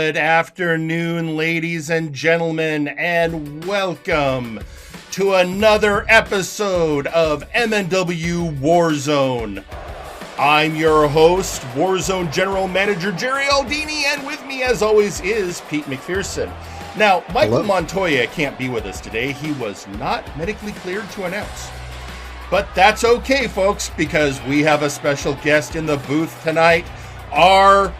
Good afternoon, ladies and gentlemen, and welcome to another episode of MNW Warzone. I'm your host, Warzone General Manager Jerry Aldini, and with me, as always, is Pete McPherson. Now, Michael Montoya can't be with us today. He was not medically cleared to announce. But that's okay, folks, because we have a special guest in the booth tonight. Our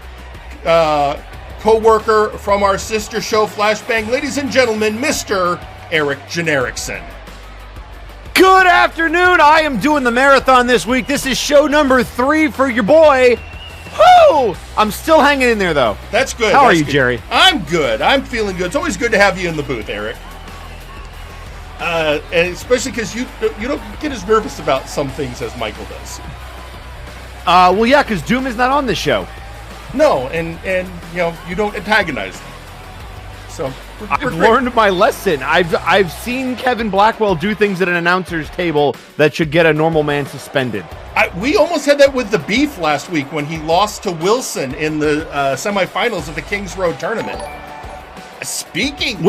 co-worker from our sister show, Flashbang. Ladies and gentlemen, Mr. Eric Genericson. Good afternoon. I am doing the marathon this week. This is show number 3 for your boy. Woo! I'm still hanging in there, though. That's good. How are you, Jerry? I'm good. I'm feeling good. It's always good to have you in the booth, Eric. And especially because you don't get as nervous about some things as Michael does. Well, yeah, because Doom is not on this show. No, and you know, you don't antagonize them. So I've learned my lesson. I've seen Kevin Blackwell do things at an announcer's table that should get a normal man suspended. We almost had that with the Beef last week when he lost to Wilson in the semifinals of the Kings Road tournament. Speaking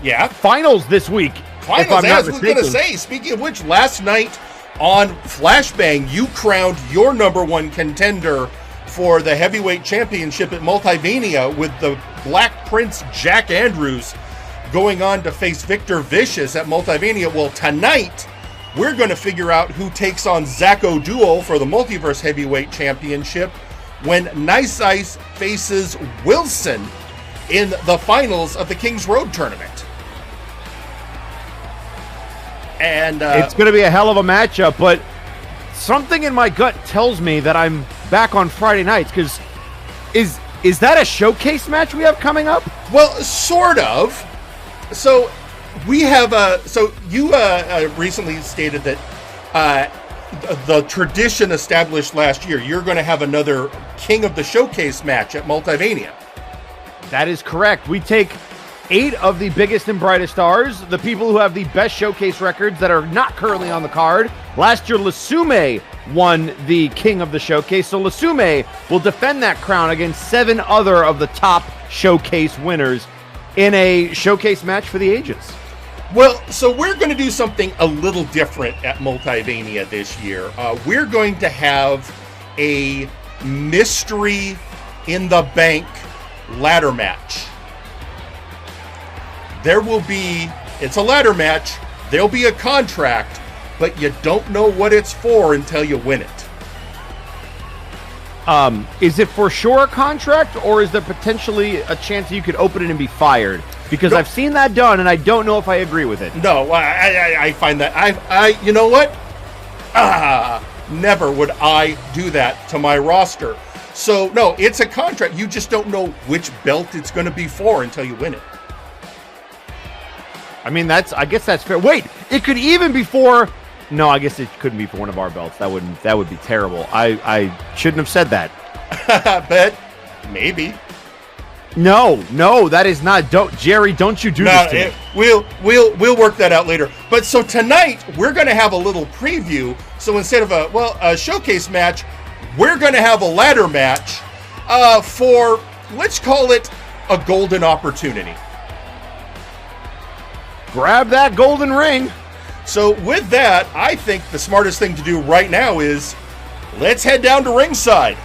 yeah, finals this week. Finals, as I was going to say. Speaking of which, last night on Flashbang, you crowned your number one contender for the heavyweight championship at Multivania with the Black Prince Jack Andrews going on to face Victor Vicious at Multivania. Well, tonight, we're going to figure out who takes on Zach O'Duel for the Multiverse Heavyweight Championship when Nice Ice faces Wilson in the finals of the Kings Road tournament. And it's going to be a hell of a matchup, but something in my gut tells me that I'm back on Friday nights, because is that a showcase match we have coming up? Well, sort of. So we have you recently stated that the tradition established last year, you're going to have another King of the Showcase match at Multivania. That is correct. We take 8 of the biggest and brightest stars, the people who have the best showcase records that are not currently on the card. Last year, Lasume won the King of the Showcase, so Lasume will defend that crown against 7 other of the top showcase winners in a showcase match for the ages. Well, so we're going to do something a little different at Multivania this year. We're going to have a mystery in the bank ladder match. It's a ladder match, there'll be a contract, but you don't know what it's for until you win it. Is it for sure a contract, or is there potentially a chance that you could open it and be fired? Because I've seen that done, and I don't know if I agree with it. No, I find that, you know what? Never would I do that to my roster. So, no, it's a contract. You just don't know which belt it's going to be for until you win it. I mean, I guess that's fair. Wait, it could even be for... No, I guess it couldn't be for one of our belts. That would be terrible. I shouldn't have said that. But maybe. No, that is not. Jerry, don't you do this to me. We'll work that out later. But so tonight we're going to have a little preview. So instead of a showcase match, we're going to have a ladder match for, let's call it, a golden opportunity. Grab that golden ring. So with that, I think the smartest thing to do right now is let's head down to ringside.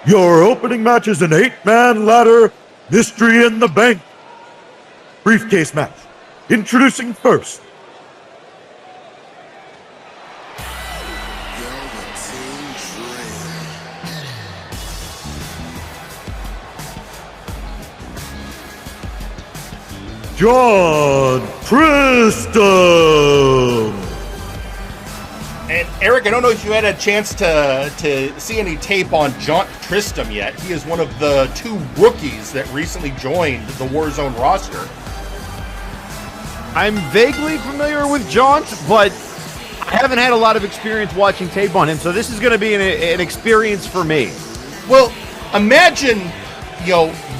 Your opening match is an 8-man ladder mystery in the bank briefcase match. Introducing first, Tristam. And Eric, I don't know if you had a chance to see any tape on Jaunt Tristam yet. He is one of the 2 rookies that recently joined the Warzone roster. I'm vaguely familiar with Jaunt, but I haven't had a lot of experience watching tape on him, so this is going to be an experience for me. Well, imagine,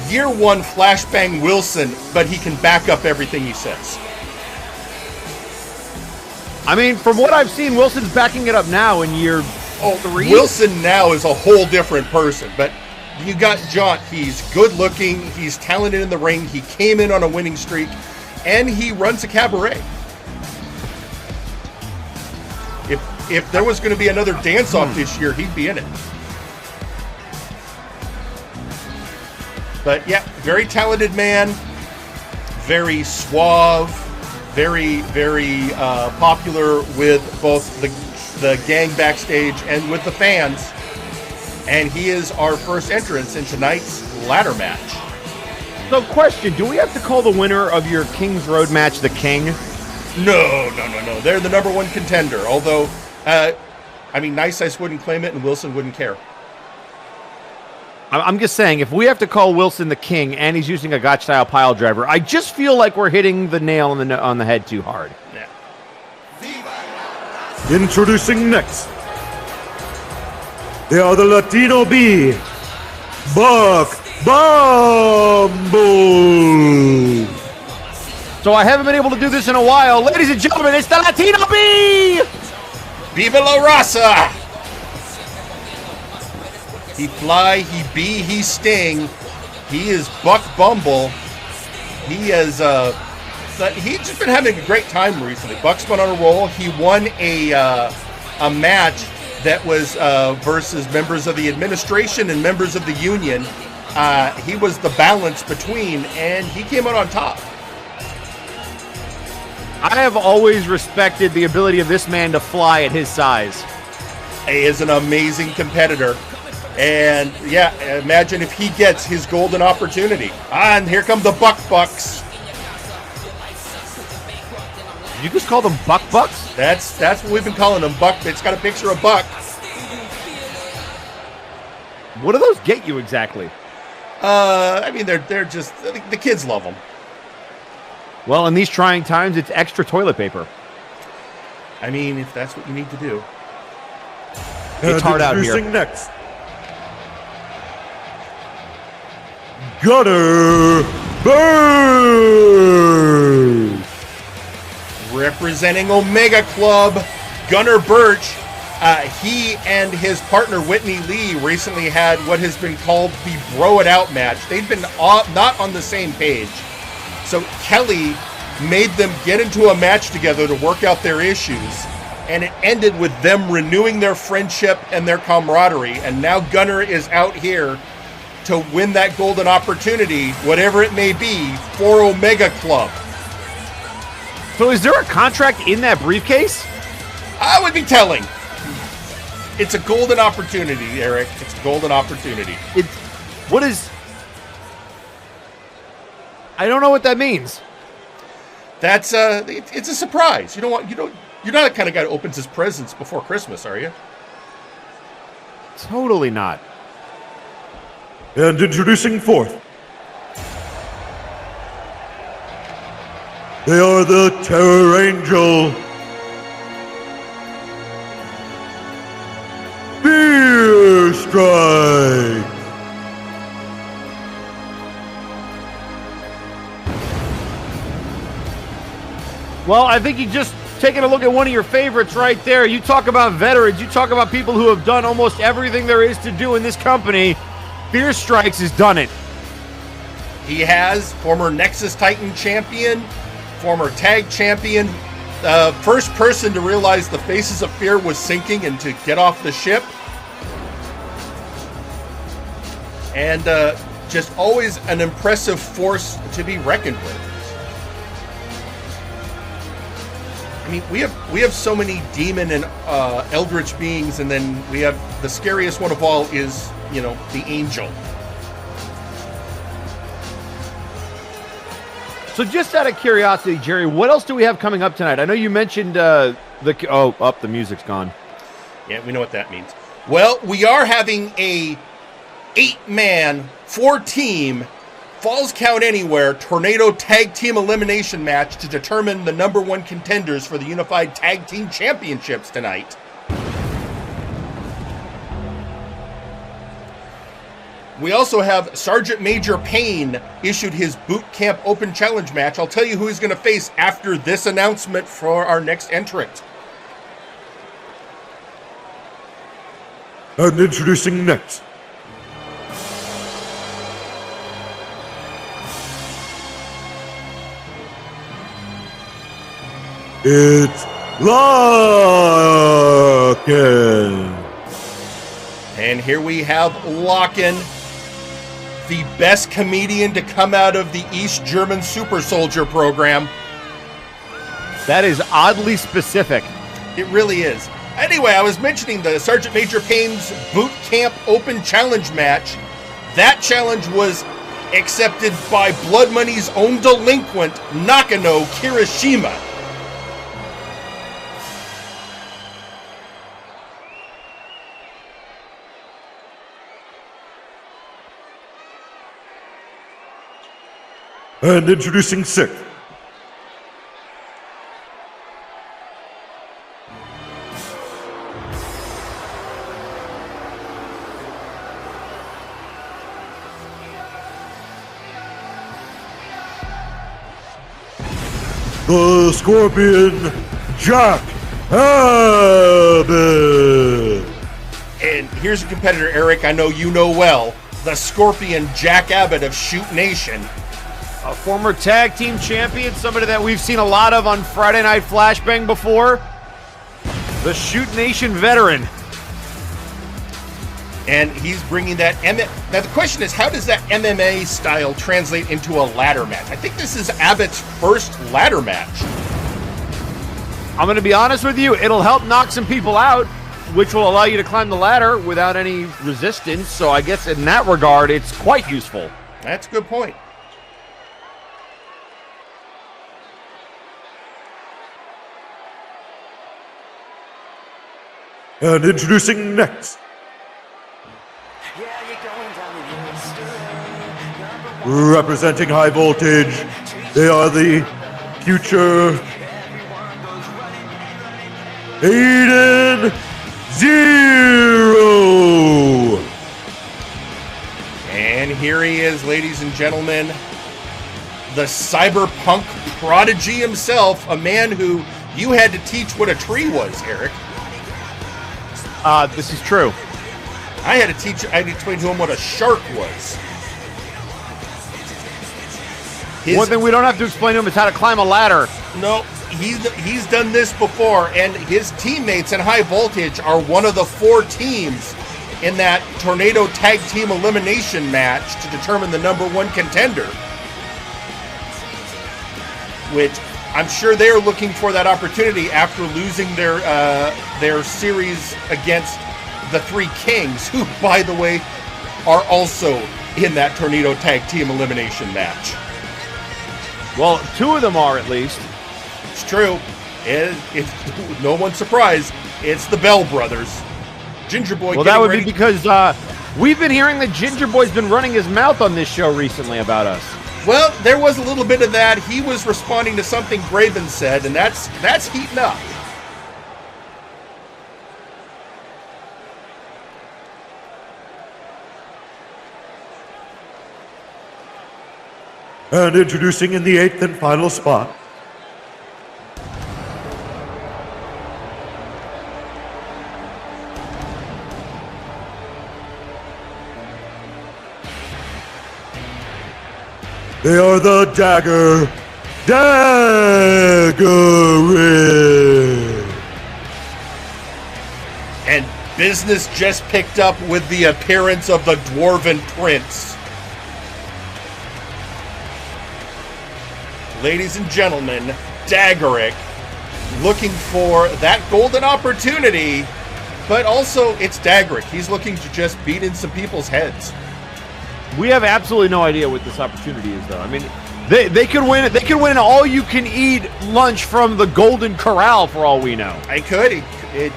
year 1 Flashbang Wilson, but he can back up everything he says. I mean, from what I've seen, Wilson's backing it up now in year 3. Wilson now is a whole different person, but you got Jaunt. He's good looking. He's talented in the ring. He came in on a winning streak, and he runs a cabaret. If there was going to be another dance-off this year, he'd be in it. But yeah, very talented man, very suave, very, very popular with both the gang backstage and with the fans. And he is our first entrance in tonight's ladder match. So question, do we have to call the winner of your King's Road match the King? No. They're the number 1 contender. Although, I mean, Nice Ice wouldn't claim it and Wilson wouldn't care. I'm just saying, if we have to call Wilson the King and he's using a Gotch-style pile driver, I just feel like we're hitting the nail on the head too hard. Yeah. Introducing next, they are the Latino B, Buck Bumble. So I haven't been able to do this in a while. Ladies and gentlemen, it's the Latino B! Viva la raza! He fly, he be, he sting. He is Buck Bumble. He is, he's just been having a great time recently. Buck's been on a roll. He won a match that was versus members of the administration and members of the union. He was the balance between, and he came out on top. I have always respected the ability of this man to fly at his size. He is an amazing competitor. And yeah, imagine if he gets his golden opportunity. And here come the Bucks. Did you just call them Bucks? That's what we've been calling them, Buck. It's got a picture of Buck. What do those get you exactly? I mean, they're just, the kids love them. Well, in these trying times, it's extra toilet paper. I mean, if that's what you need to do. It's hard out here. Next, Gunner Birch. Representing Omega Club, Gunner Birch. He and his partner Whitney Lee recently had what has been called the Bro It Out match. They'd been not on the same page. So Kelly made them get into a match together to work out their issues. And it ended with them renewing their friendship and their camaraderie. And now Gunner is out here to win that golden opportunity, whatever it may be, for Omega Club. So is there a contract in that briefcase? I would be telling. It's a golden opportunity, Eric. It's a golden opportunity. What is... I don't know what that means. That's it's a surprise. You're not the kind of guy who opens his presents before Christmas, are you? Totally not. And introducing fourth, they are the Terror Angel, Fearstrykes. Well, I think you just taking a look at one of your favorites right there. You talk about veterans. You talk about people who have done almost everything there is to do in this company. Fearstrykes has done it. He has. Former Nexus Titan champion, former tag champion, first person to realize the Faces of Fear was sinking and to get off the ship. And just always an impressive force to be reckoned with. I mean, we have so many demon and eldritch beings, and then we have the scariest one of all is, the angel. So just out of curiosity, Jerry, what else do we have coming up tonight? I know you mentioned the music's gone. Yeah, we know what that means. Well, we are having a 8-man, 4-team, Falls Count Anywhere Tornado Tag Team Elimination match to determine the number 1 contenders for the Unified Tag Team Championships tonight. We also have Sergeant Major Payne issued his Boot Camp Open Challenge match. I'll tell you who he's going to face after this announcement for our next entrant. And introducing next, it's Lachen. And here we have Lachen, the best comedian to come out of the East German Super Soldier program. That is oddly specific. It really is. Anyway, I was mentioning the Sergeant Major Payne's Boot Camp Open Challenge match. That challenge was accepted by Blood Money's own delinquent, Nakano Kirishima. And introducing sixth, the Scorpion, Jack Abbott. And here's a competitor, Eric, I know you know well. The Scorpion, Jack Abbott of Shoot Nation. A former tag team champion, somebody that we've seen a lot of on Friday Night Flashbang before. The Shoot Nation veteran. And he's bringing that Now the question is, how does that MMA style translate into a ladder match? I think this is Abbott's first ladder match. I'm going to be honest with you, it'll help knock some people out, which will allow you to climb the ladder without any resistance. So I guess in that regard, it's quite useful. That's a good point. And introducing next, representing High Voltage, they are the future Aiden Xero. And here he is, ladies and gentlemen, the cyberpunk prodigy himself, a man who you had to teach what a tree was, Eric. This is true. I had to explain to him what a shark was. One thing we don't have to explain to him is how to climb a ladder. No, he's done this before, and his teammates in High Voltage are one of the 4 teams in that Tornado Tag Team Elimination match to determine the #1 contender. Which I'm sure they're looking for that opportunity after losing their series against the 3 Kings, who, by the way, are also in that Tornado Tag Team Elimination match. Well, 2 of them are at least. It's true. It's no one's surprised. It's the Bell Brothers. Ginger Boy. Well, that would be because we've been hearing that Ginger Boy's been running his mouth on this show recently about us. Well, there was a little bit of that. He was responding to something Graven said, and that's heating up. And introducing in the 8th and final spot, they are the Dagarik. And business just picked up with the appearance of the Dwarven Prince. Ladies and gentlemen, Dagarik looking for that golden opportunity, but also it's Dagarik. He's looking to just beat in some people's heads. We have absolutely no idea what this opportunity is, though. I mean, they could win. They could win an all-you-can-eat lunch from the Golden Corral, for all we know. It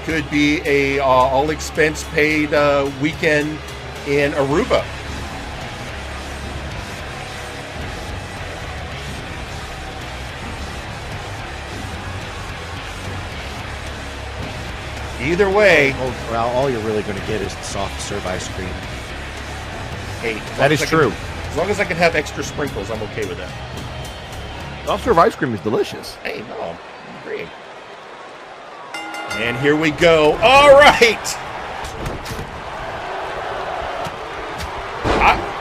could be a all-expense-paid weekend in Aruba. Either way, Golden Corral, all you're really going to get is the soft serve ice cream. Hey, that is true. As long as I can have extra sprinkles, I'm okay with that. Soft serve ice cream is delicious. Hey, no, I'm agreeing. And here we go. All right.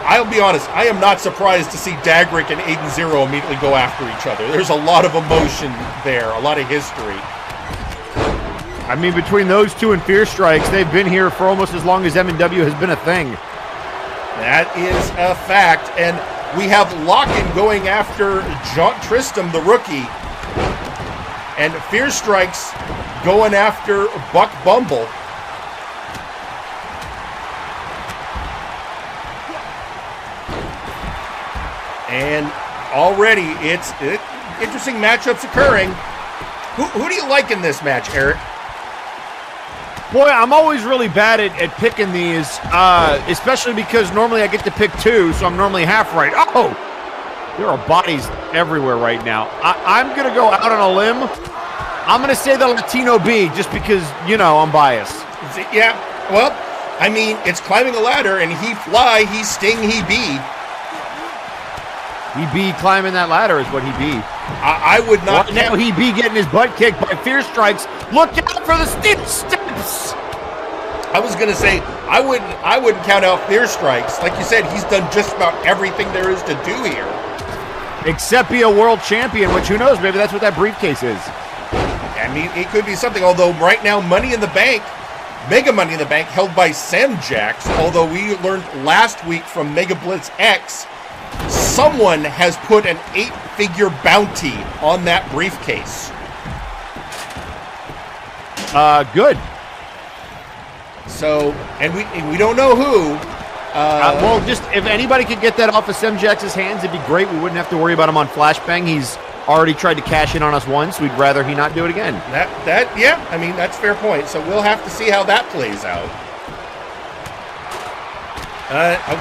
I'll be honest, I am not surprised to see Dagarik and Aiden Xero immediately go after each other. There's a lot of emotion there, a lot of history. I mean, between those two and Fearstrykes, they've been here for almost as long as MNW has been a thing. That is a fact. And we have Lachen going after Jaunt Tristam, the rookie. And Fearstrykes going after Buck Bumble. And already it's interesting matchups occurring. Who do you like in this match, Eric? Boy, I'm always really bad at picking these, especially because normally I get to pick two, so I'm normally half right. Oh! There are bodies everywhere right now. I'm going to go out on a limb. I'm going to say the Latino B, just because, you know, I'm biased. Yeah, well, I mean, it's climbing a ladder, and he fly, he sting, he be. He be climbing that ladder is what he be. I would not. Right now he be getting his butt kicked by Fearstrykes. Look out for the steep steps. I was gonna say I wouldn't count out Fearstrykes. Like you said, he's done just about everything there is to do here. Except be a world champion, which who knows? Maybe that's what that briefcase is. I mean, it could be something. Although right now, Money in the Bank, Mega Money in the Bank, held by Samjax. Although we learned last week from Mega Blitz X, someone has put an 8-figure bounty on that briefcase. Good. So, and we don't know who. Well, just if anybody could get that off of Samjax's hands, it'd be great. We wouldn't have to worry about him on Flashbang. He's already tried to cash in on us once. We'd rather he not do it again. Yeah, I mean, that's a fair point. So we'll have to see how that plays out.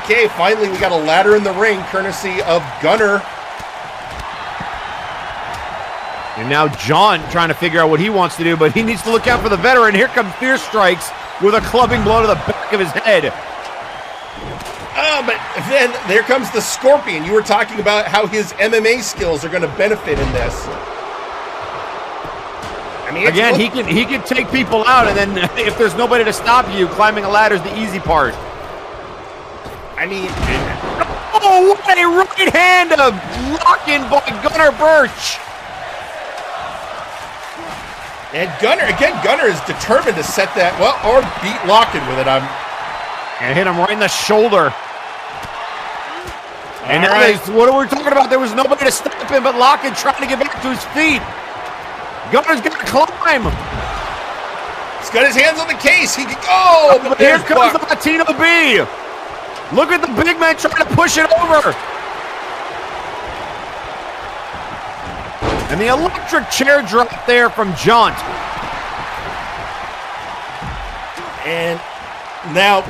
Okay, finally we got a ladder in the ring, courtesy of Gunner. And now Jaunt trying to figure out what he wants to do, but he needs to look out for the veteran. Here comes Fearstrykes with a clubbing blow to the back of his head. But then there comes the Scorpion. You were talking about how his MMA skills are going to benefit in this. I mean, again, he can take people out, and then if there's nobody to stop you, climbing a ladder is the easy part. I mean, oh, what a right hand of Lachen by Gunner Birch. And Gunner is determined to set that, well, or beat Lachen with it. And hit him right in the shoulder. And now what are we talking about? There was nobody to stop him, but Lachen trying to get back to his feet. Gunner's got to climb. He's got his hands on the case. He can go. But here comes the Latino B. Look at the big man trying to push it over. And the electric chair drop there from Jaunt. And now,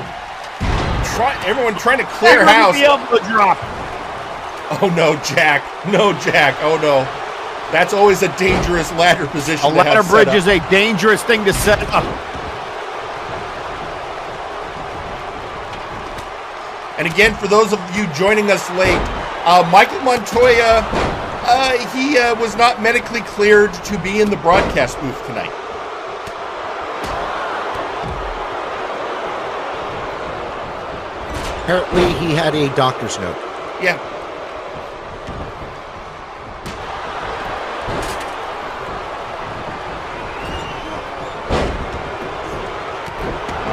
everyone trying to clear house. The elbow drop. Oh no, Jack. No, Jack. Oh no. That's always a dangerous ladder position. A ladder bridge is a dangerous thing to set up. And again, for those of you joining us late, Michael Montoya, he was not medically cleared to be in the broadcast booth tonight. Apparently, he had a doctor's note. Yeah.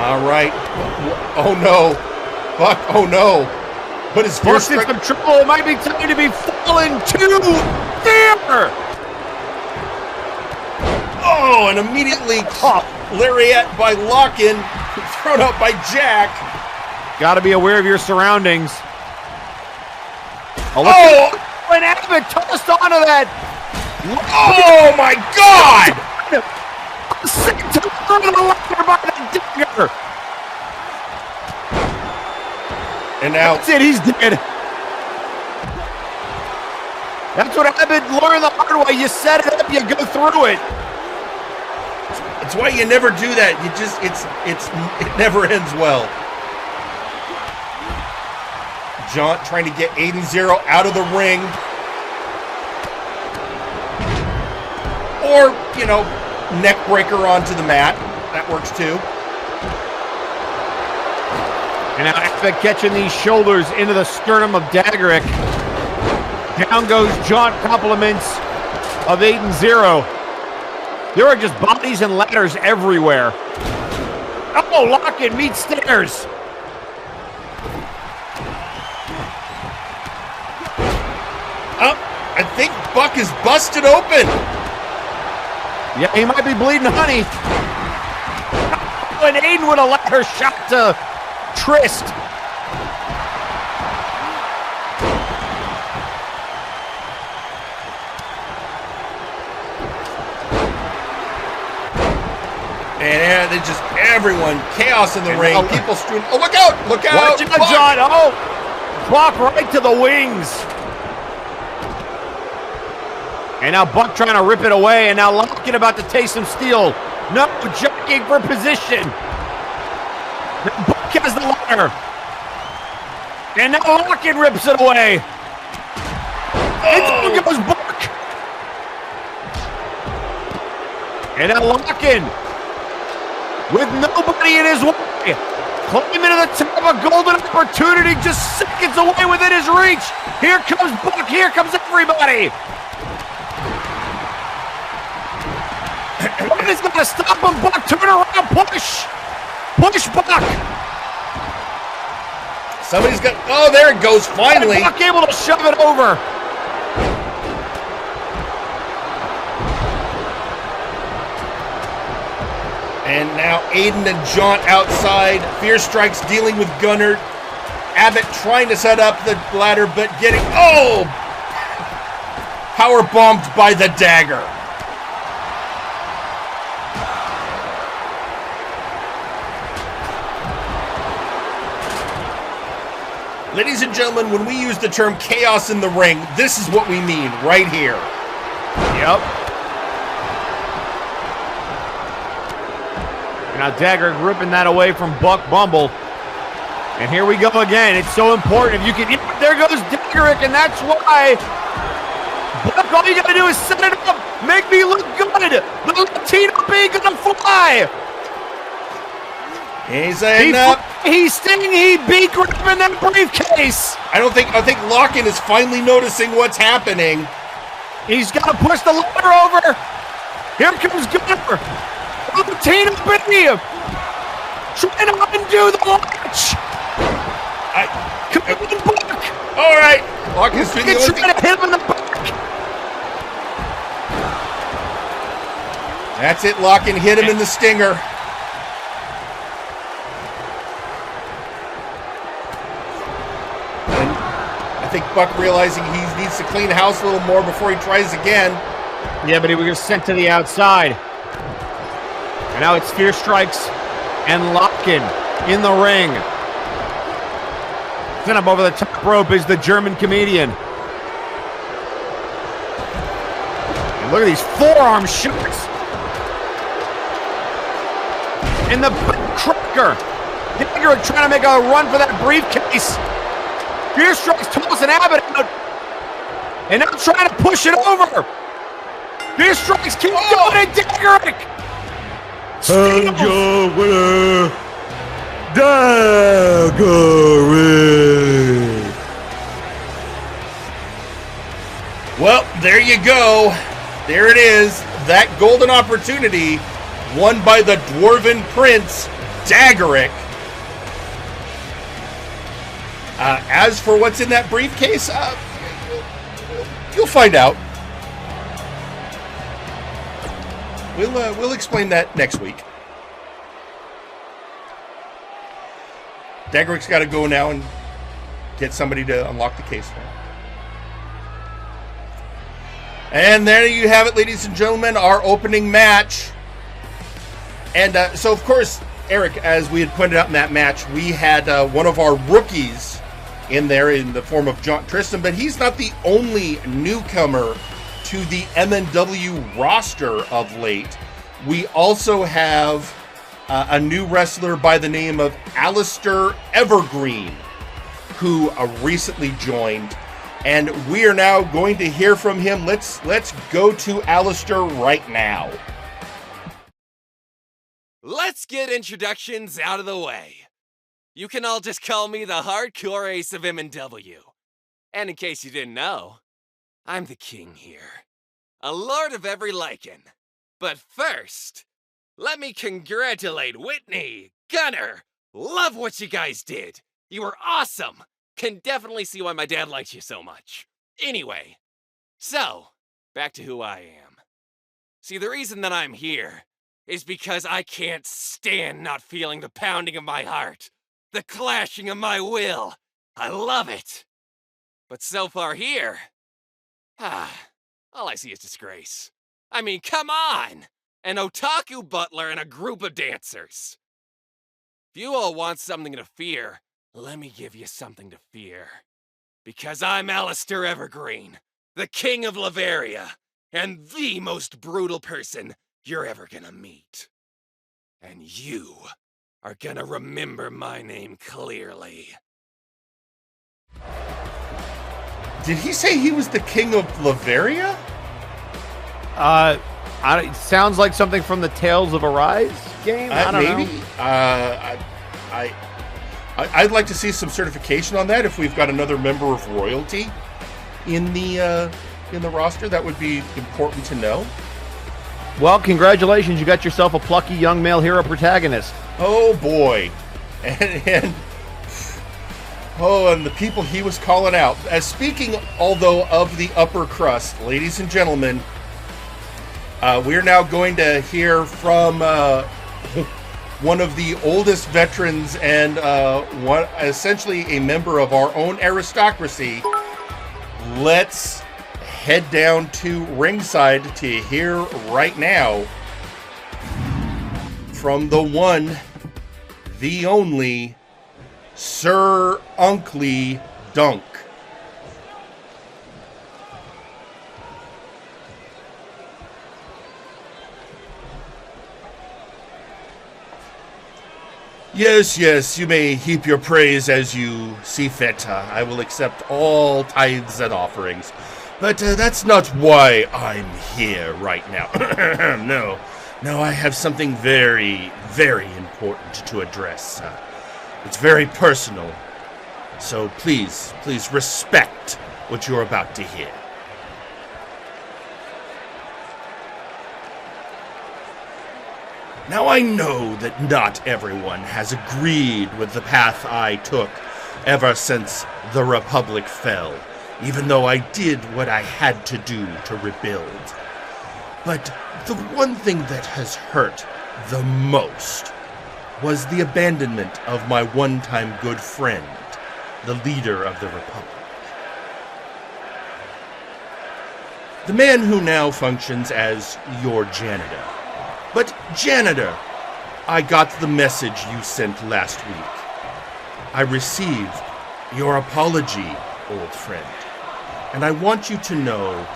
All right. Oh no. Fuck, oh no. But his first in some trouble. It might be time to be fallen to there. Oh, and immediately lariat by Lachen, thrown out by Jack. Got to be aware of your surroundings. Oh! And Abbott tossed onto that. Oh my God! By the dagger. And now that's it, he's dead. That's what Abbott learned the hard way. You set it up, you go through it. It's why you never do that. You just it never ends well. Jaunt trying to get Aiden Xero out of the ring. Or, you know, neck breaker onto the mat. That works too. And now Abbott catching these shoulders into the sternum of Dagarik. Down goes Jaunt, compliments of Aiden Xero. There are just bodies and ladders everywhere. Oh, Lachen meets stairs. Oh, I think Buck is busted open. Yeah, he might be bleeding honey. Oh, and Aiden with a ladder shot to Trist. And it's just everyone, chaos in the ring. People strewn. Oh, look out! Look out! Watch out, John! Oh! Buck right to the wings. And now Buck trying to rip it away, and now Lachen about to taste some steel. No, jockeying for position. Now Buck has the ladder. And now Lachen rips it away. And down goes Buck. And now Lachen, with nobody in his way, climbing to the top of a golden opportunity, just seconds away within his reach. Here comes Buck. Here comes everybody. What is going to stop him? Buck, turn around, push. Push Buck. Somebody's got, oh, there it goes, finally. Buck able to shove it over. And now Aiden and Jaunt outside. Fearstrykes dealing with Gunner. Abbott trying to set up the ladder, but getting, oh! Power bombed by the dagger. Ladies and gentlemen, when we use the term chaos in the ring, this is what we mean right here. Yep. And now Dagarik ripping that away from Buck Bumble. And here we go again. It's so important. If you can, there goes Dagarik, and that's why Buck, all you gotta do is set it up. Make me look good. The Latino B gonna fly. He's setting up. He's stinging. He beat grabbing that briefcase. I think Lachen is finally noticing what's happening. He's got to push the ladder over. Here comes Gunner. Latino B trying to undo the latch. Come on, Buck. All right. Lachen's doing the only thing. Trying to hit him in the back. That's it. Lachen hit him in the stinger. I think Buck realizing he needs to clean house a little more before he tries again. Yeah, but he was sent to the outside. And now it's Fearstrykes and Lachen in the ring. Sent up over the top rope is the German comedian. And look at these forearm shots. And the cracker. Dagarik trying to make a run for that briefcase. Fearstrykes tossing Abbott out. And now trying to push it over. Fearstrykes keep going at Dagarik. And your winner, Dagarik. Well, there you go. There it is. That golden opportunity won by the Dwarven Prince, Dagarik. As for what's in that briefcase, you'll find out. We'll explain that next week. Dagarik's got to go now and get somebody to unlock the case for him. And there you have it, ladies and gentlemen, our opening match. And so, of course, Eric, as we had pointed out in that match, we had one of our rookies in there in the form of Jaunt Tristam, but he's not the only newcomer to the MNW roster of late. We also have a new wrestler by the name of Alistair Evergreen, who recently joined, and we are now going to hear from him. Let's go to Alistair right now. Let's get introductions out of the way. You can all just call me the hardcore ace of MNW. And in case you didn't know, I'm the king here. A lord of every Lachen. But first, let me congratulate Whitney, Gunner. Love what you guys did. You were awesome. Can definitely see why my dad likes you so much. Anyway, so, back to who I am. See, the reason that I'm here is because I can't stand not feeling the pounding of my heart, the clashing of my will. I love it. But so far here, all I see is disgrace. I mean, come on! An otaku butler and a group of dancers. If you all want something to fear, let me give you something to fear. Because I'm Alistair Evergreen, the king of Lavaria, and the most brutal person you're ever gonna meet. And you are gonna remember my name clearly. Did he say he was the king of Lavaria? It sounds like something from the Tales of Arise game. I don't maybe. know. I'd like to see some certification on that. If we've got another member of royalty in the roster, that would be important to know. Well, congratulations! You got yourself a plucky young male hero protagonist. Oh boy, and the people he was calling out. Speaking, although, of the upper crust, ladies and gentlemen, we're now going to hear from one of the oldest veterans and essentially a member of our own aristocracy. Let's head down to ringside to hear right now from the one, the only, Sir Unklydunk. Yes, you may heap your praise as you see fit. I will accept all tithes and offerings. But that's not why I'm here right now. No, I have something very, very important to address. It's very personal. So please respect what you're about to hear. Now, I know that not everyone has agreed with the path I took ever since the Republic fell, even though I did what I had to do to rebuild. But the one thing that has hurt the most was the abandonment of my one-time good friend, the leader of the Republic. The man who now functions as your janitor. But, janitor, I got the message you sent last week. I received your apology, old friend. And I want you to know,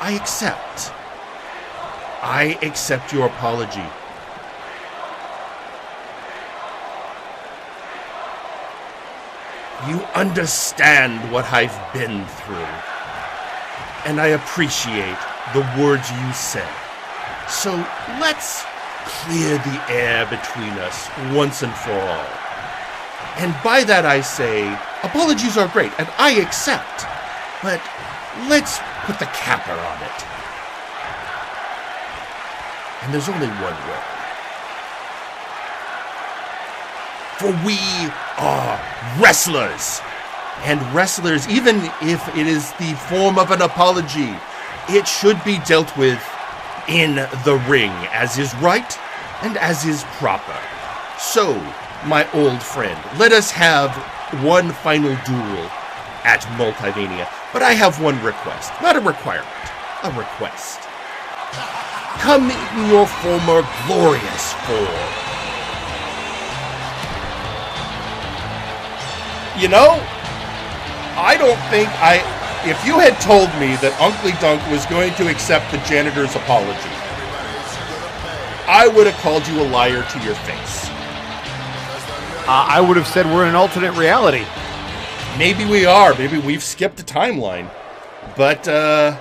I accept your apology. You understand what I've been through. And I appreciate the words you said. So let's clear the air between us once and for all. And by that I say, apologies are great, and I accept. But let's put the capper on it. And there's only one way. For we are wrestlers. And wrestlers, even if it is the form of an apology, it should be dealt with in the ring, as is right and as is proper. So, my old friend, let us have one final duel at Multivania. But I have one request. Not a requirement, a request. Come in your former glorious form. You know, I don't think if you had told me that Unklydunk was going to accept the janitor's apology, I would have called you a liar to your face. I would have said we're in an alternate reality. Maybe we are. Maybe we've skipped a timeline. But the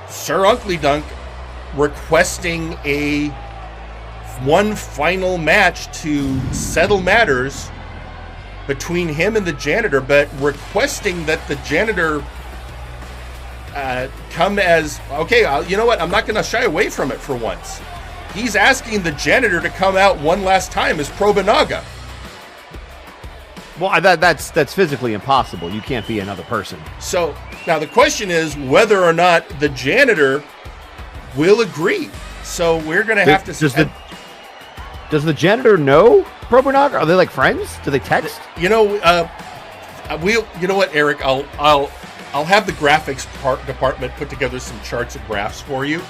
Sir Unklydunk requesting a one final match to settle matters between him and the janitor, but requesting that the janitor come as, okay, you know what, I'm not going to shy away from it for once. He's asking the janitor to come out one last time as Probanaga. Well, that's physically impossible. You can't be another person. So now the question is whether or not the janitor will agree. So we're going to have to... Does the janitor know Probanaga? Are they like friends? Do they text? You know, you know what, Eric? I'll have the graphics department put together some charts and graphs for you.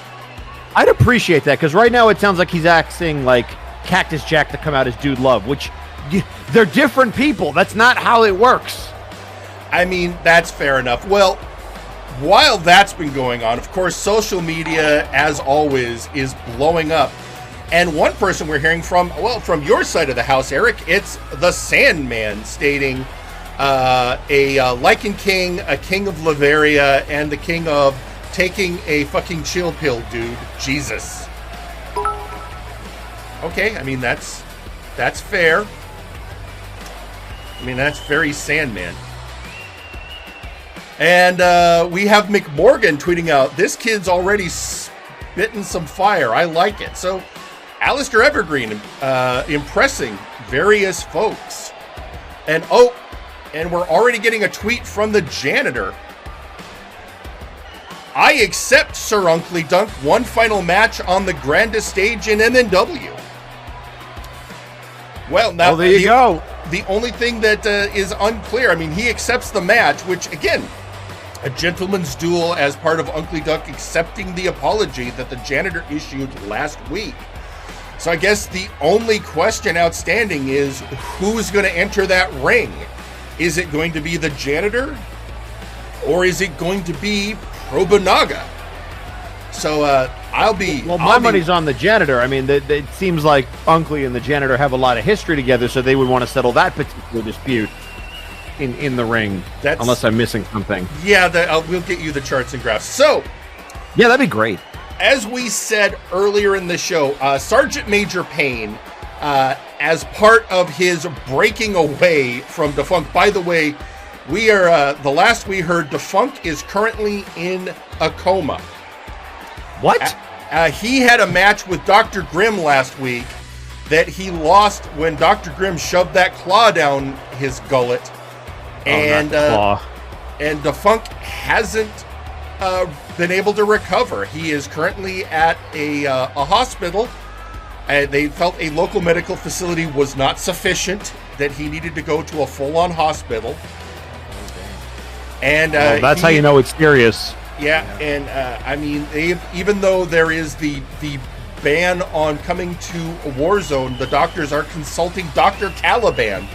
I'd appreciate that, because right now it sounds like he's acting like Cactus Jack to come out as Dude Love, which they're different people. That's not how it works. I mean, that's fair enough. Well, while that's been going on, of course, social media, as always, is blowing up. And one person we're hearing from, well, from your side of the house, Eric, it's the Sandman stating a Lycan King, a King of Laveria, and the King of taking a fucking chill pill, dude. Jesus. Okay, I mean, that's fair. I mean, that's very Sandman. And we have McMorgan tweeting out, this kid's already spitting some fire. I like it. So, Alistair Evergreen impressing various folks. And we're already getting a tweet from the janitor. I accept Sir Unklydunk, one final match on the grandest stage in MNW. Well, now there you go. The only thing that is unclear, I mean, he accepts the match, which, again, a gentleman's duel as part of Unklydunk accepting the apology that the janitor issued last week. So I guess the only question outstanding is who's going to enter that ring? Is it going to be the janitor? Or is it going to be Probanaga? So my money's on the janitor. I mean, it seems like Unkley and the janitor have a lot of history together, so they would want to settle that particular dispute in the ring, unless I'm missing something. Yeah, we'll get you the charts and graphs. So, yeah, that'd be great. As we said earlier in the show, Sergeant Major Payne, as part of his breaking away from Defunct, by the way, we are, the last we heard, Defunct is currently in a coma. What? He had a match with Dr. Grimm last week that he lost when Dr. Grimm shoved that claw down his gullet. And Defunct hasn't been able to recover. He is currently at a hospital. They felt a local medical facility was not sufficient, that he needed to go to a full-on hospital. And that's how you know it's serious. Yeah, and I mean, even though there is the ban on coming to a Warzone, the doctors are consulting Dr. Caliban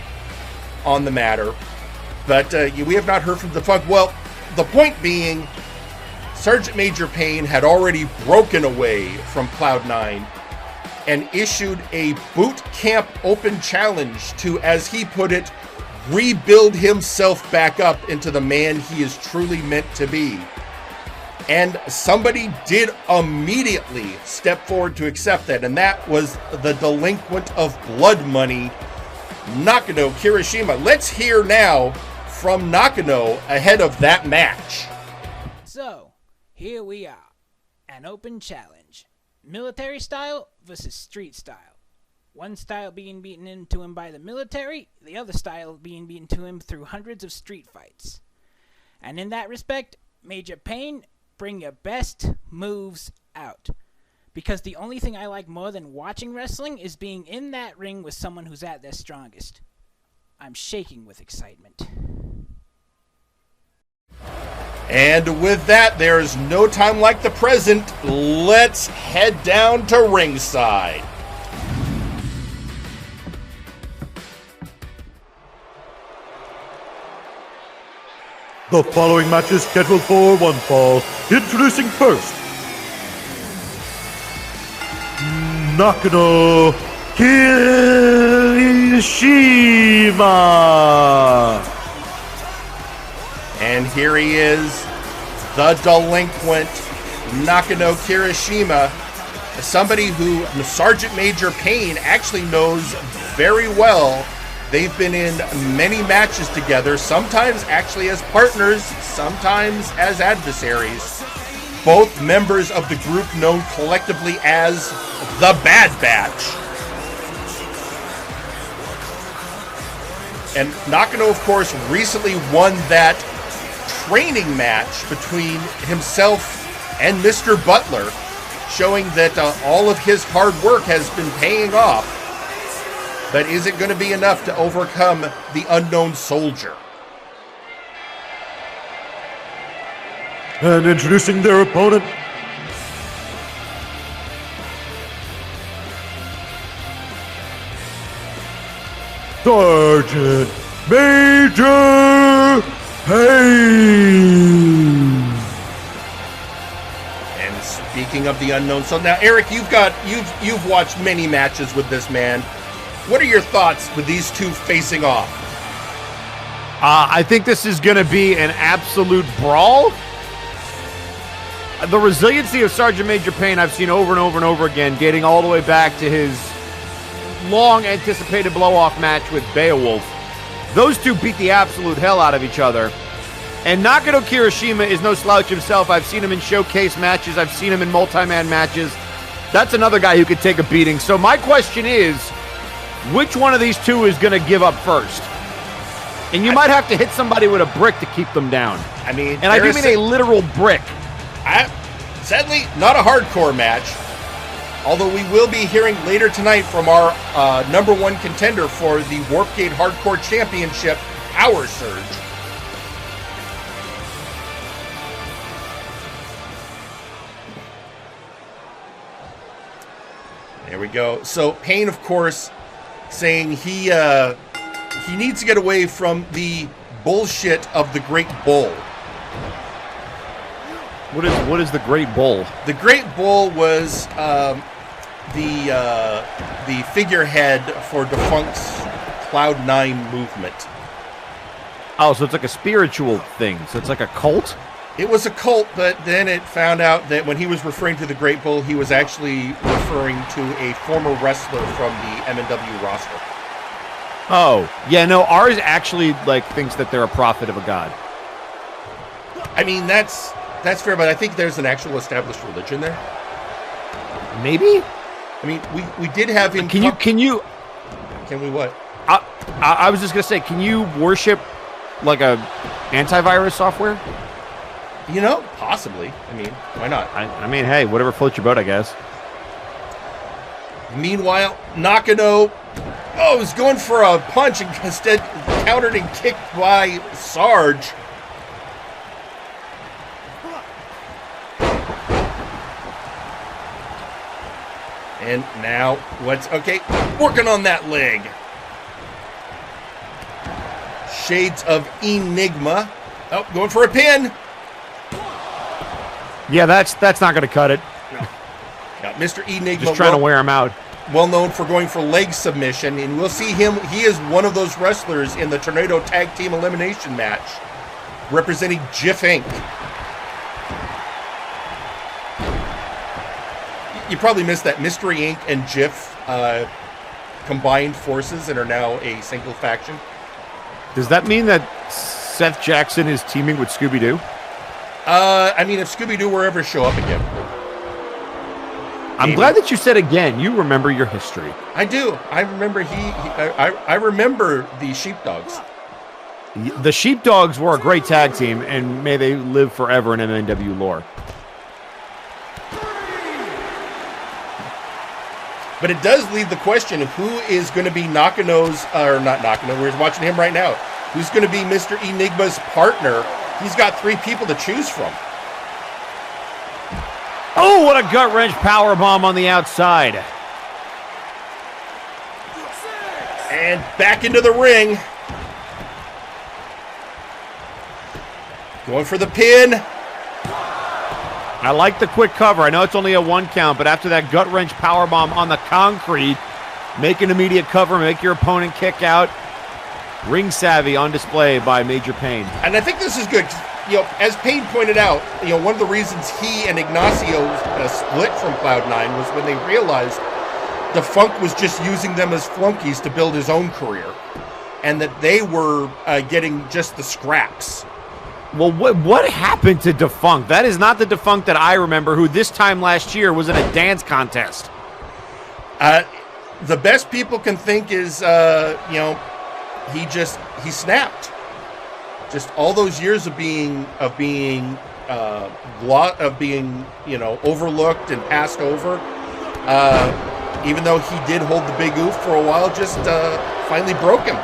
on the matter. But we have not heard from Defunct. Well, the point being, Sergeant Major Payne had already broken away from Cloud9 and issued a boot camp open challenge to, as he put it, rebuild himself back up into the man he is truly meant to be. And somebody did immediately step forward to accept that, and that was the delinquent of blood money, Nakano Kirishima. Let's hear now from Nakano ahead of that match. So, here we are. An open challenge. Military style versus street style. One style being beaten into him by the military, the other style being beaten to him through hundreds of street fights. And in that respect, Major Payne, bring your best moves out. Because the only thing I like more than watching wrestling is being in that ring with someone who's at their strongest. I'm shaking with excitement. And with that, there is no time like the present. Let's head down to ringside. The following match is scheduled for one fall. Introducing first, Nakano Kirishima. And here he is, the delinquent Nakano Kirishima. somebody who Sergeant Major Payne actually knows very well. They've been in many matches together, sometimes actually as partners, sometimes as adversaries. Both members of the group known collectively as the Bad Batch. And Nakano, of course, recently won that training match between himself and Mr. Butler, showing that all of his hard work has been paying off. But is it going to be enough to overcome the unknown soldier? And introducing their opponent, Sergeant Major Payne. And speaking of the unknown, so now Eric, you've watched many matches with this man. What are your thoughts with these two facing off? I think this is going to be an absolute brawl. The resiliency of Sergeant Major Payne I've seen over and over and over again, dating all the way back to his long-anticipated blow-off match with Beowulf. Those two beat the absolute hell out of each other. And Nakano Kirishima is no slouch himself. I've seen him in showcase matches. I've seen him in multi-man matches. That's another guy who could take a beating. So my question is, which one of these two is going to give up first? And you might have to hit somebody with a brick to keep them down. I mean, and I do mean a literal brick. Sadly, not a hardcore match. Although we will be hearing later tonight from our number one contender for the Warpgate Hardcore Championship, Power Surge. There we go. So Payne, of course, saying he needs to get away from the bullshit of the Great Bull. What is the Great Bull? The Great Bull was the figurehead for Defunct's Cloud9 movement. Oh, so it's like a spiritual thing. So it's like a cult? It was a cult, but then it found out that when he was referring to the Great Bull, he was actually referring to a former wrestler from the MNW roster. Oh, yeah, no, ours actually thinks that they're a prophet of a god. I mean, that's fair, but I think there's an actual established religion there. Maybe? I mean, we did have him... Can we what? I was just going to say, can you worship like a antivirus software? You know, possibly. I mean, why not? I mean, hey, whatever floats your boat, I guess. Meanwhile, Nakano, was going for a punch and instead countered and kicked by Sarge. And now, working on that leg. Shades of Enigma. Oh, going for a pin. Yeah, that's not going to cut it. No. Now, Mr. Enigma. Just trying to wear him out. Well known for going for leg submission, and we'll see him. He is one of those wrestlers in the Tornado Tag Team Elimination match, representing Jif Inc. You probably missed that Mystery Inc. and Jif combined forces and are now a single faction. Does that mean that Seth Jackson is teaming with Scooby-Doo? I mean, if Scooby-Doo were ever show up again. I'm glad that you said again. You remember your history. I do. I remember I remember the Sheepdogs. The Sheepdogs were a great tag team, and may they live forever in MNW lore. But it does leave the question of who is going to be Nakano's, or not Nakano, we're watching him right now. Who's going to be Mr. Enigma's partner? He's got 3 people to choose from. Oh, what a gut-wrench powerbomb on the outside. And back into the ring. Going for the pin. I like the quick cover. I know it's only a 1 count, but after that gut-wrench powerbomb on the concrete, make an immediate cover, make your opponent kick out. Ring savvy on display by Major Payne. And I think this is good. as Payne pointed out, one of the reasons he and Ignacio split from Cloud9 was when they realized Defunct was just using them as flunkies to build his own career, and that they were getting just the scraps. Well, what happened to Defunct? That is not the Defunct that I remember, who this time last year was in a dance contest. The best people can think is, he snapped. Just all those years of being overlooked and passed over. Even though he did hold the big oof for a while, just finally broke him.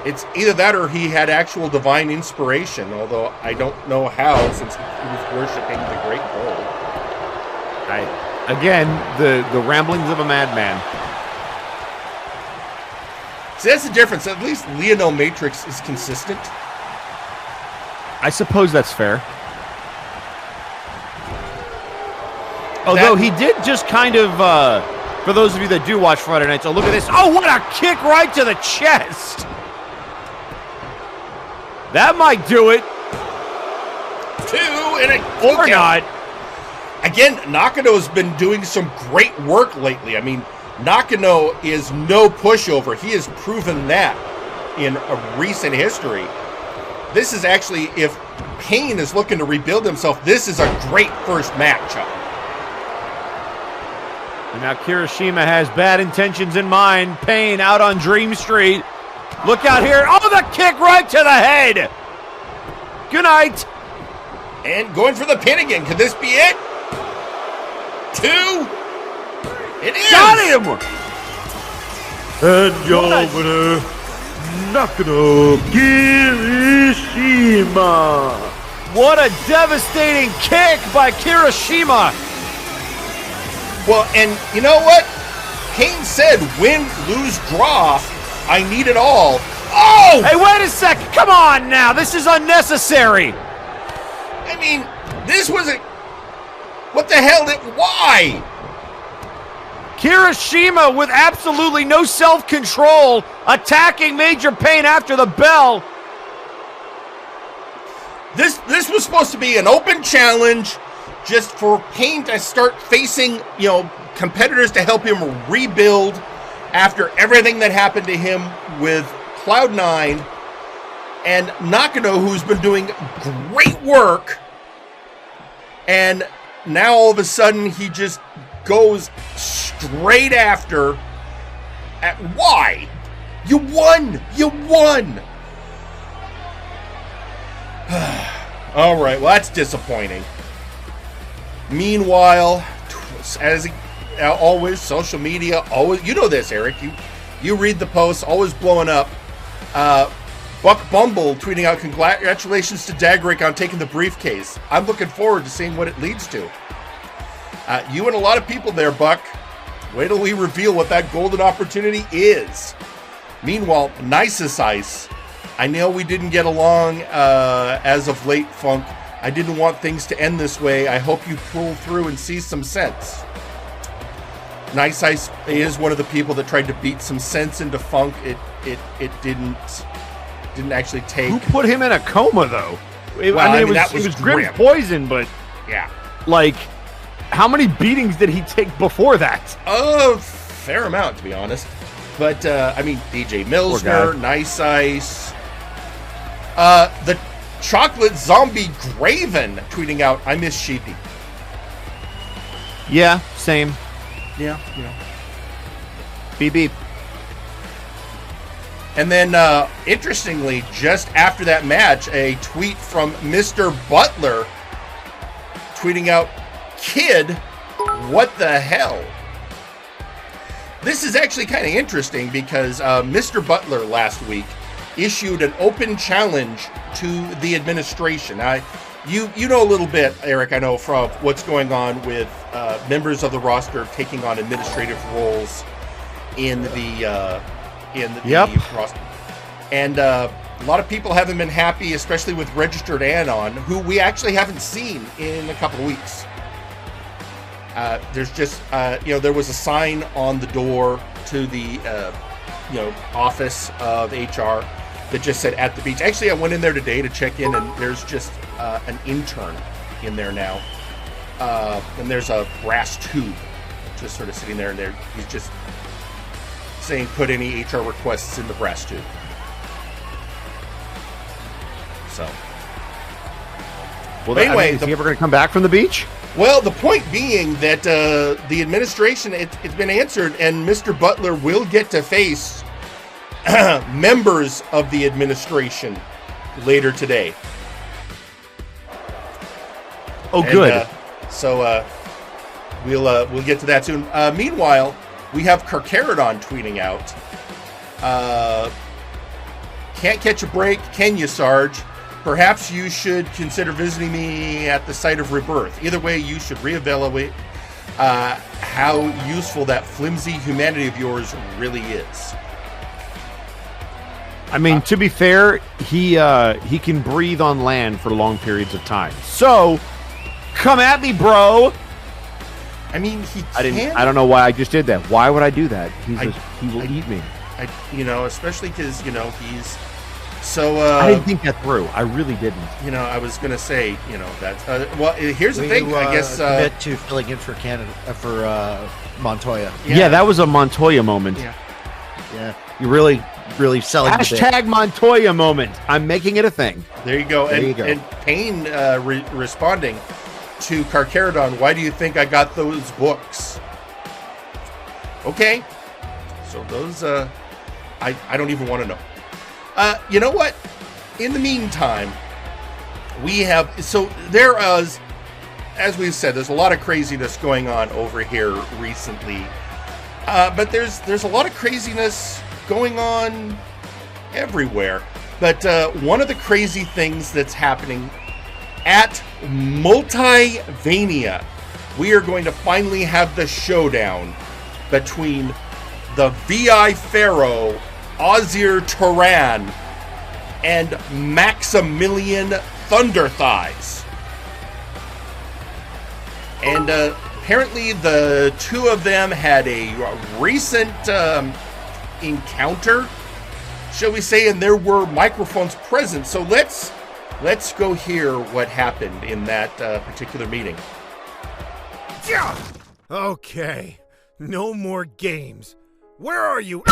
It's either that or he had actual divine inspiration, although I don't know how, since he was worshiping the Great Bull. Again, the ramblings of a madman. See, that's the difference. At least Lionel Matrix is consistent. I suppose that's fair. Although he did just kind of, for those of you that do watch Friday Nights, look at this. Oh, what a kick right to the chest. That might do it. 2 and a or not. Again, Nakano's been doing some great work lately. I mean, Nakano is no pushover. He has proven that in a recent history. This is actually, if Payne is looking to rebuild himself, this is a great first matchup. And now Kirishima has bad intentions in mind. Payne out on Dream Street. Look out here. Oh, the kick right to the head. Good night. And going for the pin again. Could this be it? 2. It is. Got him. And your winner, Nakano Kirishima. What a devastating kick by Kirishima. Well, and you know what? Payne said, win, lose, draw. I need it all. Oh! Hey, wait a second. Come on now. This is unnecessary. I mean, this was a... What the hell? Why? Kirishima with absolutely no self-control, attacking Major Payne after the bell. This was supposed to be an open challenge just for Payne to start facing, competitors to help him rebuild after everything that happened to him with Cloud9, and Nakano, who's been doing great work, and now all of a sudden he just goes straight after. Why? You won! You won! All right, well, that's disappointing. Meanwhile, as always, social media, always, you know this, Eric, you read the posts, always blowing up. Bumble tweeting out, congratulations to Dagarik on taking the briefcase. I'm looking forward to seeing what it leads to. You and a lot of people there, Buck. Wait till we reveal what that golden opportunity is. Meanwhile, Nicest Ice. I know we didn't get along as of late, Funk. I didn't want things to end this way. I hope you pull through and see some sense. Nice Ice is one of the people that tried to beat some sense into Funk. It didn't actually take. Who put him in a coma though? It was Grimm's poison, but yeah, like, how many beatings did he take before that? A fair amount, to be honest. But DJ Milsner, Nice Ice, the Chocolate Zombie Graven tweeting out, "I miss Sheepy." Yeah, same. Yeah. Beep beep. And then, interestingly, just after that match, a tweet from Mr. Butler tweeting out, "Kid, what the hell?" This is actually kind of interesting because Mr. Butler last week issued an open challenge to the administration. You know a little bit, Eric, I know, from what's going on with members of the roster taking on administrative roles in the roster. And a lot of people haven't been happy, especially with registered Anon, who we actually haven't seen in a couple of weeks. There's just, there was a sign on the door to the office of HR that just said at the beach. Actually, I went in there today to check in, and there's just an intern in there now. And there's a brass tube just sort of sitting there, and he's just saying put any HR requests in the brass tube. So, well, anyway, is he ever going to come back from the beach? Well, the point being that the administration, it's been answered, and Mr. Butler will get to face members of the administration later today. Oh, good. So we'll get to that soon. Meanwhile, we have Carcharodon tweeting out, "Can't catch a break, can you, Sarge? Perhaps you should consider visiting me at the site of rebirth. Either way, you should reevaluate how useful that flimsy humanity of yours really is." I mean, to be fair, he can breathe on land for long periods of time. So, come at me, bro. I mean, he I don't know why I just did that. Why would I do that? He will eat me. Especially because he's so. I didn't think that through. I really didn't. I was gonna say, that's well. Here's the thing. I guess commit to filling in for Canada for Montoya. Yeah, that was a Montoya moment. Yeah. You really selling. Hashtag Montoya moment. I'm making it a thing. There you go. And Payne responding to Carcharodon, "Why do you think I got those books?" Okay, so those I don't even want to know. You know what? In the meantime, we have there is, as we've said, there's a lot of craziness going on over here recently, but there's a lot of craziness going on everywhere. But one of the crazy things that's happening at Multivania, we are going to finally have the showdown between the VI Pharaoh, Ozir Turan, and Maximilian Thunder Thighs. And apparently the two of them had a recent encounter, shall we say, and there were microphones present. So let's go hear what happened in that particular meeting. Okay, no more games. Where are you?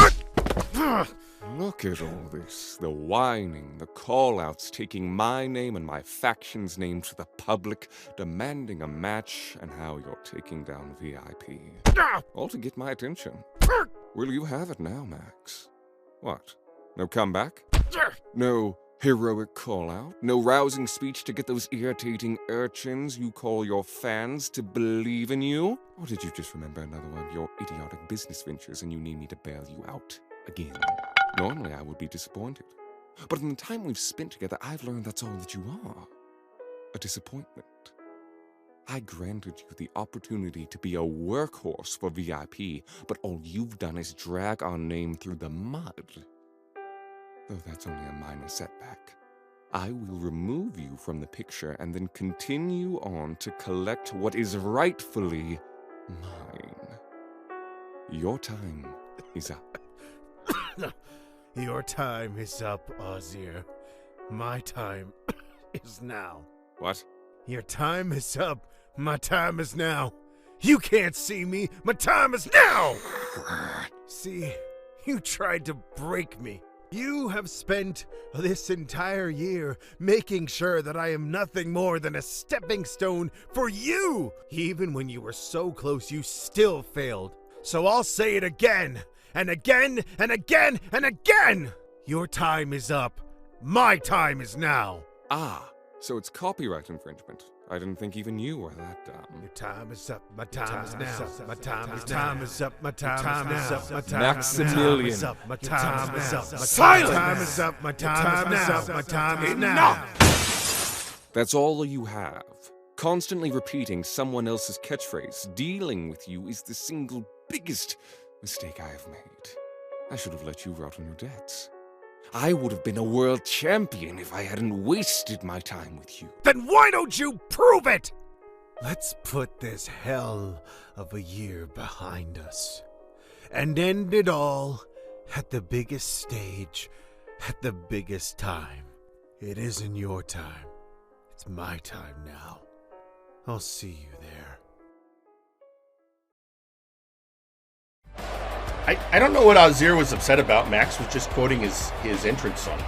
Look at all this. The whining, the call-outs, taking my name and my faction's name to the public, demanding a match, and how you're taking down VIP. All to get my attention. Will you have it now, Max? What? No comeback? No heroic call-out? No rousing speech to get those irritating urchins you call your fans to believe in you? Or did you just remember another one of your idiotic business ventures and you need me to bail you out again? Normally I would be disappointed. But in the time we've spent together, I've learned that's all that you are. A disappointment. I granted you the opportunity to be a workhorse for VIP, but all you've done is drag our name through the mud. Though that's only a minor setback. I will remove you from the picture and then continue on to collect what is rightfully mine. Your time is up. Your time is up, Ozir. My time is now. What? Your time is up. My time is now. You can't see me. My time is now! See, you tried to break me. You have spent this entire year making sure that I am nothing more than a stepping stone for you. Even when you were so close, you still failed. So I'll say it again, and again, and again, and again! Your time is up. My time is now. Ah, so it's copyright infringement. I didn't think even you were that dumb. Your time is up. My time is now. My time is up. My time is up. My time Maximilian. My time is up. Silence! My time is up. My time is up. My time is now. That's all you have. Constantly repeating someone else's catchphrase, dealing with you is the single biggest mistake I have made. I should have let you rot on your debts. I would have been a world champion if I hadn't wasted my time with you. Then why don't you prove it? Let's put this hell of a year behind us and end it all at the biggest stage, at the biggest time. It isn't your time. It's my time now. I'll see you there. I don't know what Xero was upset about. Max was just quoting his entrance song.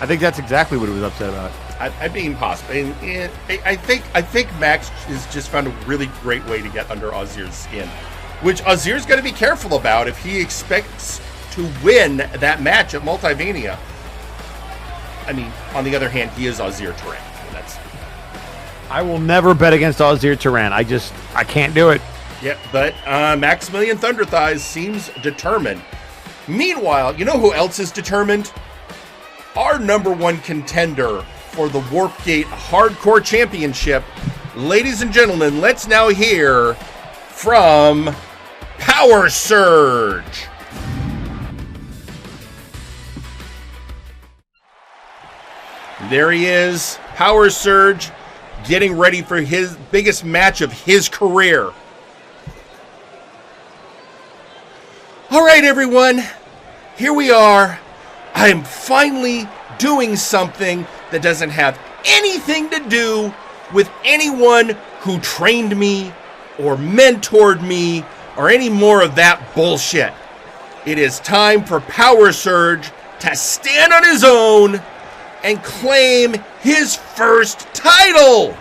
I think that's exactly what he was upset about. I'd be impossible. And I think Max has just found a really great way to get under Azir's skin, which Azir's got to be careful about if he expects to win that match at Multivania. I mean, on the other hand, he is Azir Turan. I will never bet against Azir Turan. I can't do it. Yeah, but Maximilian Thunderthighs seems determined. Meanwhile, you know who else is determined? Our #1 contender for the Warpgate Hardcore Championship. Ladies and gentlemen, let's now hear from Power Surge. There he is, Power Surge, getting ready for his biggest match of his career. All right, everyone, here we are. I am finally doing something that doesn't have anything to do with anyone who trained me or mentored me or any more of that bullshit. It is time for Power Surge to stand on his own and claim his first title.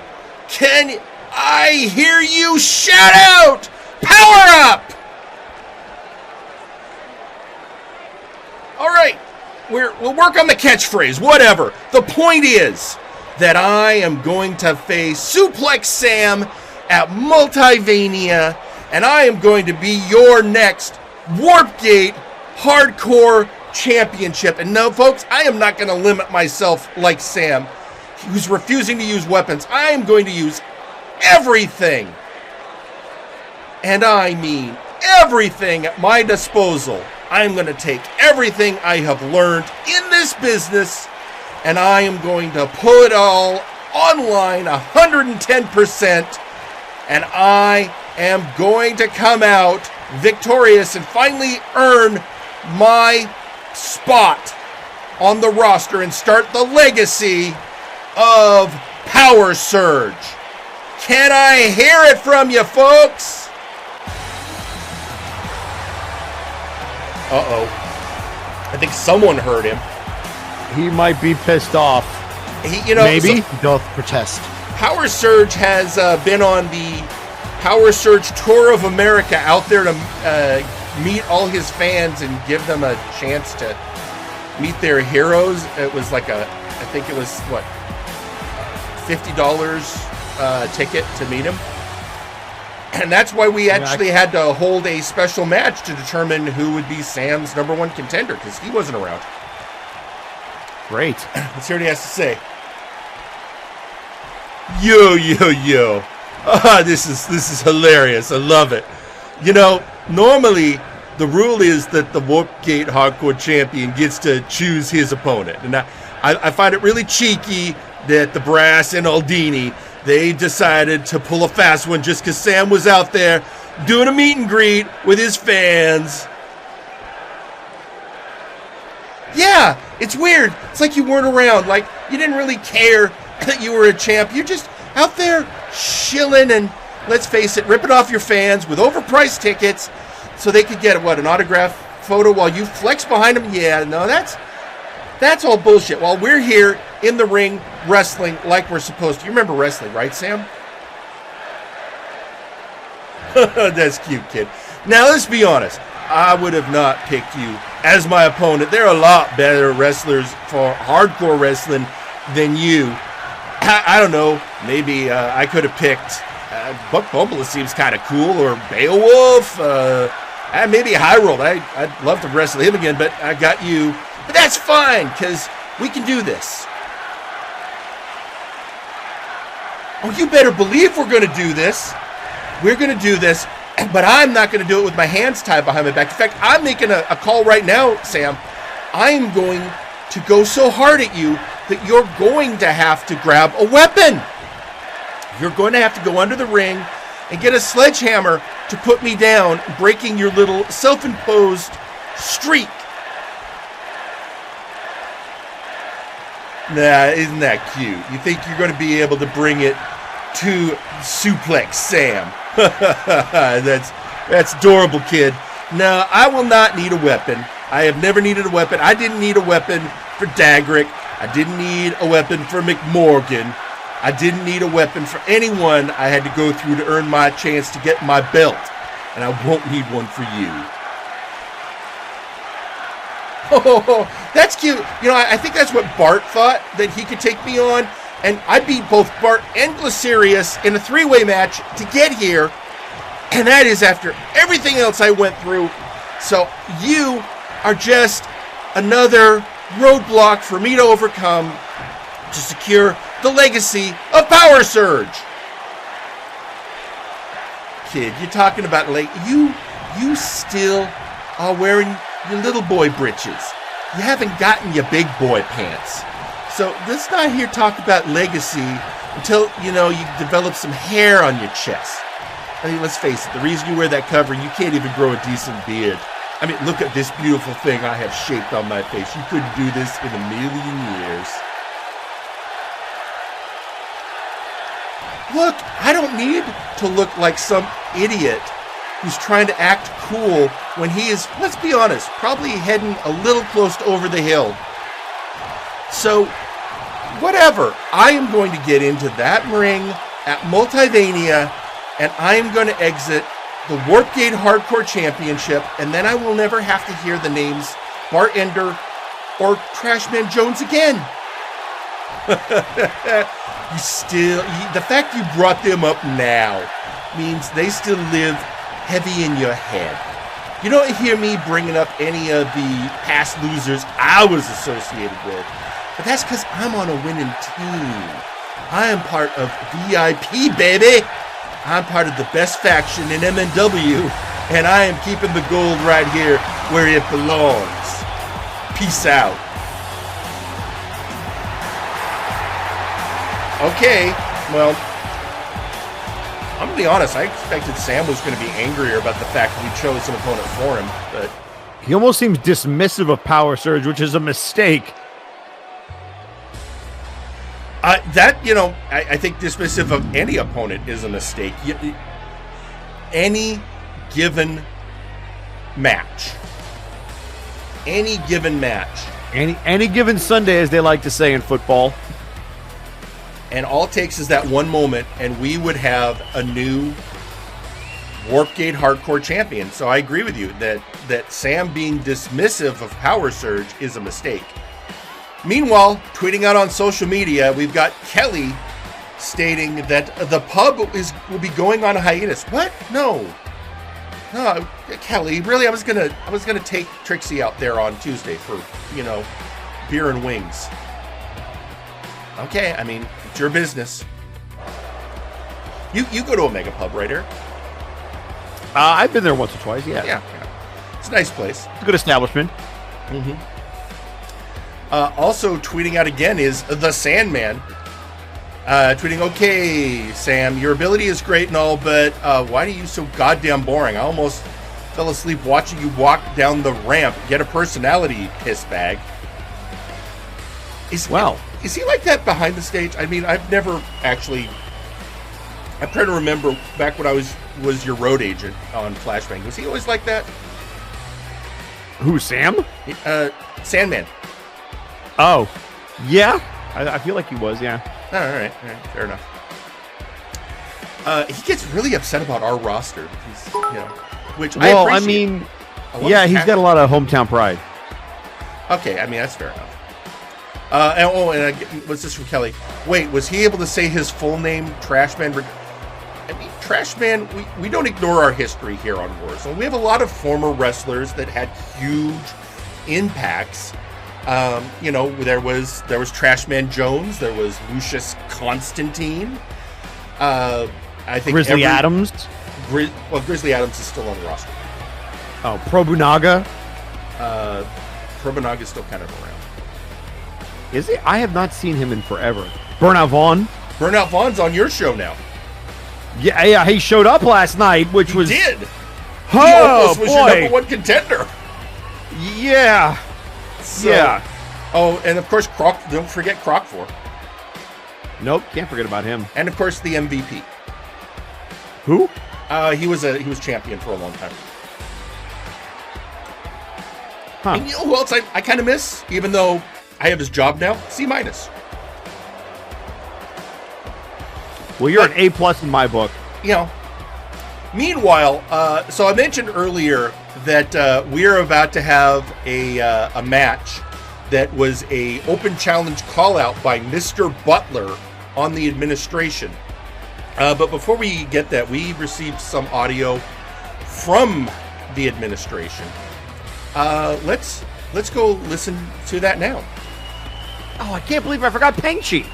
Can I hear you shout out, power up? All right, we'll work on the catchphrase, whatever. The point is that I am going to face Suplex Sam at Multivania, and I am going to be your next Warpgate Hardcore Championship. And no, folks, I am not going to limit myself like Sam, who's refusing to use weapons. I am going to use everything, and I mean everything at my disposal. I am going to take everything I have learned in this business, and I am going to put it all online 110%, and I am going to come out victorious and finally earn my spot on the roster and start the legacy of Power Surge. Can I hear it from you, folks? Uh-oh. I think someone heard him. He might be pissed off. Maybe. Don't protest. Power Surge has been on the Power Surge Tour of America, out there to meet all his fans and give them a chance to meet their heroes. It was like I think it was, what, $50 ticket to meet him. And that's why we actually had to hold a special match to determine who would be Sam's #1 contender, because he wasn't around. Great. Let's hear what he has to say. Yo. This is hilarious. I love it. You know, normally the rule is that the Warpgate Hardcore Champion gets to choose his opponent. And I find it really cheeky that the Brass and Aldini, they decided to pull a fast one just because Sam was out there doing a meet and greet with his fans. Yeah, it's weird. It's like you weren't around. Like, you didn't really care that you were a champ. You're just out there shilling and, let's face it, ripping off your fans with overpriced tickets so they could get, an autograph photo while you flex behind them. Yeah, no, that's all bullshit. While we're here in the ring wrestling like we're supposed to. You remember wrestling, right, Sam? That's cute, kid. Now, let's be honest. I would have not picked you as my opponent. There are a lot better wrestlers for hardcore wrestling than you. I don't know. Maybe I could have picked Buck Bumble. Seems kind of cool. Or Beowulf. Maybe Hyrule. I'd love to wrestle him again, but I got you. But that's fine, because we can do this. Oh, you better believe we're going to do this. We're going to do this, but I'm not going to do it with my hands tied behind my back. In fact, I'm making a call right now, Sam. I'm going to go so hard at you that you're going to have to grab a weapon. You're going to have to go under the ring and get a sledgehammer to put me down, breaking your little self-imposed streak. Nah, isn't that cute? You think you're going to be able to bring it to Suplex Sam? That's adorable, kid. No, I will not need a weapon. I have never needed a weapon. I didn't need a weapon for Dagarik. I didn't need a weapon for McMorgan. I didn't need a weapon for anyone I had to go through to earn my chance to get my belt. And I won't need one for you. Oh, that's cute. You know, I think that's what Bart thought, that he could take me on. And I beat both Bart and Glycerius in a three-way match to get here. And that is after everything else I went through. So you are just another roadblock for me to overcome to secure the legacy of Power Surge. Kid, you're talking about you still are wearing your little boy britches. You haven't gotten your big boy pants. So let's not here talk about legacy until, you develop some hair on your chest. I mean, let's face it, the reason you wear that covering, you can't even grow a decent beard. I mean, look at this beautiful thing I have shaped on my face. You couldn't do this in a million years. Look, I don't need to look like some idiot who's trying to act cool when he is, let's be honest, probably heading a little close to over the hill. So, whatever. I am going to get into that ring at Multivania, and I am going to exit the Warpgate Hardcore Championship, and then I will never have to hear the names Bart Ender or Trashman Jones again. The fact you brought them up now means they still live heavy in your head. You don't hear me bringing up any of the past losers I was associated with, but that's because I'm on a winning team. I am part of VIP, baby. I'm part of the best faction in MNW, and I am keeping the gold right here where it belongs. Peace out. Okay, well, I'm going to be honest. I expected Sam was going to be angrier about the fact that we chose an opponent for him, but he almost seems dismissive of Power Surge, which is a mistake. I think dismissive of any opponent is a mistake. Any given match. Any given Sunday, as they like to say in football. And all it takes is that one moment, and we would have a new Warpgate Hardcore champion. So I agree with you that Sam being dismissive of Power Surge is a mistake. Meanwhile, tweeting out on social media, we've got Kelly stating that the pub will be going on a hiatus. What? No, Kelly, really? I was gonna take Trixie out there on Tuesday for beer and wings. Okay, I mean, it's your business. You go to a mega pub, right, Eric? I've been there once or twice. Yeah. It's a nice place. It's a good establishment. Mm-hmm. Also tweeting out again is the Sandman. Tweeting, okay, Sam, your ability is great and all, but why are you so goddamn boring? I almost fell asleep watching you walk down the ramp. Get a personality, piss bag. Is he like that behind the stage? I mean, I've never actually... I'm trying to remember back when I was your road agent on Flashbang. Was he always like that? Who, Sam? Sandman. Oh, yeah. I feel like he was, yeah. All right, fair enough. He gets really upset about our roster. Which I appreciate. He's got a lot of hometown pride. Okay, I mean, that's fair enough. What's this from Kelly? Wait, was he able to say his full name, Trashman? I mean, Trashman, we don't ignore our history here on Warzone. We have a lot of former wrestlers that had huge impacts. There was Trashman Jones, there was Lucius Constantine. I think Grizzly Adams. Grizzly Adams is still on the roster. Oh, Probunaga. Probunaga's still kind of around. Is he? I have not seen him in forever. Burnout Vaughn. Burnout Vaughn's on your show now. Yeah, he showed up last night, which was... did. Oh, he almost was boy. your number one contender. Yeah. So, yeah. Oh, and of course, don't forget Croc4. Nope, can't forget about him. And of course, the MVP. Who? He was champion for a long time. Huh. And you know who else I kind of miss, even though I have his job now? C-. Well, you're an A+ in my book. You know. Meanwhile, so I mentioned earlier that we're about to have a match that was a open challenge call out by Mr. Butler on the administration. But before we get that, we received some audio from the administration. Let's go listen to that now. Oh, I can't believe I forgot Peng-Chi.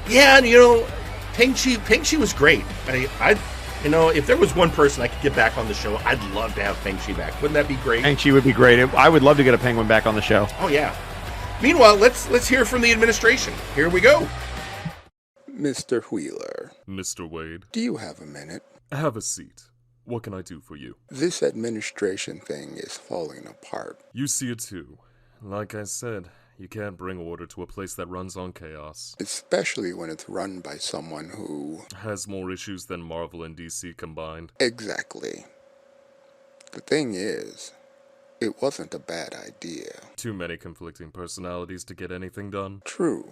Yeah, and you know, Peng-Chi was great. I you know, if there was one person I could get back on the show, I'd love to have Peng-Chi back. Wouldn't that be great? Peng-Chi would be great. I would love to get a Penguin back on the show. Oh yeah. Meanwhile, let's hear from the administration. Here we go. Mr. Wheeler. Mr. Wade. Do you have a minute? Have a seat. What can I do for you? This administration thing is falling apart. You see it too. Like I said, you can't bring order to a place that runs on chaos. Especially when it's run by someone who... has more issues than Marvel and DC combined. Exactly. The thing is, it wasn't a bad idea. Too many conflicting personalities to get anything done. True.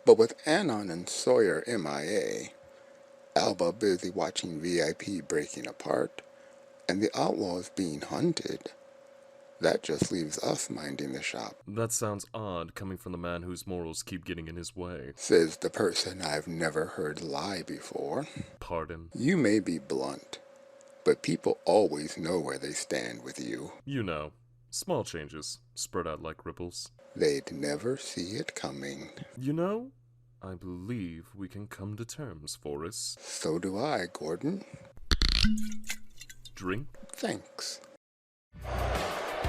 But with Anon and Sawyer MIA, Alba busy watching VIP breaking apart, and the Outlaws being hunted, that just leaves us minding the shop. That sounds odd coming from the man whose morals keep getting in his way. Says the person I've never heard lie before. Pardon? You may be blunt, but people always know where they stand with you. You know, small changes spread out like ripples. They'd never see it coming. You know, I believe we can come to terms, Forrest. So do I, Gordon. Drink? Thanks.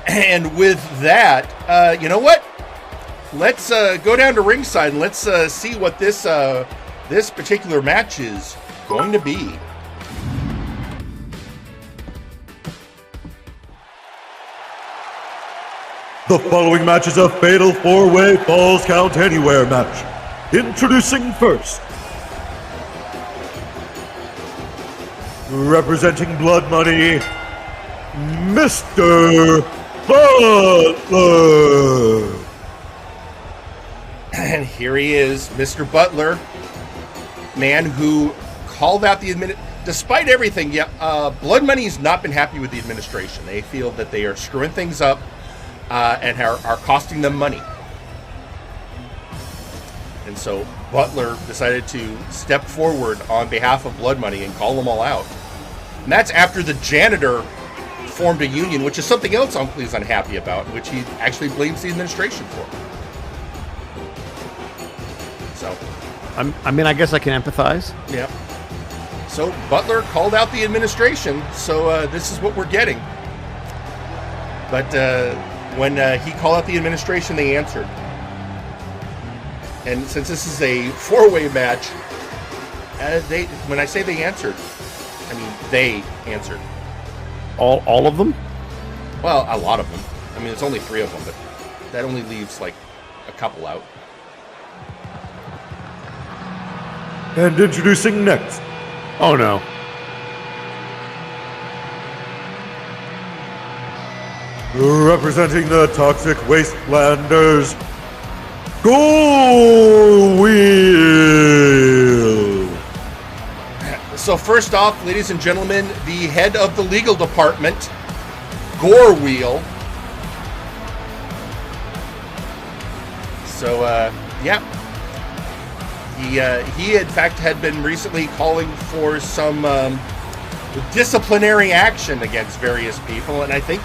And with that, you know what? Let's go down to ringside and let's see what this particular match is going to be. The following match is a fatal 4-way Falls Count Anywhere match. Introducing first, representing Blood Money, Mr. Butler. And here he is, Mr. Butler, man who called out the despite everything. Yeah, Blood Money's not been happy with the administration. They feel that they are screwing things up and are costing them money. And so Butler decided to step forward on behalf of Blood Money and call them all out. And that's after the janitor formed a union, which is something else Unklydunk unhappy about, which he actually blames the administration for. So, I mean, I guess I can empathize. Yeah. So Butler called out the administration, so this is what we're getting. But when he called out the administration, they answered. And since this is a four-way match, when I say they answered, I mean they answered. All of them? Well, a lot of them. I mean, there's only 3 of them, but that only leaves like a couple out. And introducing next, Oh no. representing the Toxic Wastelanders, Gore-Wheel. So first off, ladies and gentlemen, the head of the legal department, Gore-Wheel. So, yeah. He in fact had been recently calling for some disciplinary action against various people, and I think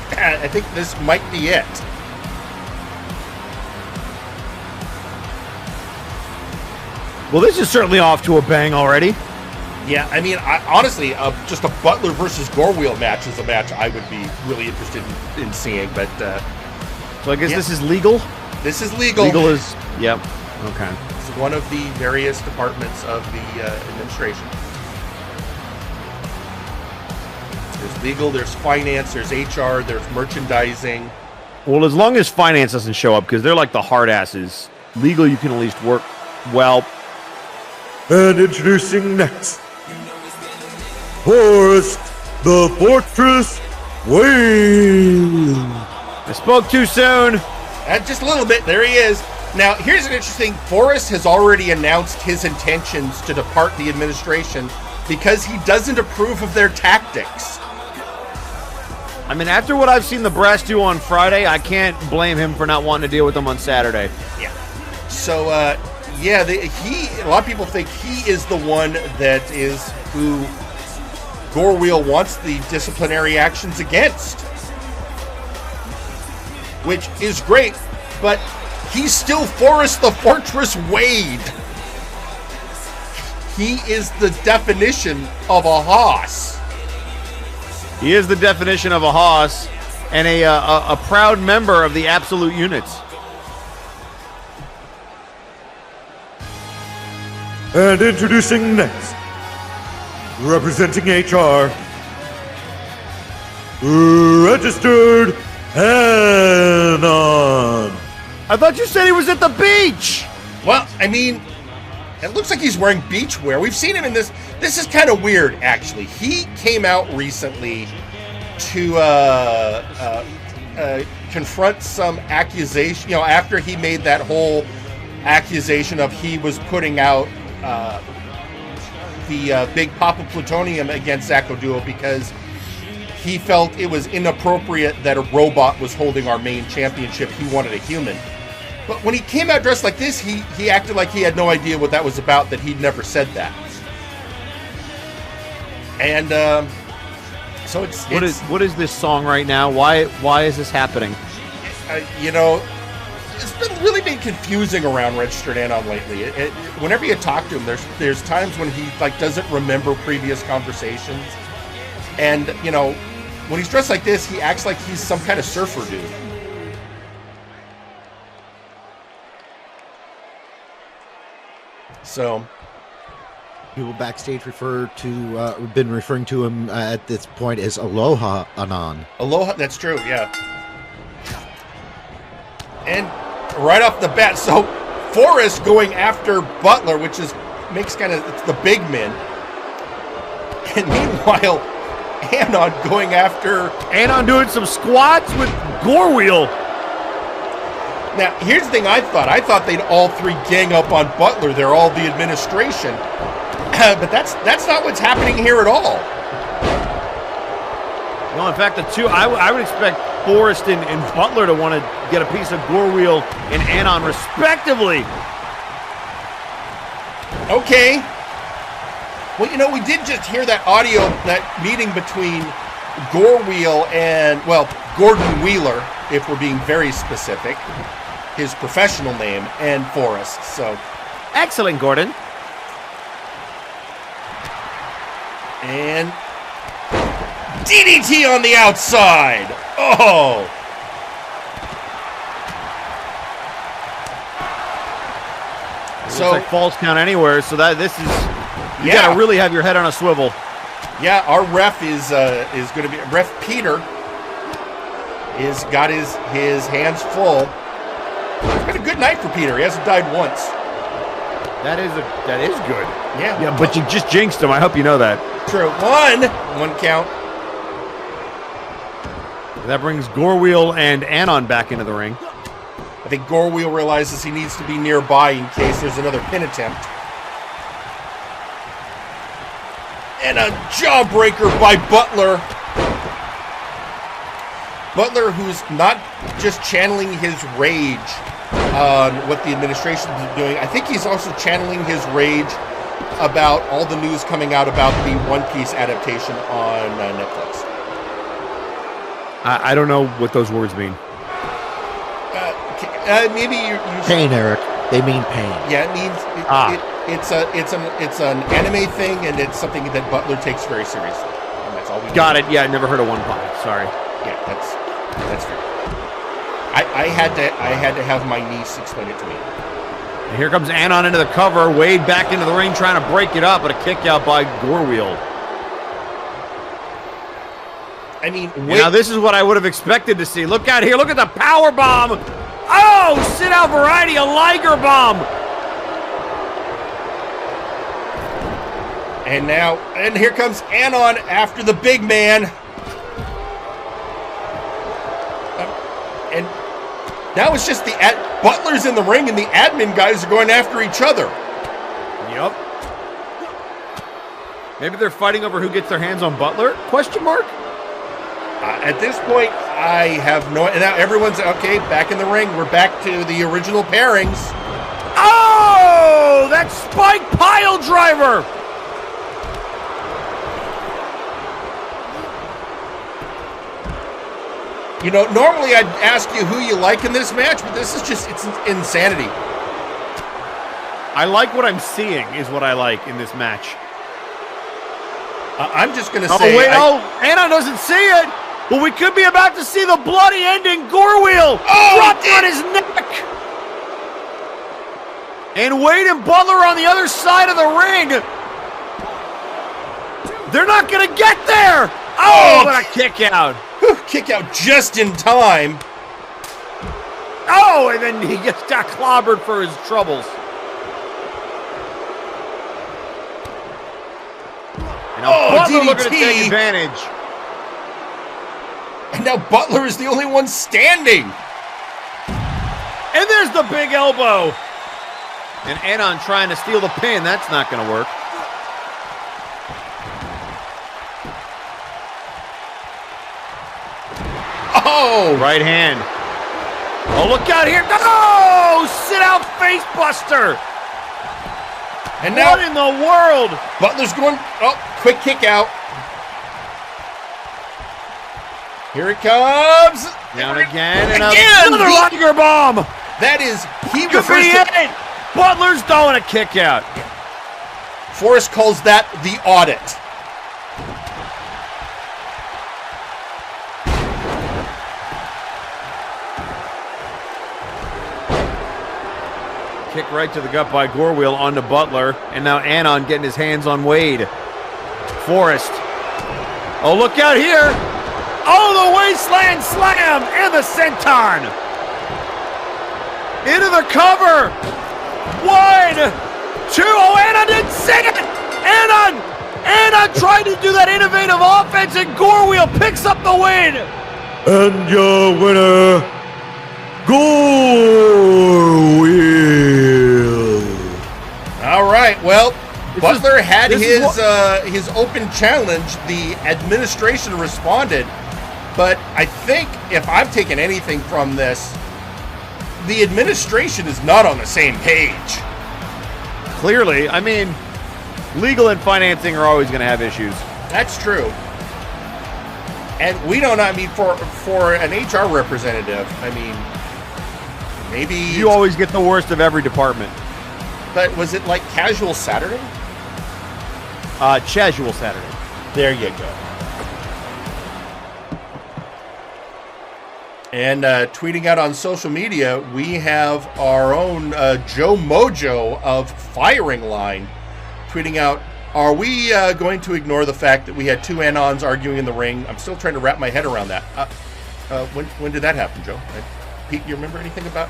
this might be it. Well, this is certainly off to a bang already. Yeah, I mean, honestly, just a Butler versus Gore-Wheel match is a match I would be really interested in seeing, but... so I guess this is legal? This is legal. Legal is... Yep. Okay. It's one of the various departments of the administration. There's legal, there's finance, there's HR, there's merchandising. Well, as long as finance doesn't show up, because they're like the hard asses. Legal, you can at least work well. And introducing next, Forrest, the Fortress Whale. I spoke too soon. Just a little bit. There he is. Now, here's an interesting. Forrest has already announced his intentions to depart the administration because he doesn't approve of their tactics. I mean, after what I've seen the brass do on Friday, I can't blame him for not wanting to deal with them on Saturday. Yeah. So, yeah, a lot of people think he is the one that is who Gore-Wheel wants the disciplinary actions against. Which is great, but he's still Forrest the Fortress Wade. He is the definition of a hoss. He is the definition of a hoss and a proud member of the Absolute Units. And introducing next, representing HR, registered Anon. I thought you said he was at the beach. Well, I mean, it looks like he's wearing beach wear. We've seen him in this. This is kind of weird, actually. He came out recently to confront some accusation. You know, after he made that whole accusation of he was putting out the Big Papa Plutonium against Zacko Duo because he felt it was inappropriate that a robot was holding our main championship. He wanted a human. But when he came out dressed like this, he acted like he had no idea what that was about, that he'd never said that. And so it's what is this song right now? Why is this happening? You know, it's really been confusing around Registered Anon lately. Whenever you talk to him, there's times when he like doesn't remember previous conversations, and you know, when he's dressed like this, he acts like he's some kind of surfer dude. So, people backstage been referring to him at this point as Aloha Anon. Aloha, that's true, yeah. And right off the bat, so Forrest going after Butler, which makes it's the big men. And meanwhile, Anon going after... Anon doing some squats with Gore-Wheel. Now, here's the thing I thought they'd all three gang up on Butler. They're all the administration. But that's not what's happening here at all. Well, in fact, the two, I would expect Forrest and Butler to want to get a piece of Gore-Wheel and Anon respectively. Okay. Well, you know, we did just hear that audio, that meeting between Gore-Wheel and, well, Gordon Wheeler, if we're being very specific, his professional name, and Forrest, so. Excellent, Gordon. And DDT on the outside. Oh. So looks like falls count anywhere, so this is, you gotta really have your head on a swivel. Yeah, our ref is going to be Ref Peter. Is got his hands full. It's been a good night for Peter. He hasn't died once. That is good. Yeah. Yeah, but you just jinxed him. I hope you know that. True. One count. That brings Gore-Wheel and Anon back into the ring. I think Gore-Wheel realizes he needs to be nearby in case there's another pin attempt. And a jawbreaker by Butler. Butler, who's not just channeling his rage on what the administration is doing. I think he's also channeling his rage about all the news coming out about the One Piece adaptation on Netflix. I don't know what those words mean. Maybe you pain, Eric. They mean pain. Yeah, it means it's an anime thing, and it's something that Butler takes very seriously. And that's all we got it. Yeah, I never heard of One Piece. Sorry. Yeah, that's fair. I had to have my niece explain it to me. And here comes Anon into the cover, Wade back into the ring trying to break it up, but a kick out by Gore-Wheel. I mean, now this is what I would have expected to see. Look out here. Look at the power bomb. Oh, sit out variety, a Liger bomb. And here comes Anon after the big man. And now it's just Butler's in the ring and the admin guys are going after each other. Yep. Maybe they're fighting over who gets their hands on Butler? Question mark? At this point, I have no... And now everyone's, okay, back in the ring. We're back to the original pairings. Oh! That spike pile driver! You know, normally I'd ask you who you like in this match, but this is just, it's insanity. I like what I'm seeing is what I like in this match. I'm just going to say... Oh, wait, Anon doesn't see it. But we could be about to see the bloody ending. Gore-Wheel dropped on his neck. And Wade and Butler on the other side of the ring. They're not going to get there. Oh, what a kick out. Kick out just in time. Oh, and then he got clobbered for his troubles. And now Butler looking to take advantage. And now Butler is the only one standing. And there's the big elbow. And Anon trying to steal the pin. That's not going to work. Oh! Right hand. Oh, look out here. Oh! Sit out face buster. And now, what in the world? Butler's going, quick kick out. Here it comes. Down again. And again. Another Liger bomb. That is, he could refers be to it. Butler's throwing a kick out. Forrest calls that the audit. Kick right to the gut by Gore-Wheel onto Butler. And now Anon getting his hands on Wade. Forrest. Oh, look out here. Oh, the wasteland slam and the senton. Into the cover. 1, 2. Oh, Anon didn't see it. Anon tried to do that innovative offense, and Gore-Wheel picks up the win. And your winner, Gore-Wheel. All right, well, Butler had his open challenge. The administration responded, but I think if I've taken anything from this, the administration is not on the same page. Clearly, I mean, legal and financing are always going to have issues. That's true. And we don't, I mean, for an HR representative, I mean, maybe... You always get the worst of every department. But was it like Casual Saturday? Casual Saturday. There you go. And tweeting out on social media, we have our own Joe Mojo of Firing Line tweeting out, are we going to ignore the fact that we had two Anons arguing in the ring? I'm still trying to wrap my head around that. When did that happen, Joe? Pete, you remember anything about?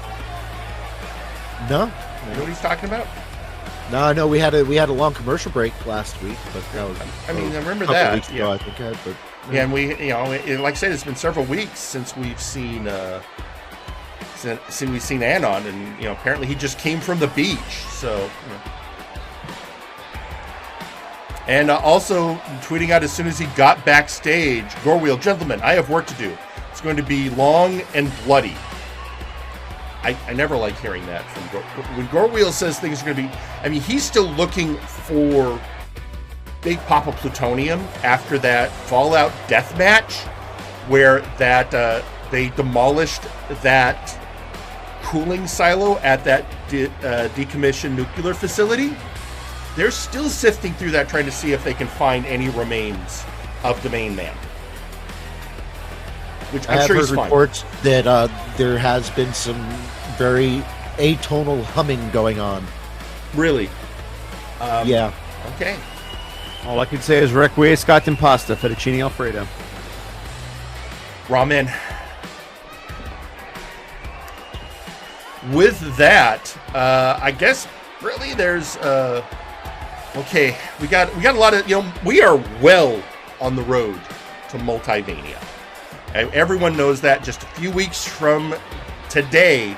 No. You know what he's talking about? No, we had a long commercial break last week, but that was. I mean, I remember a couple that. Weeks ago, I think. But yeah, and we, like I said, it's been several weeks since we've seen we've seen Anon, and apparently he just came from the beach. So, and also tweeting out as soon as he got backstage, Gore-Wheel, gentlemen, I have work to do. It's going to be long and bloody. I never like hearing that from when Gore-Wheel says things are going to be. I mean, he's still looking for Big Papa Plutonium after that Fallout death match, where they demolished that cooling silo at that decommissioned nuclear facility. They're still sifting through that, trying to see if they can find any remains of the main man. Which I'm sure he's fine. I have heard reports that there has been some very atonal humming going on. Really? Yeah. Okay. All I can say is Requiescat in pasta, fettuccine alfredo. Ramen. With that, I guess really there's okay. We got a lot of, we are well on the road to Multivania. Everyone knows that. Just a few weeks from today,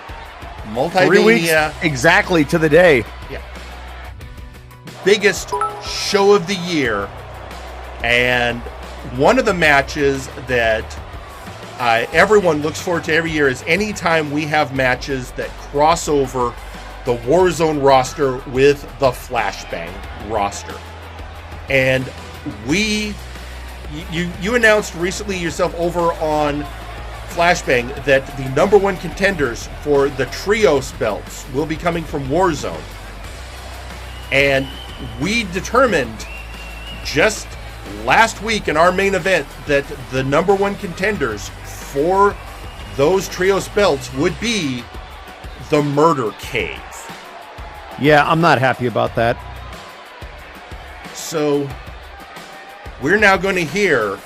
Multivania. 3 weeks exactly to the day. Yeah. Biggest show of the year, and one of the matches that everyone looks forward to every year is anytime we have matches that cross over the Warzone roster with the Flashbang roster. And you announced recently yourself over on Flashbang that the #1 contenders for the Trios belts will be coming from Warzone. And we determined just last week in our main event that the #1 contenders for those Trios belts would be the Murder Cave. Yeah, I'm not happy about that. So we're now going to hear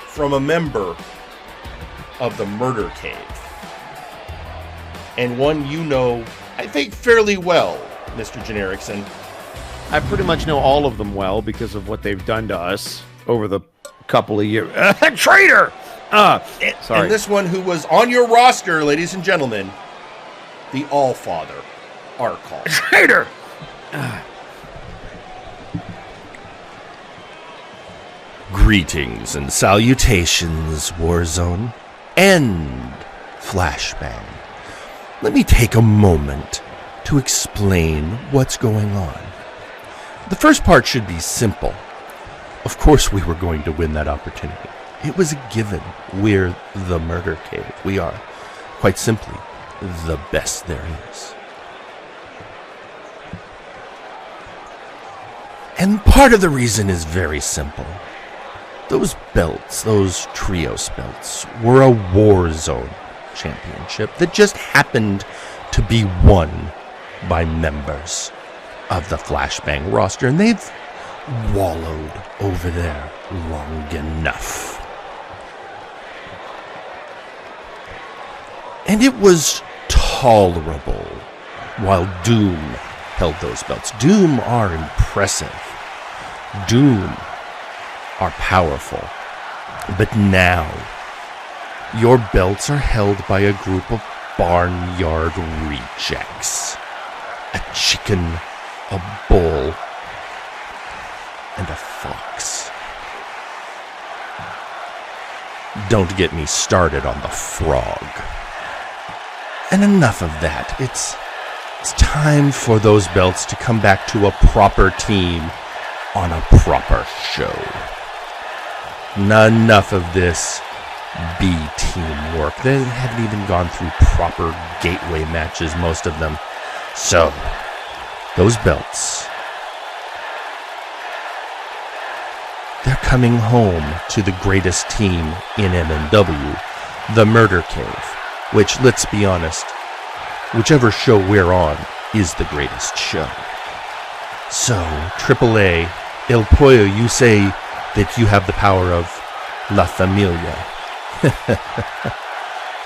from a member of the Murder Cave. And one I think, fairly well, Mr. Genericson. I pretty much know all of them well because of what they've done to us over the couple of years. Traitor! Sorry. And this one who was on your roster, ladies and gentlemen, the Allfather, Arcolf. Traitor! Greetings and salutations, Warzone and Flashbang. Let me take a moment to explain what's going on. The first part should be simple. Of course we were going to win that opportunity. It was a given. We're the Murder Cave. We are, quite simply, the best there is. And part of the reason is very simple. Those belts, those Trios belts, were a Warzone championship that just happened to be won by members of the Flashbang roster, and they've wallowed over there long enough. And it was tolerable while Doom held those belts. Doom are impressive. Doom are powerful. But now, your belts are held by a group of barnyard rejects. A chicken, a bull, and a fox. Don't get me started on the frog. And enough of that. It's time for those belts to come back to a proper team on a proper show. Enough of this B-team work. They haven't even gone through proper gateway matches, most of them. So, those belts, they're coming home to the greatest team in MNW, the Murder Cave, which, let's be honest, whichever show we're on is the greatest show. So, AAA, El Pollo, you say that you have the power of La Familia.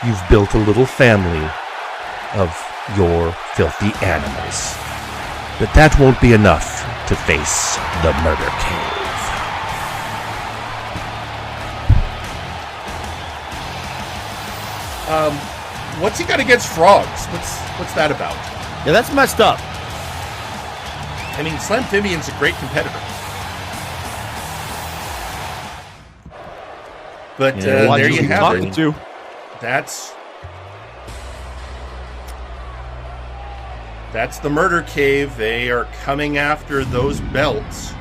You've built a little family of your filthy animals. But that won't be enough to face the Murder Cave. What's he got against frogs? What's that about? Yeah, that's messed up. I mean, Slamphibion's a great competitor. But there you have it. That's the Murder Cave. They are coming after those belts.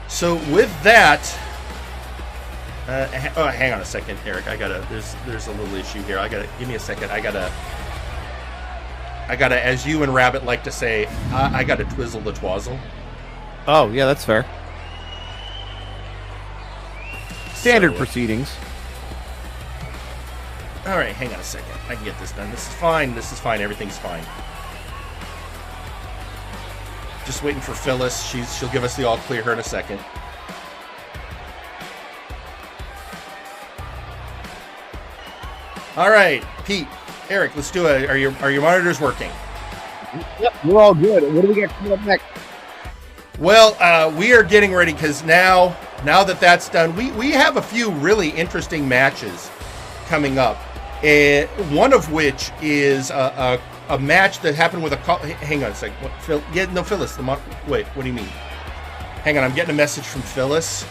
So with that, hang on a second, Eric. There's a little issue here. Give me a second. I gotta, as you and Rabbit like to say, I gotta twizzle the twazzle. Oh, yeah, that's fair. Standard proceedings. All right, hang on a second. I can get this done. This is fine. Everything's fine. Just waiting for Phyllis. She'll give us the all clear here in a second. All right, Pete, Eric, let's do it. Are your monitors working? Yep, we're all good. What do we got coming up next? Well, we are getting ready because now that that's done, we have a few really interesting matches coming up. One of which is a match that happened with a... Hang on a second. What, Phil? Yeah, no, Phyllis. Wait, what do you mean? Hang on, I'm getting a message from Phyllis.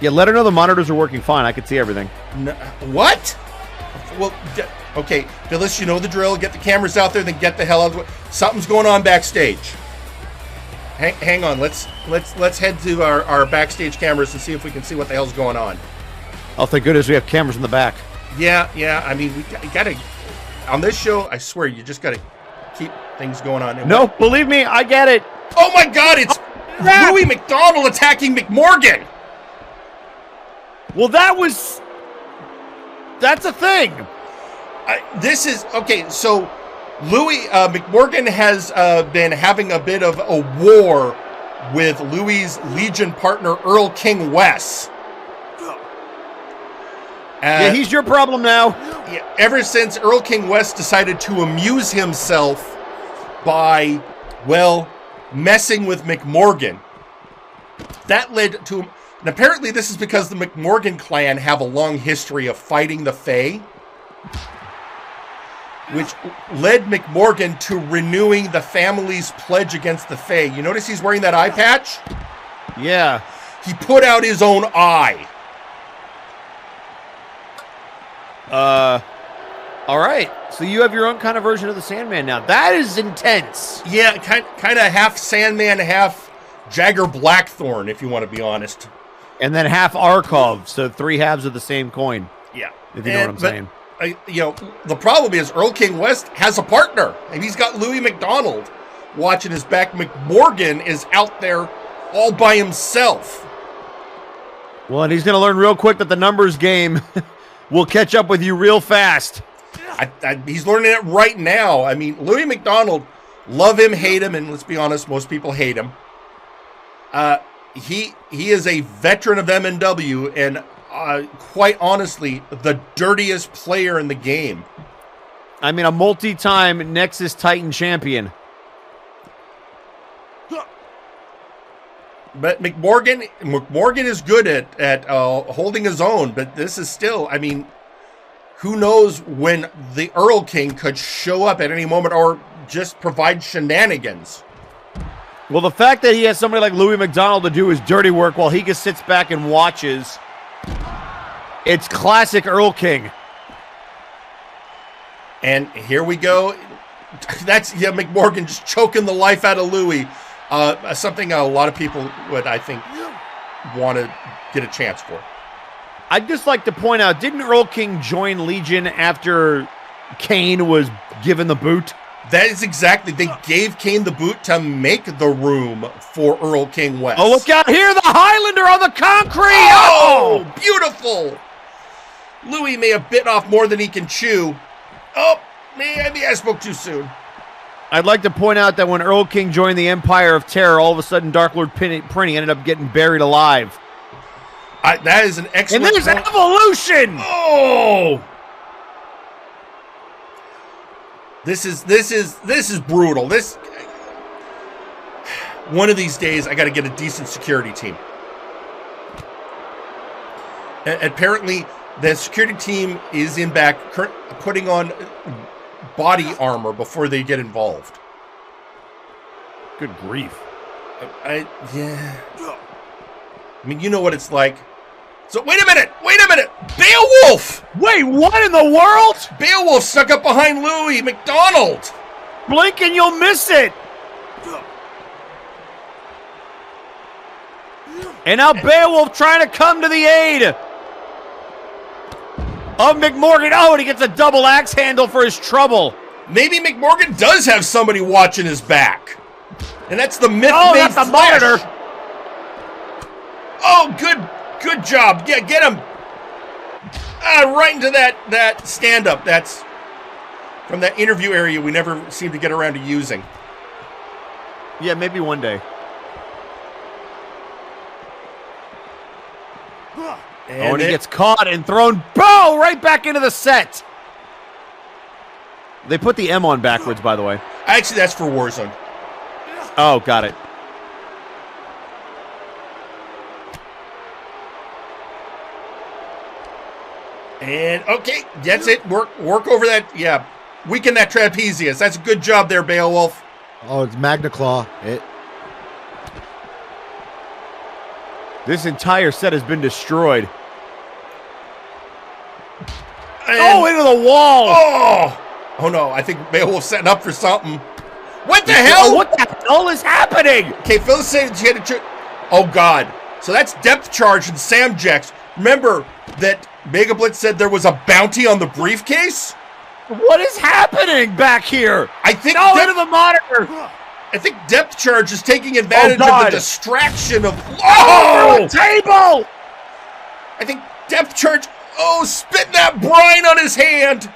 Yeah, let her know the monitors are working fine. I can see everything. No, what? Well, okay, Phyllis, you know the drill. Get the cameras out there, then get the hell out of the way. Something's going on backstage. Hang on, let's head to our backstage cameras and see if we can see what the hell's going on. Oh, thank goodness we have cameras in the back. Yeah. I mean, we gotta on this show. I swear, you just gotta keep things going on. No, believe me, I get it. Oh my God, it's Louis McDonald attacking McMorgan. Well, that's a thing. This is okay. So Louis McMorgan has been having a bit of a war with Louis' Legion partner Earl King West. Yeah, he's your problem now. Yeah, ever since Earl King West decided to amuse himself by, well, messing with McMorgan. That led to, and apparently this is because the McMorgan clan have a long history of fighting the Fae, which led McMorgan to renewing the family's pledge against the Fae. You notice he's wearing that eye patch? Yeah. He put out his own eye. All right. So you have your own kind of version of the Sandman now. That is intense. Yeah, kind of half Sandman, half Jagger Blackthorn, if you want to be honest. And then half Arcolf, so three halves of the same coin. Yeah. If you know what I'm saying. The problem is Earl King West has a partner, and he's got Louis McDonald watching his back. McMorgan is out there all by himself. Well, and he's going to learn real quick that the numbers game will catch up with you real fast. He's learning it right now. I mean, Louis McDonald, love him, hate him, and let's be honest, most people hate him. He is a veteran of MNW, and quite honestly, the dirtiest player in the game. I mean, a multi-time Nexus Titan champion. But McMorgan is good at holding his own, but this is still, I mean, who knows when the Earl King could show up at any moment or just provide shenanigans. Well, the fact that he has somebody like Louis McDonald to do his dirty work while he just sits back and watches, it's classic Earl King. And here we go. That's, McMorgan just choking the life out of Louis. Something a lot of people would, I think, want to get a chance for. I'd just like to point out, didn't Earl King join Legion after Kane was given the boot? That is exactly. They gave Kane the boot to make the room for Earl King West. Oh, look out here, the Highlander on the concrete! Oh, beautiful! Louis may have bitten off more than he can chew. Oh, maybe I spoke too soon. I'd like to point out that when Earl King joined the Empire of Terror, all of a sudden Dark Lord Prinny ended up getting buried alive. That is an excellent And there's point. evolution! Oh! This is brutal. One of these days, I got to get a decent security team. Apparently, the security team is in back putting on body armor before they get involved. Good grief. Yeah. I mean, you know what it's like. So, wait a minute! Beowulf! Wait, what in the world? Beowulf stuck up behind Louis McDonald! Blink and you'll miss it! And now Beowulf trying to come to the aid of McMorgan. Oh, and he gets a double axe handle for his trouble. Maybe McMorgan does have somebody watching his back. And that's the myth made that's the flesh. monitor. Oh, good job. Yeah, get him. Right into that stand-up. That's from that interview area we never seem to get around to using. Yeah, maybe one day. And he gets caught and thrown right back into the set. They put the M on backwards, by the way. Actually, that's for Warzone. Oh, got it. And, okay, that's it. Work over that. Yeah, weaken that trapezius. That's a good job there, Beowulf. Oh, it's Magna Claw. This entire set has been destroyed. And, into the wall! Oh no, I think Beowulf's setting up for something. What the hell? What the hell is happening? Okay, Phyllis said she had to... Oh, God. So that's Depth Charge and Samjax. Remember that Mega Blitz said there was a bounty on the briefcase? What is happening back here? I think... into the monitor! I think Depth Charge is taking advantage of the distraction of... Oh! Table! I think Depth Charge... Oh, spitting that brine on his hand!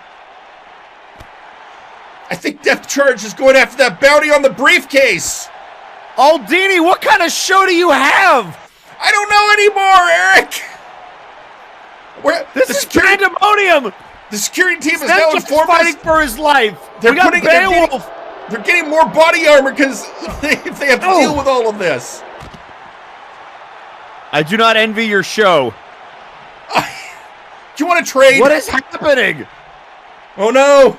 I think Depth Charge is going after that bounty on the briefcase! Aldini, what kind of show do you have? I don't know anymore, Eric! This is pandemonium! The security team is now informed fighting for his life. They're getting more body armor because they have to deal with all of this. I do not envy your show. Do you want to trade? What is happening? Oh no!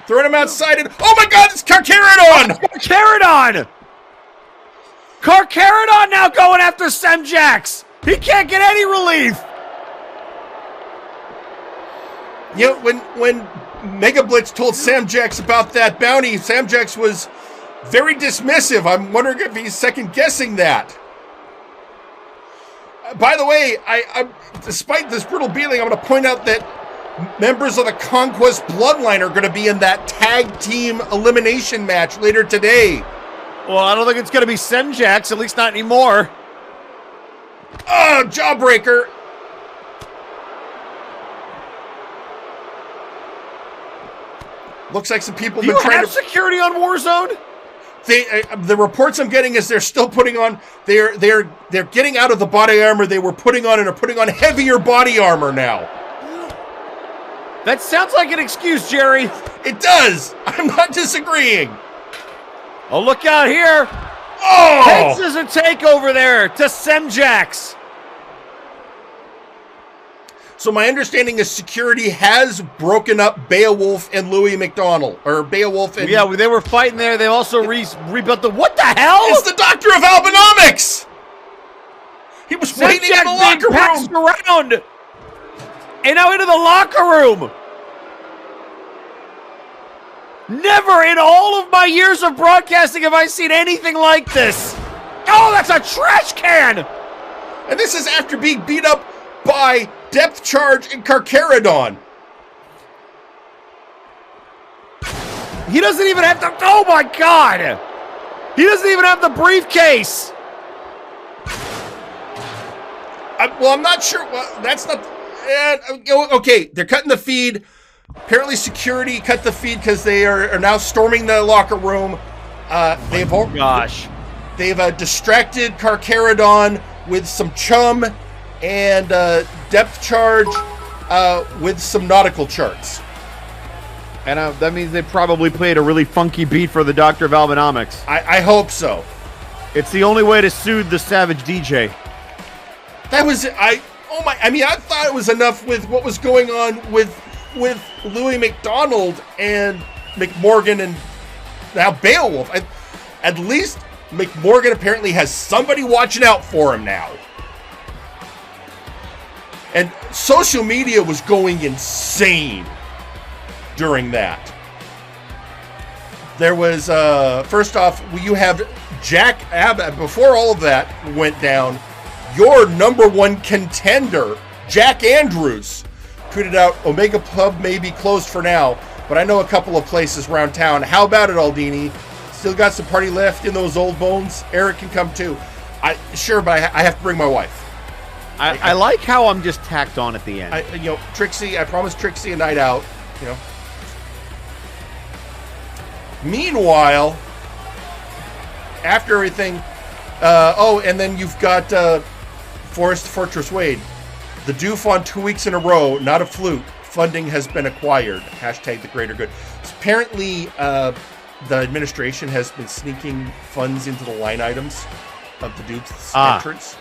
Throwing him outside and oh my God! It's Carcharodon! Carcharodon now going after Samjax. He can't get any relief. You know, when Mega Blitz told Samjax about that bounty, Samjax was very dismissive. I'm wondering if he's second guessing that. By the way, I despite this brutal beating, I'm going to point out that members of the Conquest Bloodline are going to be in that tag team elimination match later today. Well, I don't think it's going to be Samjax, at least not anymore. Oh, Jawbreaker. Looks like some people have been trying to... security on Warzone? The reports I'm getting is they're still putting on... They're getting out of the body armor they were putting on and are putting on heavier body armor now. That sounds like an excuse, Jerry. It does. I'm not disagreeing. Oh, look out here. Oh! Texas a takeover there to Samjax. So my understanding is security has broken up Beowulf and Louis McDonald. Or Beowulf and... Yeah, they were fighting there. They also rebuilt the... What the hell? It's the Doctor of Albinomics! He was waiting in the locker room. Around. And now into the locker room. Never in all of my years of broadcasting have I seen anything like this. Oh, that's a trash can! And this is after being beat up by Depth Charge and Carcharodon. He doesn't even have to... Oh, my God! He doesn't even have the briefcase! Well, I'm not sure... Well, that's not... okay, they're cutting the feed. Apparently security cut the feed because they are now storming the locker room. They've distracted Carcharodon with some chum and Depth Charge with some nautical charts. And that means they probably played a really funky beat for the Doctor of Albinomics. I hope so. It's the only way to soothe the Savage DJ. That was... I thought it was enough with what was going on with Louis McDonald and McMorgan and now Beowulf. At least McMorgan apparently has somebody watching out for him now. And social media was going insane during that. There was, first off, you have Jack Abbott. Before all of that went down, your number one contender, Jack Andrews, tweeted out, Omega Pub may be closed for now, but I know a couple of places around town. How about it, Aldini? Still got some party left in those old bones? Eric can come too. Sure, but I have to bring my wife. I like how I'm just tacked on at the end. Trixie, I promised Trixie a night out, Meanwhile, after everything, and then you've got Forrest Fortress Wade. The doof on 2 weeks in a row, not a fluke. funding has been acquired. Hashtag the greater good. So apparently, the administration has been sneaking funds into the line items of the dude's entrance.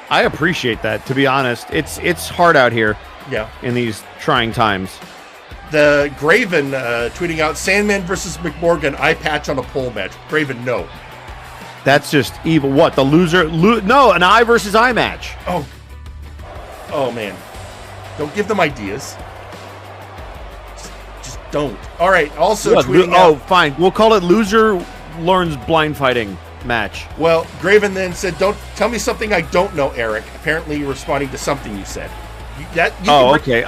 I appreciate that, to be honest. It's hard out here. Yeah. In these trying times. The Graven tweeting out, Sandman versus McMorgan, eye patch on a pole match. Graven, no. That's just evil. What? The loser? No, an eye versus eye match. Oh, man. Don't give them ideas. Just don't. All right, also tweeting out... fine. We'll call it loser learns blind fighting match. Well, Graven then said, "Don't tell me something I don't know, Eric." Apparently, you're responding to something you said. Okay.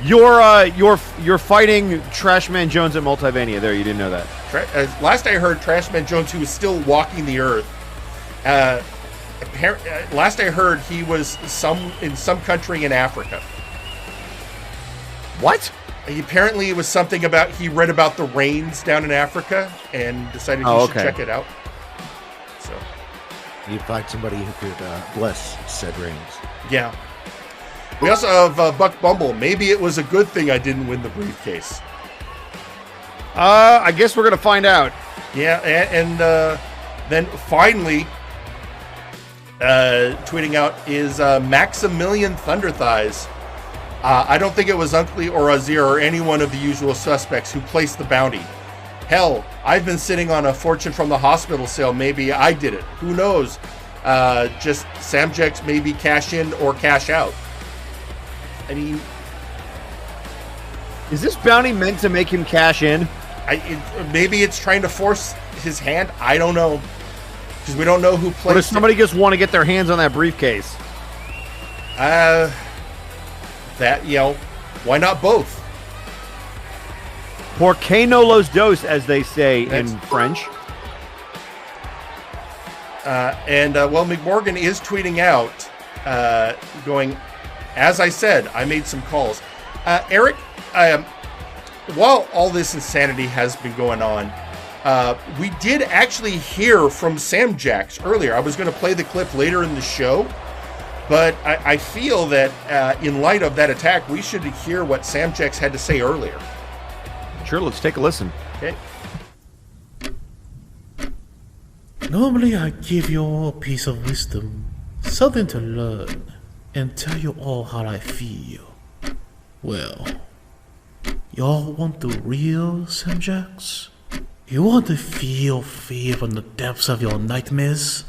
You're fighting Trashman Jones at Multivania. There, you didn't know that. Last I heard, Trashman Jones, who was still walking the earth. Last I heard, he was in some country in Africa. What? Apparently, it was something about he read about the rains down in Africa and decided he should check it out. So you'd find somebody who could bless said rains. Yeah. We also have Buck Bumble. Maybe it was a good thing I didn't win the briefcase. I guess we're going to find out. Yeah, and then finally, tweeting out is Maximilian Thunder Thighs. I don't think it was Unkley or Azir or any one of the usual suspects who placed the bounty. Hell, I've been sitting on a fortune from the hospital sale. Maybe I did it. Who knows? Just Samjex maybe cash in or cash out. I mean, is this bounty meant to make him cash in? Maybe it's trying to force his hand. I don't know, because we don't know who placed. What if somebody just want to get their hands on that briefcase? Why not both? Por que no los dos, as they say in French. McMorgan is tweeting out, going, as I said, I made some calls. Eric, while all this insanity has been going on, we did actually hear from Samjax earlier. I was going to play the clip later in the show, but I feel that in light of that attack, we should hear what Samjax had to say earlier. Sure, let's take a listen. Okay. Normally I give you all a piece of wisdom, something to learn, and tell you all how I feel. Well, y'all want the real Samjax? You want to feel fear from the depths of your nightmares?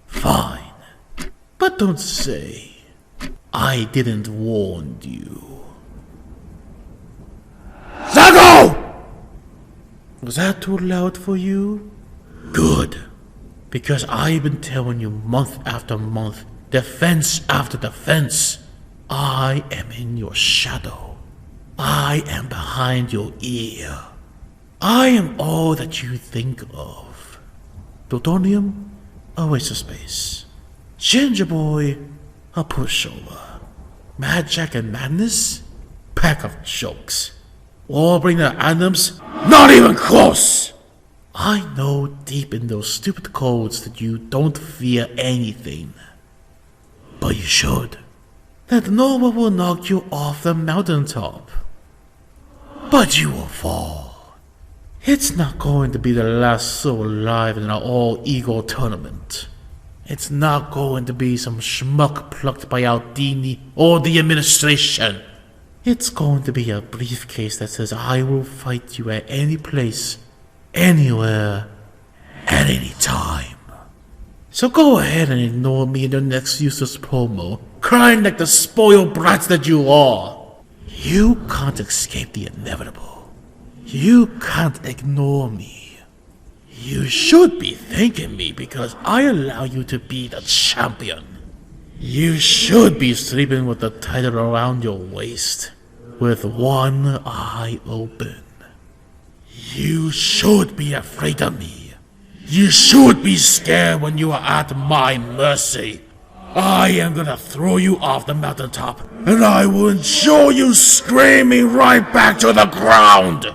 Fine. But don't say I didn't warn you. Zago! Was that too loud for you? Good. Because I've been telling you month after month, defense after defense. I am in your shadow. I am behind your ear. I am all that you think of. Plutonium, a waste of space. Ginger Boy, a pushover. Mad Jack and Madness, pack of jokes. Warbling the Adams, not even close! I know deep in those stupid codes that you don't fear anything. But you should. That no one will knock you off the mountaintop. But you will fall. It's not going to be the last soul alive in an all-ego tournament. It's not going to be some schmuck plucked by Aldini or the administration. It's going to be a briefcase that says I will fight you at any place, anywhere, at any time. So go ahead and ignore me in your next useless promo, crying like the spoiled brats that you are. You can't escape the inevitable. You can't ignore me. You should be thanking me because I allow you to be the champion. You should be sleeping with the title around your waist, with one eye open. You should be afraid of me. You should be scared when you are at my mercy. I am gonna throw you off the mountaintop, and I will ensure you screaming right back to the ground.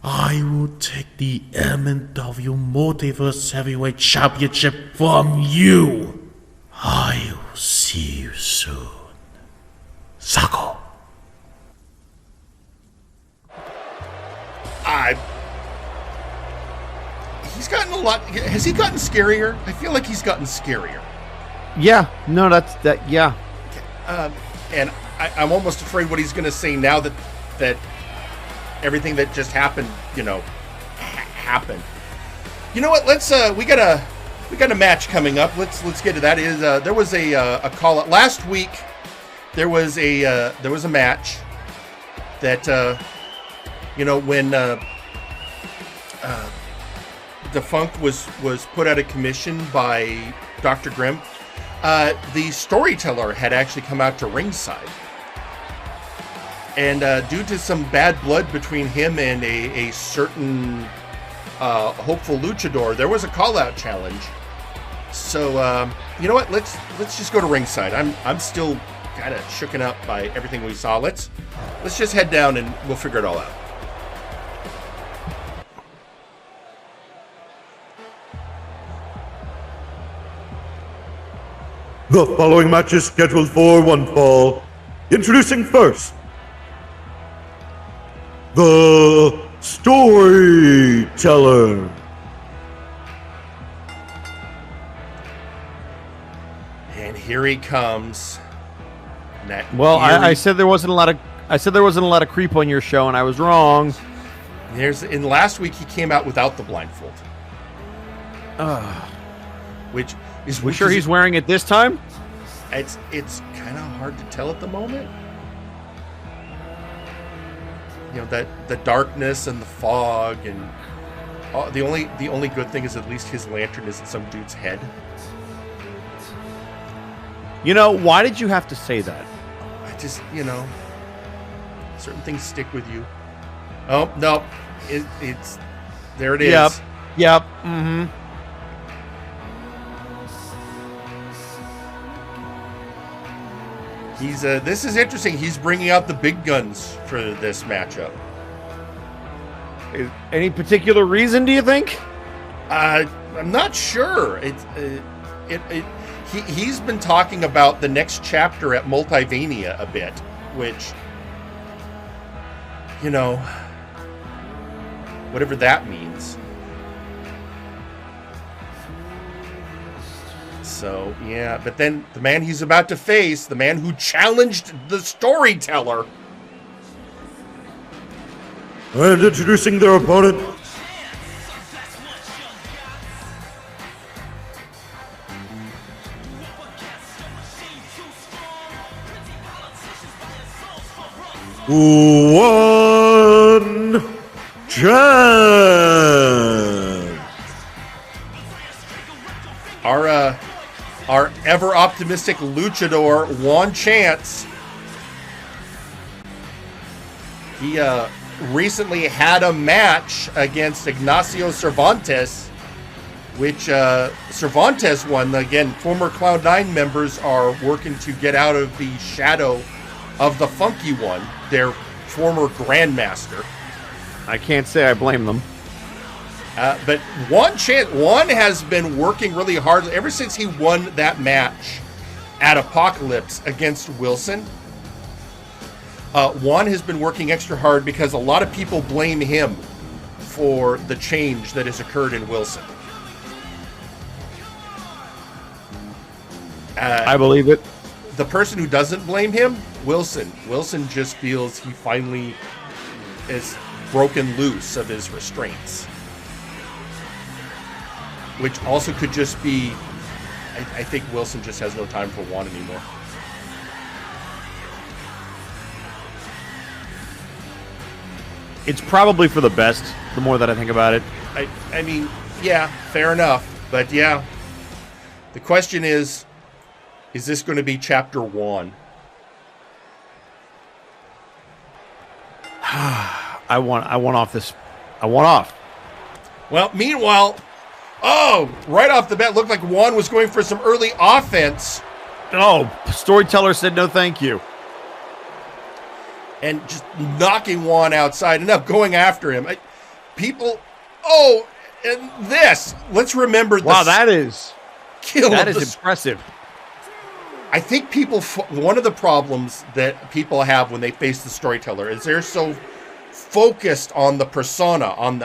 I will take the MNW Multiverse Heavyweight Championship from you. I will see you soon. Sako. a lot. Has he gotten scarier? I feel like he's gotten scarier. Yeah, no, yeah. And I'm almost afraid what he's going to say now that everything that just happened, happened. You know what? Let's we got a match coming up. Let's get to that. There was a call out last week. There was a match that when Defunct was put out of commission by Dr. Grimm. The Storyteller had actually come out to ringside. And due to some bad blood between him and a certain hopeful luchador, there was a call-out challenge. So, you know what? Let's just go to ringside. I'm still kind of shooken up by everything we saw. Let's just head down and we'll figure it all out. The following match is scheduled for one fall. Introducing first, the Storyteller. And here he comes. Well, I said there wasn't a lot of creep on your show, and I was wrong. In last week he came out without the blindfold. Which is we sure he's wearing it this time? It's kind of hard to tell at the moment. That the darkness and the fog and the only good thing is at least his lantern isn't some dude's head. Why did you have to say that? I just certain things stick with you. Oh no, it's there. It is. Yep. Mm-hmm. This is interesting. He's bringing out the big guns for this matchup. Any particular reason, do you think? I'm not sure. He's been talking about the next chapter at Multivania a bit, which, whatever that means. So, yeah, but then the man he's about to face, the man who challenged the Storyteller. And introducing their opponent, Juan Chan. Our ever-optimistic luchador, Juan Chance. He recently had a match against Ignacio Cervantes, which Cervantes won. Again, former Cloud9 members are working to get out of the shadow of the Funky One, their former Grandmaster. I can't say I blame them. But Juan has been working really hard ever since he won that match at Apocalypse against Wilson. Juan has been working extra hard because a lot of people blame him for the change that has occurred in Wilson. I believe it. The person who doesn't blame him, Wilson. Wilson just feels he finally is broken loose of his restraints. Which also could just be, I think Wilson just has no time for Juan anymore. It's probably for the best, the more that I think about it. I mean, yeah, fair enough. But yeah, the question is this going to be chapter 1? I want off this. I want off. Well, meanwhile, right off the bat, looked like Juan was going for some early offense. Oh, Storyteller said no thank you. And just knocking Juan outside and up, going after him. And this. Let's remember this. Wow, that is impressive. I think one of the problems that people have when they face the Storyteller is they're so focused on the persona, on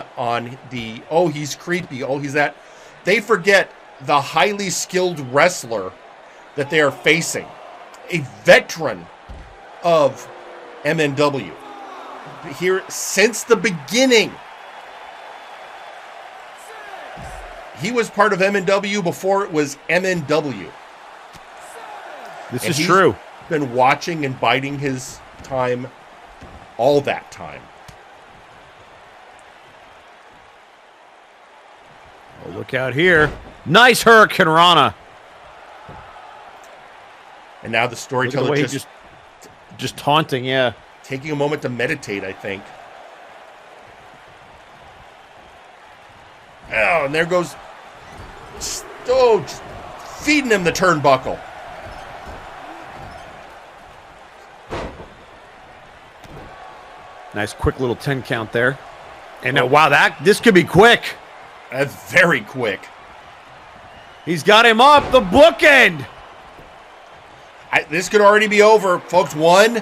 the oh, he's creepy, oh, he's that. They forget the highly skilled wrestler that they are facing, a veteran of MNW here since the beginning. He was part of MNW before it was MNW. This is true. Been watching and biding his time all that time. Oh, look out here. Nice Hurricane Rana. And now the storyteller just taunting, yeah. Taking a moment to meditate, I think. Oh, and there goes... Oh, just feeding him the turnbuckle. Nice quick little 10 count there. And wow, this could be quick. That's very quick. He's got him up, the bookend. This could already be over, folks. 1,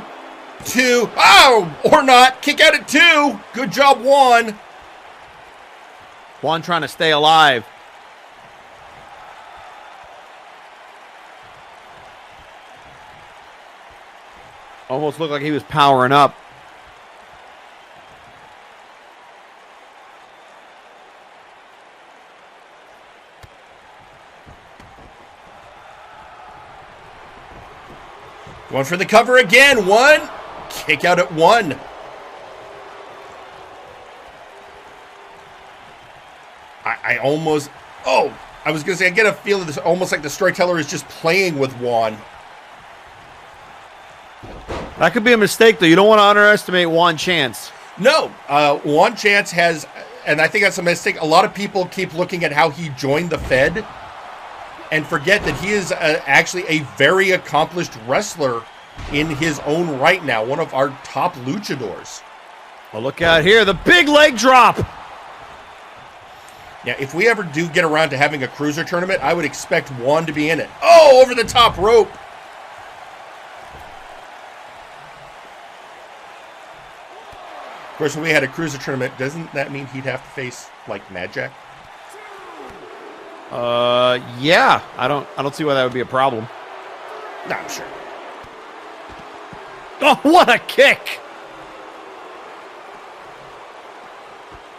2, oh, or not. Kick out at 2. Good job, Juan. Juan trying to stay alive. Almost looked like he was powering up. Going for the cover again. 1. Kick out at 1. I almost... Oh, I was going to say, I get a feeling this almost like the storyteller is just playing with Juan. That could be a mistake, though. You don't want to underestimate Juan Chance. No. Juan Chance has... And I think that's a mistake. A lot of people keep looking at how he joined the Fed and forget that he is actually a very accomplished wrestler in his own right now. One of our top luchadors. Well, look out here. The big leg drop. Yeah, if we ever do get around to having a cruiser tournament, I would expect Juan to be in it. Oh, over the top rope. Of course, when we had a cruiser tournament, doesn't that mean he'd have to face, like, Mad Jack? Yeah. I don't see why that would be a problem. No, I'm sure. Oh, what a kick!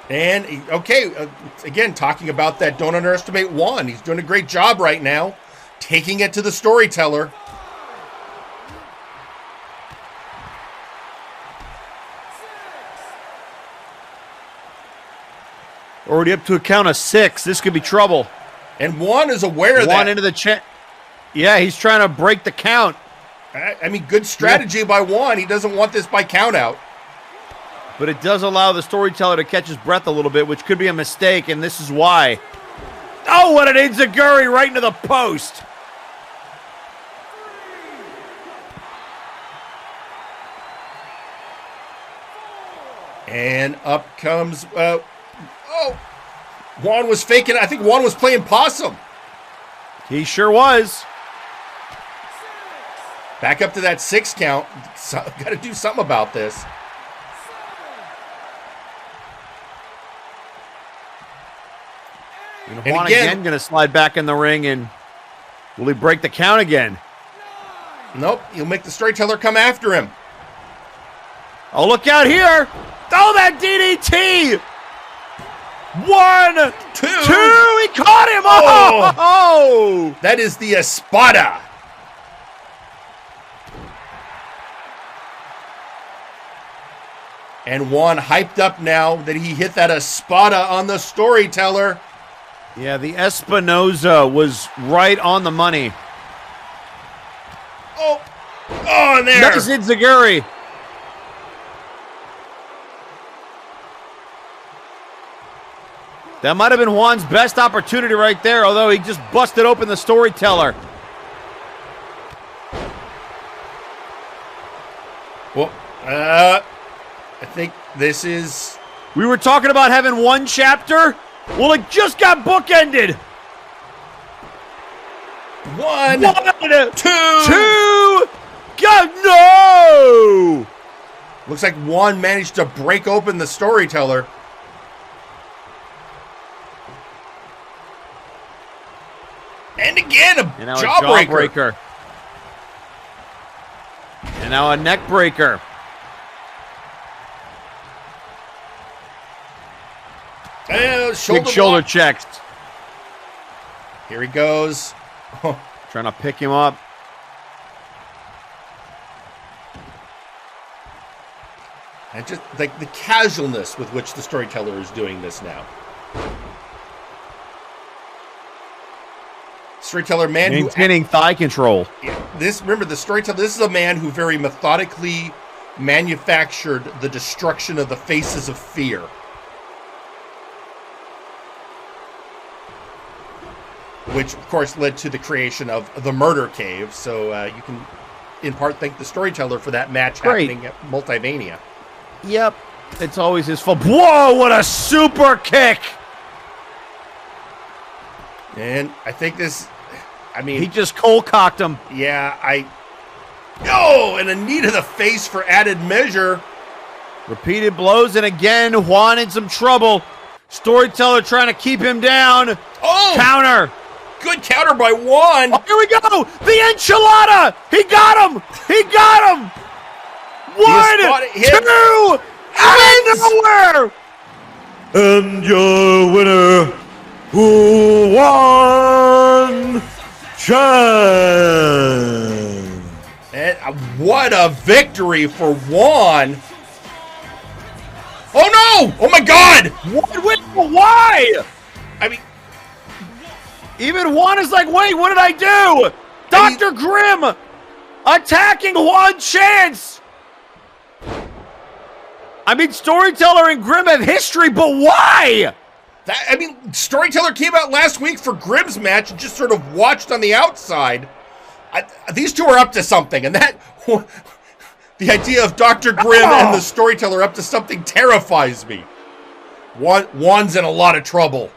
And, okay, again, talking about that, don't underestimate Juan. He's doing a great job right now, taking it to the storyteller. Already up to a count of 6. This could be trouble. And Juan is aware of that. Juan into the chin. Yeah, he's trying to break the count. I mean, good strategy by Juan. He doesn't want this by count out. But it does allow the storyteller to catch his breath a little bit, which could be a mistake, and this is why. Oh, what an enziguri right into the post. And up comes... Juan was faking. I think Juan was playing possum. He sure was. Back up to that 6 count. Got to do something about this. And Juan again going to slide back in the ring, and will he break the count again? Nope. He'll make the storyteller come after him. Oh, look out here. Oh, that DDT. 1, 2. He caught him. Oh. That is the Espada. And Juan hyped up now that he hit that Espada on the storyteller. Yeah, the Espinoza was right on the money. Oh, and there. Nice enziguri. That might have been Juan's best opportunity right there, although he just busted open the storyteller. Well, I think this is... We were talking about having one chapter. Well, it just got bookended. 1, 2. Go! No! Looks like Juan managed to break open the Storyteller. And again, a jawbreaker. And now a neck breaker. Big shoulder checks. Here he goes. Trying to pick him up. And just like the casualness with which the Storyteller is doing this now. Storyteller man maintaining thigh control. Remember the Storyteller, this is a man who very methodically manufactured the destruction of the faces of fear. Which of course led to the creation of the Murder Cave. So you can in part thank the Storyteller for that match happening at Multivania. Yep. It's always his fault. Whoa, what a super kick! And I think he just cold-cocked him. Yeah, and a knee to the face for added measure. Repeated blows, and again, Juan in some trouble. Storyteller trying to keep him down. Oh! Counter! Good counter by Juan. Oh, here we go! The enchilada! He got him! He got him! 1, 2, out of nowhere! And your winner, Juan Chan. And what a victory for Juan. Oh no! Oh my God! Why? I mean, even Juan is like, wait, what did I do? Dr. Grimm attacking Juan Chance. I mean, Storyteller and Grimm have history, but why? Storyteller came out last week for Grimm's match and just sort of watched on the outside. These two are up to something, and that the idea of Dr. Grimm and the Storyteller up to something terrifies me. Juan's in a lot of trouble.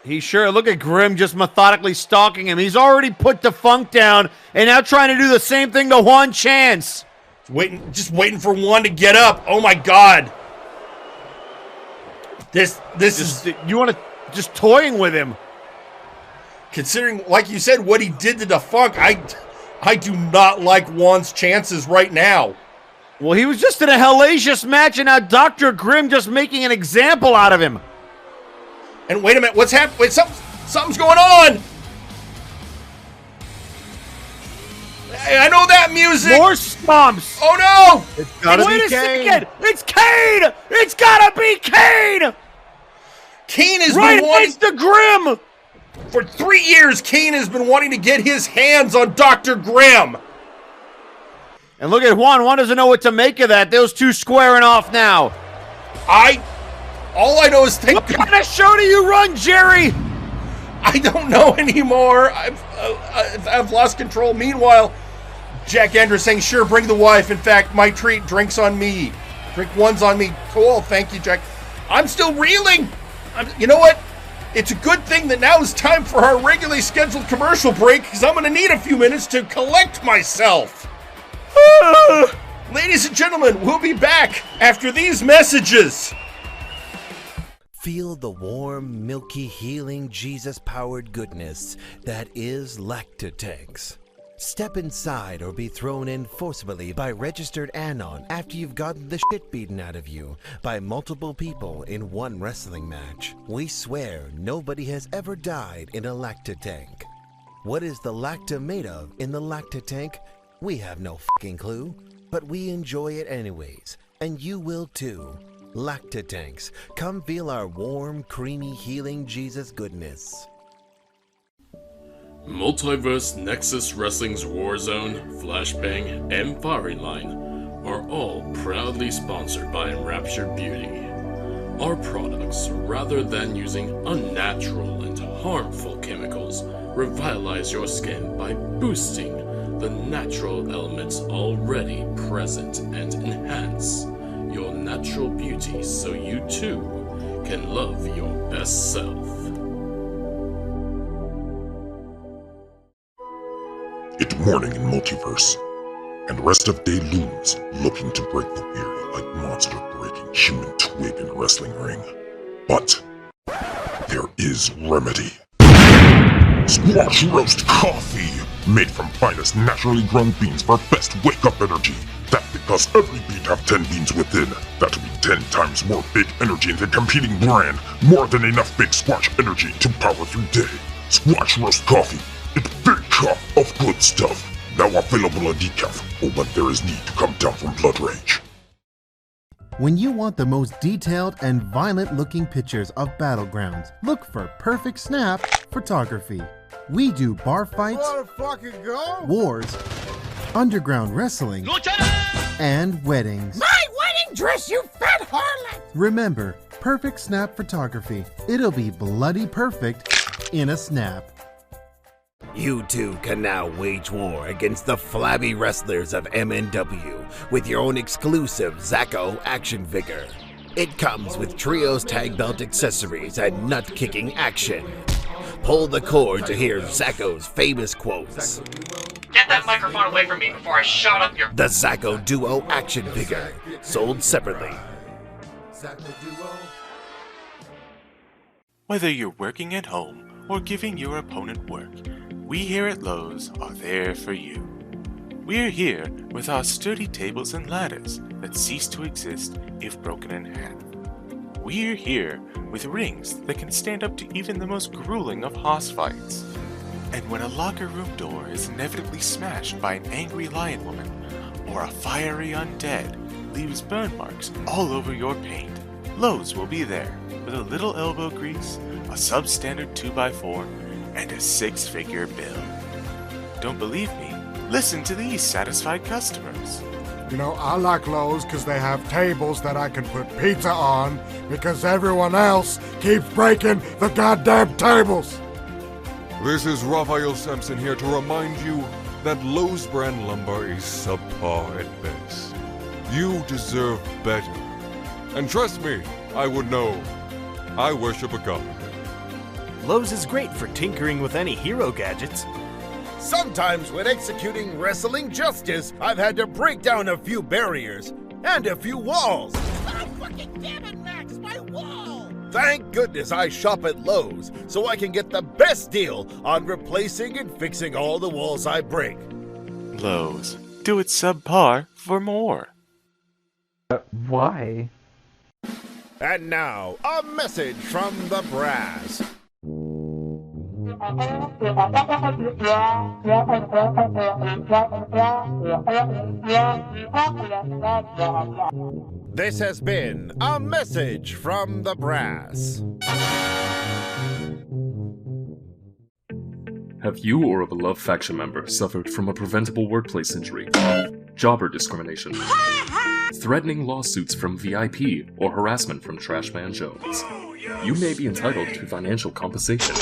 Look at Grimm just methodically stalking him. He's already put the funk down and now trying to do the same thing to Juan Chance. Just waiting for Juan to get up. Oh my God. This is... You want to... Just toying with him. Considering, like you said, what he did to the funk, I do not like Juan's chances right now. Well, he was just in a hellacious match, and now Dr. Grimm just making an example out of him. And wait a minute, what's happening? Wait, something's going on. I know that music. More stomps. Oh no! It's gotta be Kane. Second. It's Kane. It's gotta be Kane. Kane has been wanting the Grimm. For 3 years. Kane has been wanting to get his hands on Dr. Grimm. And look at Juan. Juan doesn't know what to make of that. Those two squaring off now. All I know is what kind of show do you run, Jerry? I don't know anymore. I've lost control. Meanwhile, Jack Andrews saying, sure, bring the wife. In fact, my treat, drinks on me. Drink one's on me. Cool, thank you, Jack. I'm still reeling. You know what? It's a good thing that now is time for our regularly scheduled commercial break because I'm going to need a few minutes to collect myself. Ladies and gentlemen, we'll be back after these messages. Feel the warm, milky, healing, Jesus-powered goodness that is Lactatanks. Step inside or be thrown in forcibly by registered Anon after you've gotten the shit beaten out of you by multiple people in one wrestling match. We swear nobody has ever died in a Lactatank. What is the Lacta made of in the Lactatank? We have no fucking clue, but we enjoy it anyways, and you will too. Lactatanks, come feel our warm, creamy, healing Jesus goodness. Multiverse, Nexus Wrestling's Warzone, Flashbang, and Firing Line are all proudly sponsored by Enraptured Beauty. Our products, rather than using unnatural and harmful chemicals, revitalize your skin by boosting the natural elements already present and enhance your natural beauty so you too can love your best self. It's morning in Multiverse. and rest of day looms, looking to break the weary like monster breaking human twig in wrestling ring. But there is remedy. Squash roast coffee, made from finest naturally grown beans for best wake-up energy. That because every bean have 10 beans within, that'll be 10 times more big energy than competing brand, more than enough big squash energy to power through day. Squash roast coffee, it's big cup of good stuff. Now available on decaf, or when there is need to come down from blood rage. When you want the most detailed and violent-looking pictures of battlegrounds, look for Perfect Snap Photography. We do bar fights, wars, underground wrestling, and weddings. My wedding dress, you fat harlot! Remember, Perfect Snap Photography. It'll be bloody perfect in a snap. You two can now wage war against the flabby wrestlers of MNW with your own exclusive Zacko action figure. It comes with trios tag belt accessories and nut-kicking action. Pull the cord to hear Zacko's famous quotes. Get that microphone away from me before I shot up your... The Zacko Duo action figure, sold separately. Whether you're working at home or giving your opponent work, we here at Lowe's are there for you. We're here with our sturdy tables and ladders that cease to exist if broken in half. We're here with rings that can stand up to even the most grueling of hoss fights. And when a locker room door is inevitably smashed by an angry lion woman, or a fiery undead leaves burn marks all over your paint, Lowe's will be there with a little elbow grease, a substandard 2x4, and a 6-figure bill. Don't believe me? Listen to these satisfied customers. You know, I like Lowe's because they have tables that I can put pizza on because everyone else keeps breaking the goddamn tables. This is Raphael Sampson here to remind you that Lowe's brand lumber is subpar at best. You deserve better. And trust me, I would know. I worship a god. Lowe's is great for tinkering with any hero gadgets. Sometimes when executing wrestling justice, I've had to break down a few barriers and a few walls. Oh, fucking damn it, Max, my wall! Thank goodness I shop at Lowe's so I can get the best deal on replacing and fixing all the walls I break. Lowe's. Do it subpar for more. Why? And now, a message from the brass. This has been a message from the brass. Have you or a beloved faction member suffered from a preventable workplace injury, jobber discrimination, threatening lawsuits from VIP, or harassment from Trashman Jones? You may be entitled to financial compensation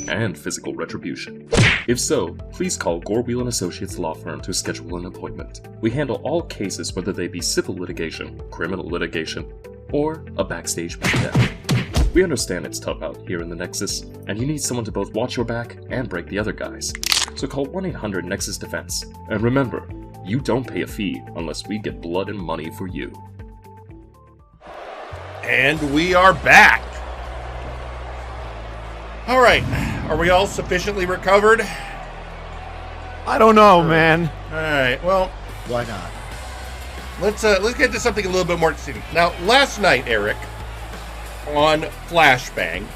and physical retribution. If so, please call Gore-Wheel & Associates Law Firm to schedule an appointment. We handle all cases, whether they be civil litigation, criminal litigation, or a backstage beatdown. We understand it's tough out here in the Nexus, and you need someone to both watch your back and break the other guys. So call 1-800-NEXUS-DEFENSE. And remember, you don't pay a fee unless we get blood and money for you. And we are back. All right, are we all sufficiently recovered? I don't know, man. All right, well, why not? Let's get to something a little bit more exciting. Now, last night, Eric, on Flashbang,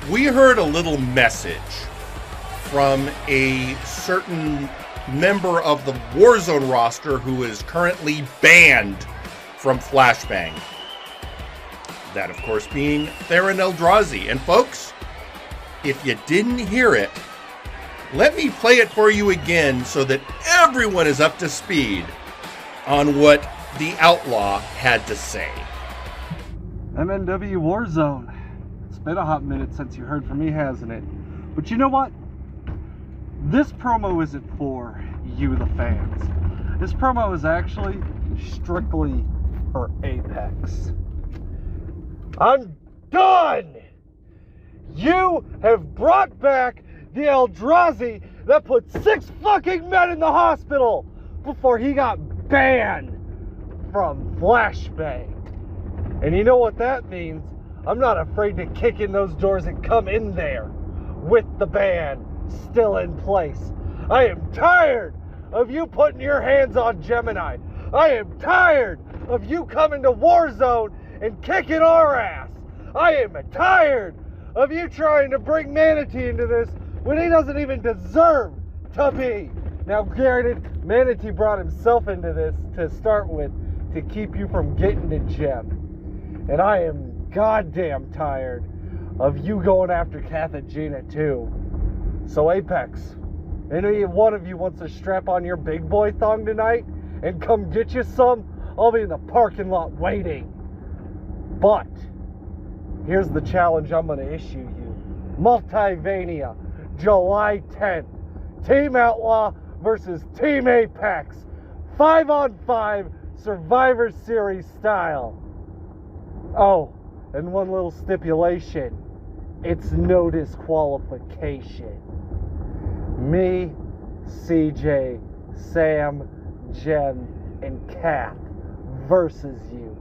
we heard a little message from a certain member of the Warzone roster who is currently banned from Flashbang. That, of course, being Theron Eldrazi. And folks, if you didn't hear it, let me play it for you again so that everyone is up to speed on what the Outlaw had to say. MNW Warzone. It's been a hot minute since you heard from me, hasn't it? But you know what? This promo isn't for you, the fans. This promo is actually strictly for Apex. I'm done! You have brought back the Eldrazi that put 6 fucking men in the hospital! before he got banned from Flashbang. And you know what that means? I'm not afraid to kick in those doors and come in there with the ban still in place. I am tired of you putting your hands on Gemini. I am tired of you coming to Warzone and kicking our ass. I am tired of you trying to bring Manatee into this when he doesn't even deserve to be. Now, granted, Manatee brought himself into this to start with to keep you from getting to Gem. And I am goddamn tired of you going after Cathagena too. So Apex, any one of you wants to strap on your big boy thong tonight and come get you some, I'll be in the parking lot waiting. But here's the challenge I'm going to issue you. Multivania, July 10th. Team Outlaw versus Team Apex. 5-on-5 Survivor Series style. Oh, and one little stipulation. It's no disqualification. Me, CJ, Sam, Jen, and Kath versus you.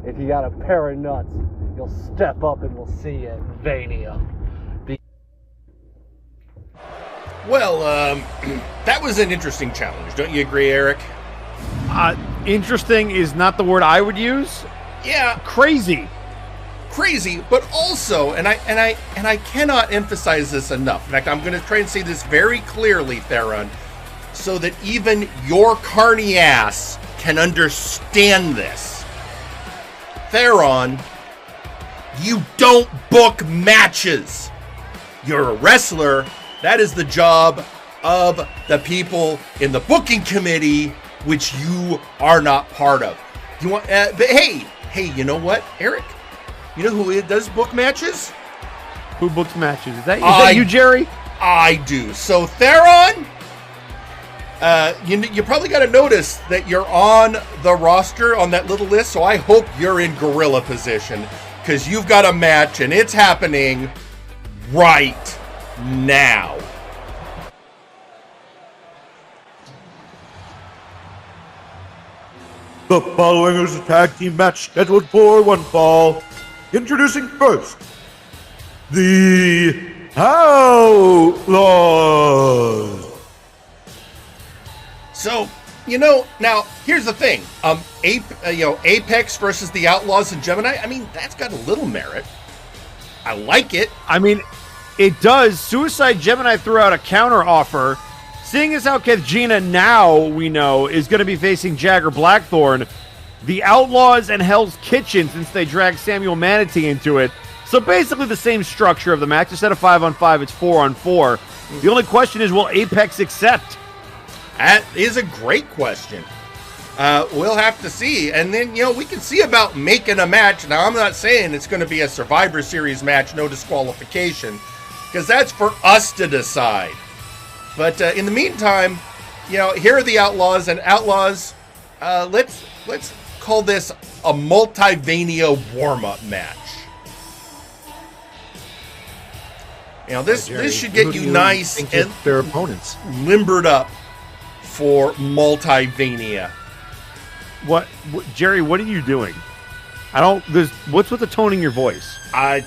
If you got a pair of nuts, you'll step up and we'll see you at Vania. Well, that was an interesting challenge. Don't you agree, Eric? Interesting is not the word I would use. Yeah. Crazy, but also, and I cannot emphasize this enough. In fact, I'm going to try and say this very clearly, Theron, so that even your carny ass can understand this. Theron, you don't book matches. You're a wrestler. That is the job of the people in the booking committee, which you are not part of. You want? But hey, you know what, Eric? You know who does book matches? Who books matches? Is that you, Jerry? I do. So Theron, you probably got to notice that you're on the roster on that little list. So I hope you're in gorilla position because you've got a match and it's happening right now. The following is a tag team match scheduled for one fall. Introducing first, the Outlaws. So, now here's the thing. Apex versus the Outlaws and Gemini. I mean, that's got a little merit. I like it. I mean, it does. Suicide Gemini threw out a counter offer. Seeing as how Cathagena now, we know, is going to be facing Jagger Blackthorn, the Outlaws and Hell's Kitchen, since they dragged Samuel Manatee into it. So basically the same structure of the match. Instead of 5-on-5, it's 4-on-4. The only question is, will Apex accept? That is a great question. We'll have to see. And then, we can see about making a match. Now, I'm not saying it's going to be a Survivor Series match, no disqualification, because that's for us to decide. But in the meantime, here are the Outlaws. And Outlaws, let's call this a Multivania warm-up match. This should get you nice and their opponents limbered up for Multivania. What Jerry? What are you doing? What's with the tone in your voice? I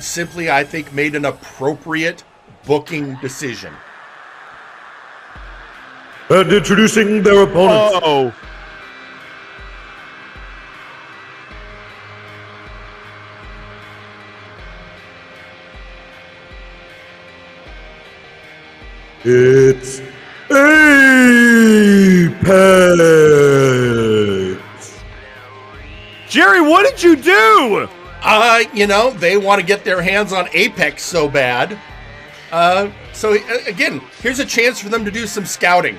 simply, I think, made an appropriate booking decision. And introducing their opponents. Oh. It's Apex. Jerry, what did you do? They want to get their hands on Apex so bad. So again, here's a chance for them to do some scouting.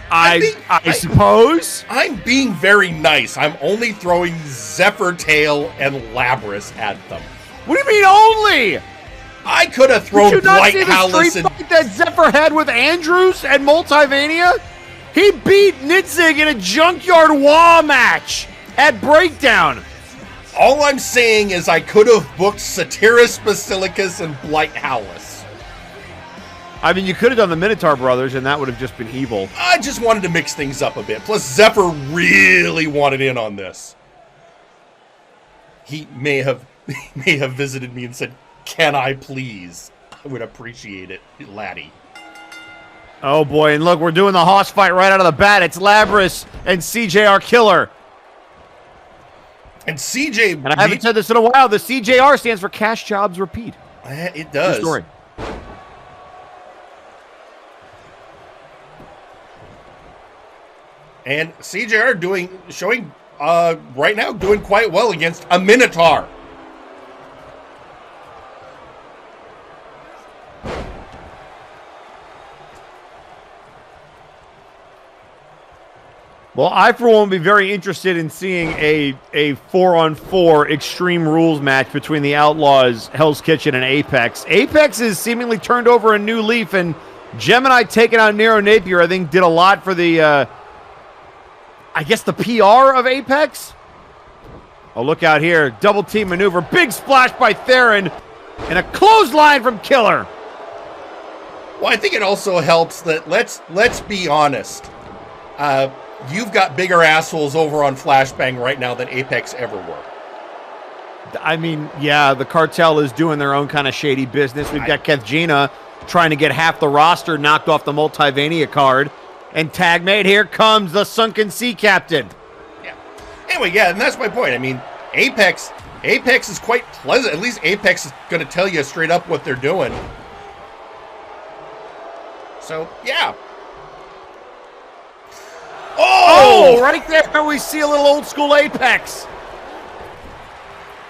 I suppose. I'm being very nice. I'm only throwing Zephyr Tail and Labras at them. What do you mean only? I could have thrown Did you not Blight see the Howlis street fight that Zephyr had with Andrews at Multivania? He beat Nitzig in a Junkyard Wah match at Breakdown. All I'm saying is I could have booked Satyrus Basilicus and Blight Howlis. I mean, you could have done the Minotaur brothers, and that would have just been evil. I just wanted to mix things up a bit. Plus, Zephyr really wanted in on this. He may have visited me and said, "Can I please? I would appreciate it, laddie." Oh boy, and look, we're doing the hoss fight right out of the bat. It's Labris and CJR Killer. And CJ... And I haven't said this in a while. The CJR stands for Cash Jobs Repeat. It does. True story. And CJR showing right now doing quite well against a Minotaur. Well, I, for one, would be very interested in seeing a 4-on-4 Extreme Rules match between the Outlaws, Hell's Kitchen, and Apex. Apex has seemingly turned over a new leaf, and Gemini taking out Nero Napier, I think, did a lot for the, I guess, the PR of Apex? Oh, look out here. Double team maneuver. Big splash by Theron, and a clothesline from Killer. Well, I think it also helps that, let's be honest, you've got bigger assholes over on Flashbang right now than Apex ever were. I mean, yeah, the cartel is doing their own kind of shady business. We've got Kethgina trying to get half the roster knocked off the Multivania card. And tagmate, here comes the Sunken Sea Captain. Yeah. Anyway, yeah, and that's my point. I mean, Apex is quite pleasant. At least Apex is going to tell you straight up what they're doing. So, yeah. Oh, right there we see a little old school Apex.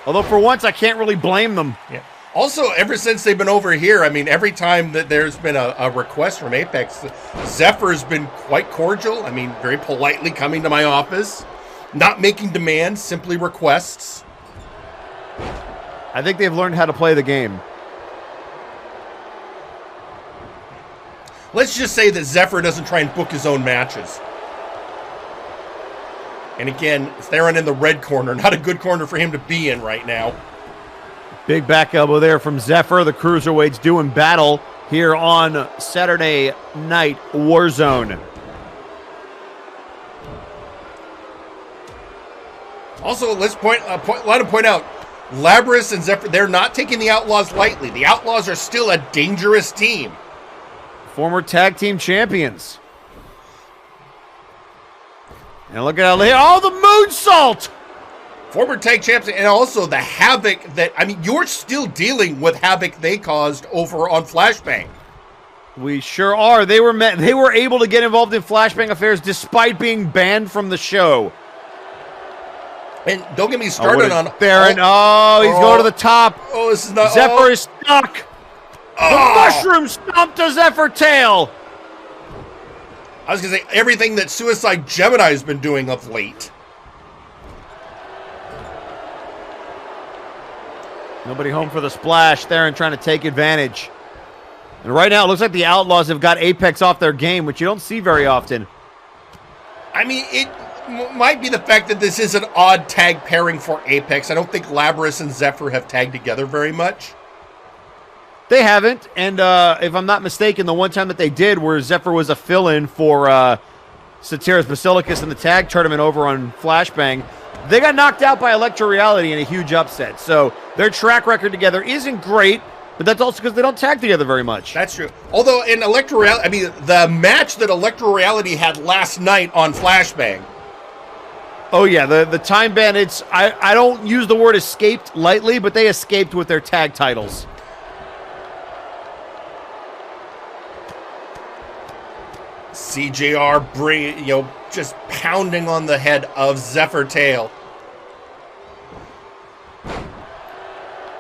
Although for once I can't really blame them. Yeah. Also, ever since they've been over here, I mean, every time that there's been a request from Apex, Zephyr's been quite cordial. I mean, very politely coming to my office, not making demands, simply requests. I think they've learned how to play the game. Let's just say that Zephyr doesn't try and book his own matches. And again, Theron in the red corner. Not a good corner for him to be in right now. Big back elbow there from Zephyr. The Cruiserweights doing battle here on Saturday Night Warzone. Also, let's point out, Labris and Zephyr, they're not taking the Outlaws lightly. The Outlaws are still a dangerous team. Former tag team champions. And look at here. Oh, the moonsault! Former tag champs, and also the havoc that, I mean, you're still dealing with havoc they caused over on Flashbang. We sure are. They were able to get involved in Flashbang affairs despite being banned from the show. And don't get me started on Theron. Oh, he's going to the top. Oh, this is not. Zephyr is stuck. The mushroom stomped a Zephyr tail. I was going to say everything that Suicide Gemini has been doing of late. Nobody home for the splash. Theron trying to take advantage. And right now, it looks like the Outlaws have got Apex off their game, which you don't see very often. I mean, it might be the fact that this is an odd tag pairing for Apex. I don't think Labris and Zephyr have tagged together very much. They haven't, and if I'm not mistaken, the one time that they did, where Zephyr was a fill-in for Satyrus Basilicus in the tag tournament over on Flashbang, they got knocked out by Electro Reality in a huge upset. So their track record together isn't great, but that's also because they don't tag together very much. That's true. Although in Electro Reality, I mean, the match that Electro Reality had last night on Flashbang. Oh yeah, the Time Bandits, I don't use the word escaped lightly, but they escaped with their tag titles. CJR just pounding on the head of Zephyr Tail.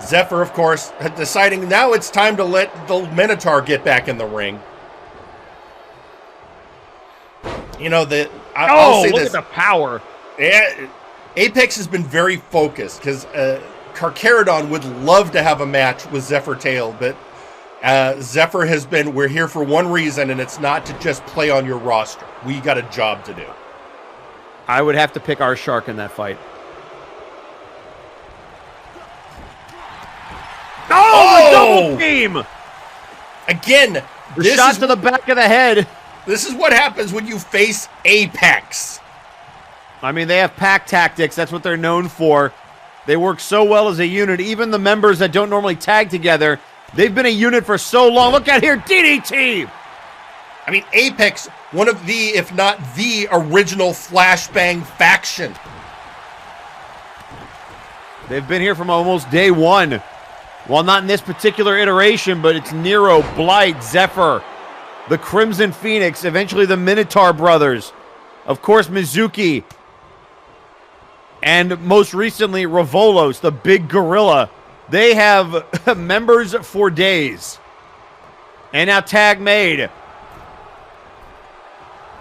Zephyr, of course, deciding now it's time to let the Minotaur get back in the ring. You know, I'll say look this. at the power. Yeah, Apex has been very focused because Carcharodon would love to have a match with Zephyr Tail, but Zephyr has been, we're here for one reason, and it's not to just play on your roster. We got a job to do. I would have to pick our shark in that fight. Oh! The double team! Again, Shot to the back of the head. This is what happens when you face Apex. I mean, they have pack tactics. That's what they're known for. They work so well as a unit. Even the members that don't normally tag together, they've been a unit for so long. Look at here, DDT! I mean, Apex, one of the, if not the original Flashbang faction. They've been here from almost day one. Well, not in this particular iteration, but it's Nero, Blight, Zephyr, the Crimson Phoenix, eventually the Minotaur brothers, of course, Mizuki, and most recently, Revolos, the big gorilla. They have members for days. And now tag made.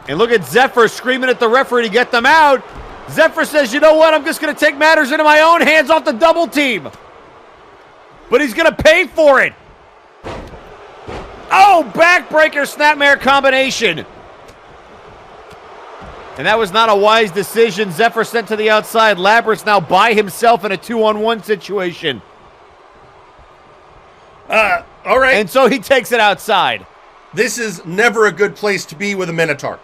And look at Zephyr screaming at the referee to get them out. Zephyr says, you know what? I'm just going to take matters into my own hands off the double team. But he's going to pay for it. Oh, backbreaker snapmare combination. And that was not a wise decision. Zephyr sent to the outside. Labrys now by himself in a 2-on-1 situation. All right. And so he takes it outside. This is never a good place to be with a Minotaur.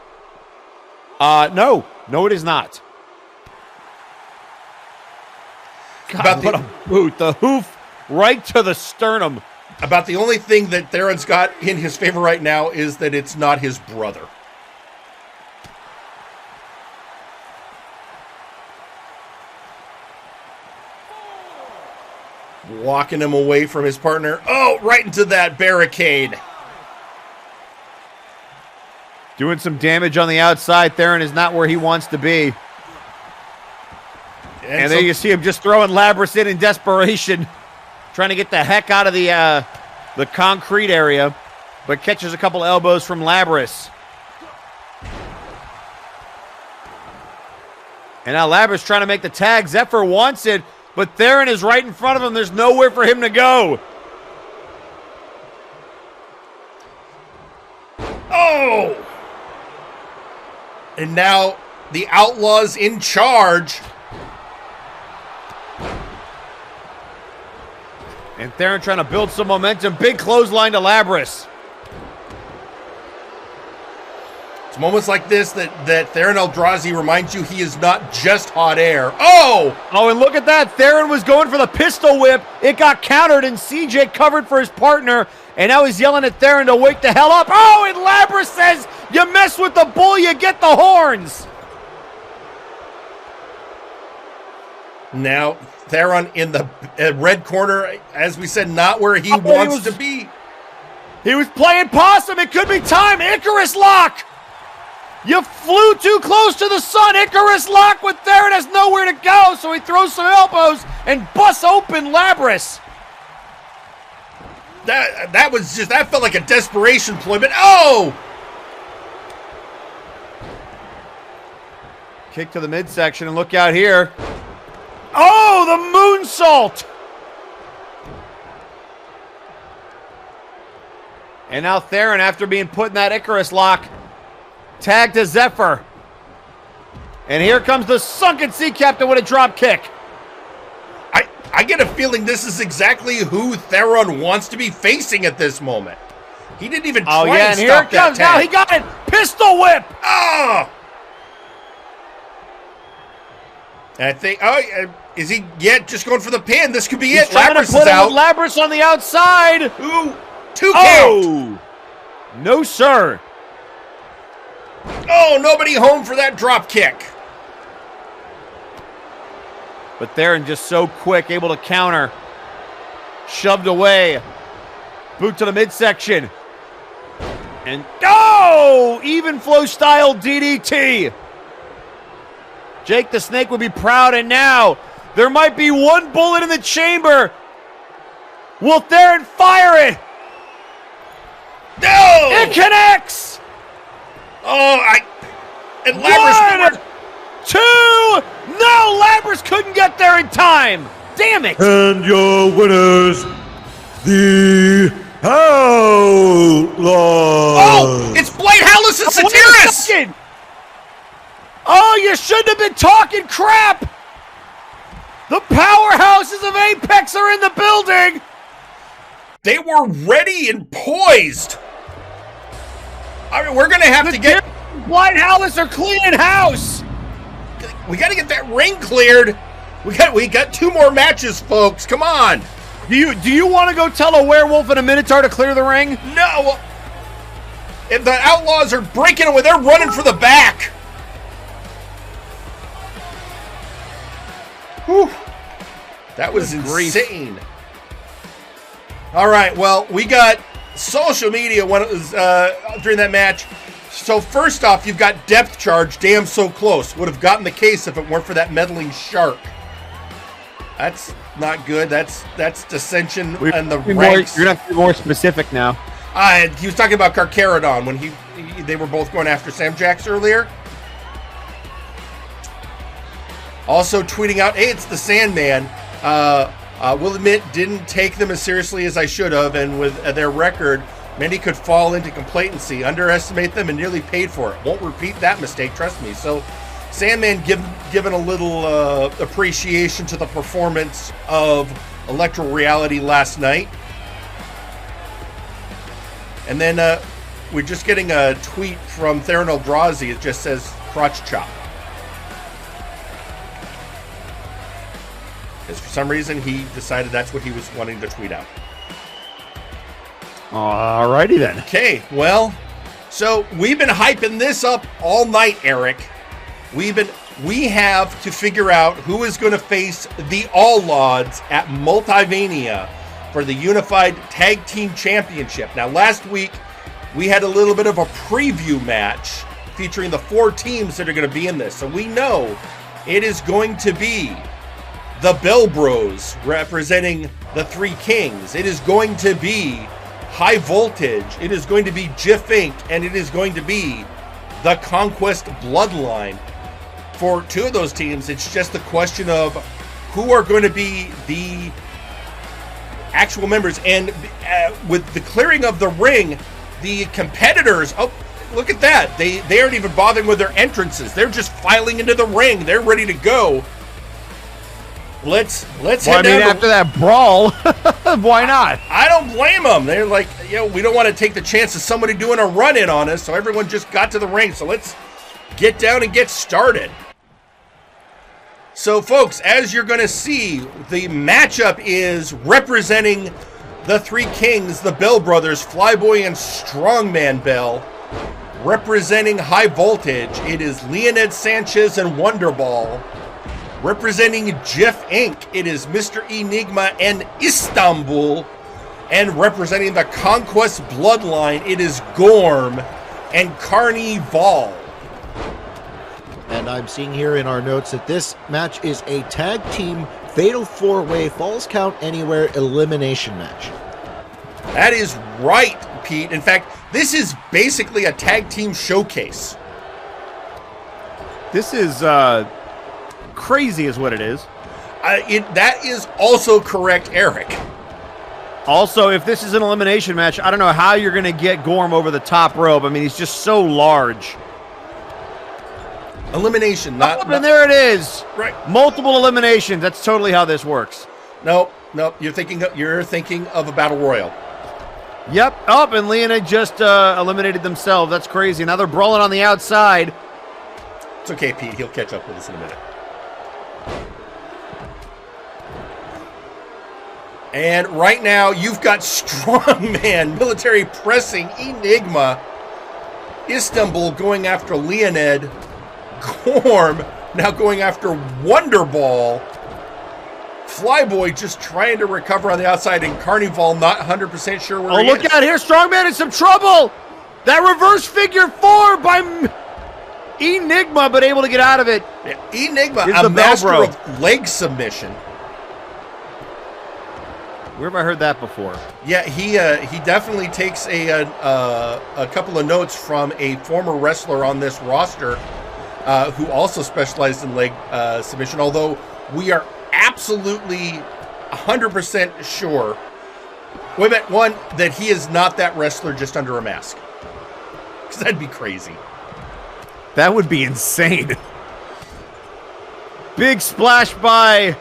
No. No, it is not. God, what a boot. The hoof right to the sternum. About the only thing that Theron's got in his favor right now is that it's not his brother. Walking him away from his partner. Oh, right into that barricade. Doing some damage on the outside. Theron is not where he wants to be. And there you see him just throwing Labrys in desperation. Trying to get the heck out of the concrete area. But catches a couple elbows from Labrys. And now Labrys trying to make the tag. Zephyr wants it. But Theron is right in front of him. There's nowhere for him to go. Oh! And now the Outlaws in charge. And Theron trying to build some momentum. Big clothesline to Labrys. It's moments like this that Theron Eldrazi reminds you he is not just hot air. Oh! Oh, and look at that. Theron was going for the pistol whip. It got countered, and CJ covered for his partner. And now he's yelling at Theron to wake the hell up. Oh, and Labrys says, you mess with the bull, you get the horns. Now, Theron in the red corner, as we said, not where he wants to be. He was playing possum. It could be time. Icarus lock. You flew too close to the sun. Icarus lock with Theron has nowhere to go, so he throws some elbows and busts open Labrys. That felt like a desperation deployment. Oh! Kick to the midsection, and look out here. Oh, the moonsault! And now Theron, after being put in that Icarus lock, tag to Zephyr. And here comes the sunken sea captain with a drop kick. I get a feeling this is exactly who Theron wants to be facing at this moment. He didn't even try and stop here it comes. that tag. Now he got it. Pistol whip. Ah! And I think, is he yet just going for the pin? This could be it. Trying to put him with Labrys on the outside. Ooh, 2 count. No, sir. Oh, nobody home for that drop kick. But Theron just so quick, able to counter. Shoved away. Boot to the midsection. And even flow style DDT. Jake the Snake would be proud, and now there might be one bullet in the chamber. Will Theron fire it? No! It connects! And Labrys... 1, 2, no! Labrys couldn't get there in time! Damn it! And your winners, the Outlaws! Oh! It's Blade Howlis and Satiris! Oh, you shouldn't have been talking crap! The powerhouses of Apex are in the building! They were ready and poised. I mean, we're going to have to get... White House are cleaning house! We got to get that ring cleared. We got 2 more matches, folks. Come on. Do you want to go tell a werewolf and a minotaur to clear the ring? No. If the Outlaws are breaking away, they're running for the back. Whew. That was insane. All right, well, we got social media when it was during that match. So first off, you've got depth charge, damn so close. Would have gotten the case if it weren't for that meddling shark. That's not good. That's dissension and the ranks. You're going to have to be more specific now. He was talking about Carcharodon when they were both going after Sam Jax earlier. Also tweeting out, hey, it's the Sandman. Will admit, didn't take them as seriously as I should have, and with their record, many could fall into complacency, underestimate them, and nearly paid for it. Won't repeat that mistake, trust me. So, Sandman given a little appreciation to the performance of Electro Reality last night. And then we're just getting a tweet from Theron Eldrazi. It just says, crotch chop. Because for some reason, he decided that's what he was wanting to tweet out. Alrighty then. Okay, well, so we've been hyping this up all night, Eric. We have to figure out who is going to face the Outlaws at Multivania for the Unified Tag Team Championship. Now, last week, we had a little bit of a preview match featuring the 4 teams that are going to be in this. So we know it is going to be the Bell Bros representing the 3 Kings. It is going to be High Voltage. It is going to be Jiff Inc. And it is going to be the Conquest Bloodline. For 2 of those teams, it's just the question of who are going to be the actual members. And with the clearing of the ring, the competitors, oh, look at that. They aren't even bothering with their entrances. They're just filing into the ring. They're ready to go. Let's head down. After that brawl, why not? I don't blame them. They're like, we don't want to take the chance of somebody doing a run-in on us, so everyone just got to the ring. So let's get down and get started. So, folks, as you're going to see, the matchup is representing the 3 Kings, the Bell Brothers, Flyboy and Strongman Bell. Representing High Voltage, it is Leonid Sanchez and Wonderball. Representing Jiff Inc., it is Mr. Enigma and Istanbul. And representing the Conquest Bloodline, it is Gorm and Carnival. And I'm seeing here in our notes that this match is a tag team fatal 4-way falls count anywhere elimination match. That is right, Pete. In fact, this is basically a tag team showcase. This is crazy is what it is. That is also correct, Eric. Also, if this is an elimination match, I don't know how you're going to get Gorm over the top rope. I mean, he's just so large. Elimination, and there it is. Right. Multiple eliminations. That's totally how this works. Nope. You're thinking of a battle royal. Yep. And Leonid just eliminated themselves. That's crazy. Now they're brawling on the outside. It's okay, Pete. He'll catch up with us in a minute. And right now, you've got Strongman, military pressing Enigma, Istanbul going after Leonid, Gorm now going after Wonderball, Flyboy just trying to recover on the outside, and Carnival not 100% sure where he is. Oh, look out here. Strongman in some trouble. That reverse figure 4 by Enigma, but able to get out of it. Yeah, Enigma, a master of leg submission. Where have I heard that before? Yeah, he definitely takes a couple of notes from a former wrestler on this roster who also specialized in leg submission, although we are absolutely 100% sure, wait a minute, one, that he is not that wrestler just under a mask. Because that'd be crazy. That would be insane. Big splash by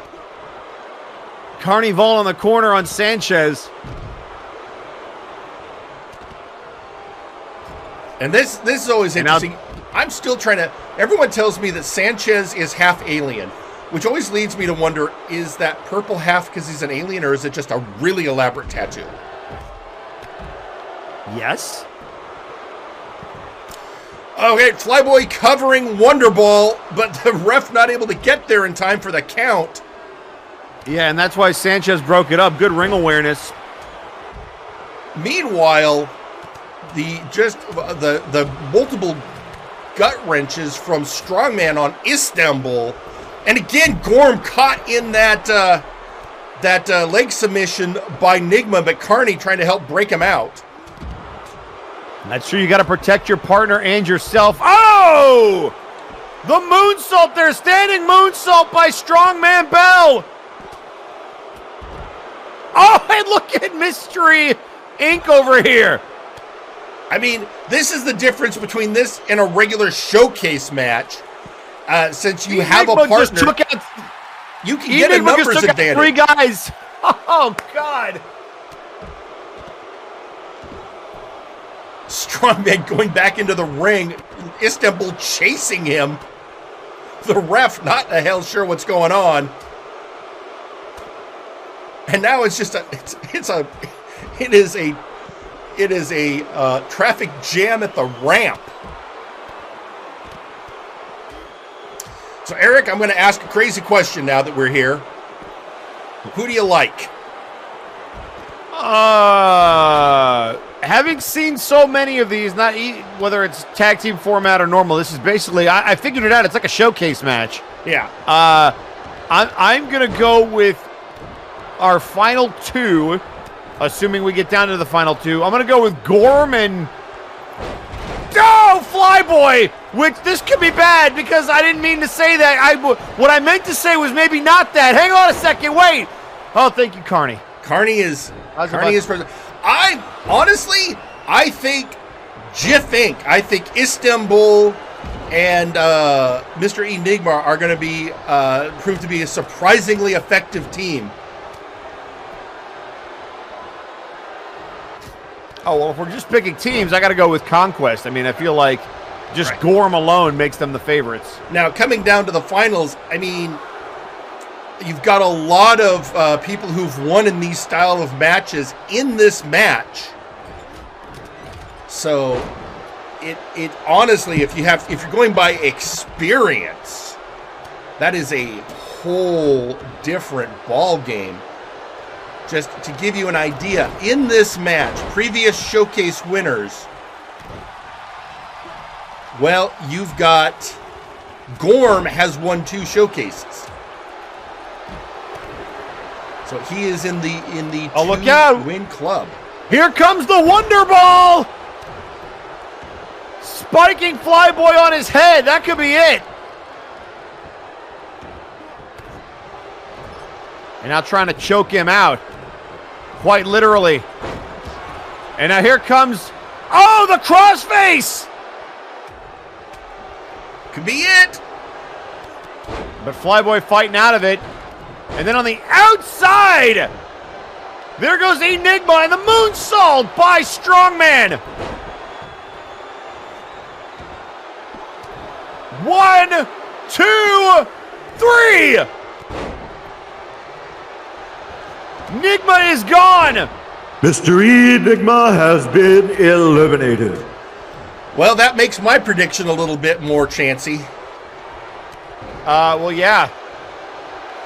Carnival on the corner on Sanchez. And this is always interesting. I'm still trying to... Everyone tells me that Sanchez is half alien, which always leads me to wonder, is that purple half because he's an alien, or is it just a really elaborate tattoo? Yes. Okay, Flyboy covering Wonderball, but the ref not able to get there in time for the count. Yeah, and that's why Sanchez broke it up. Good ring awareness. Meanwhile, the multiple gut wrenches from Strongman on Istanbul, and again Gorm caught in that leg submission by Nigma, but Carney trying to help break him out. That's true. You got to protect your partner and yourself. Oh! The moonsault there. Standing moonsault by Strongman Bell. Oh, and look at Mystery Inc. over here. I mean, this is the difference between this and a regular showcase match. Since you have a partner, you can get a numbers advantage. 3 guys. Oh, God. Strongman going back into the ring. Istanbul chasing him. The ref not the hell sure what's going on. And now it's just it is a traffic jam at the ramp. So Eric, I'm going to ask a crazy question now that we're here. Who do you like? Having seen so many of these, whether it's tag team format or normal, this is basically, I figured it out. It's like a showcase match. Yeah. I'm going to go with our final 2, assuming we get down to the final 2. I'm going to go with Gorm and... Oh, Flyboy! Which, this could be bad, because I didn't mean to say that. What I meant to say was maybe not that. Hang on a second, wait! Oh, thank you, Carney. Carney is I think Jif Inc. I think Istanbul and Mr. Enigma are going to be proved to be a surprisingly effective team. Oh, well, if we're just picking teams, I got to go with Conquest. I mean, I feel like just Gorm alone makes them the favorites. Now, coming down to the finals, I mean, you've got a lot of people who've won in these style of matches in this match. So, it honestly, if you're going by experience, that is a whole different ball game. Just to give you an idea, in this match, previous showcase winners, well, you've got Gorm has won 2 showcases. So he is in the look out. Win club. Here comes the Wonder Ball! Spiking Flyboy on his head. That could be it. And now trying to choke him out. Quite literally. And now here comes... Oh, the crossface! Could be it. But Flyboy fighting out of it. And then on the outside, there goes Enigma and the moonsault by Strongman. 1, 2, 3. Enigma is gone. Mr. Enigma has been eliminated. Well, that makes my prediction a little bit more chancy. Well, yeah.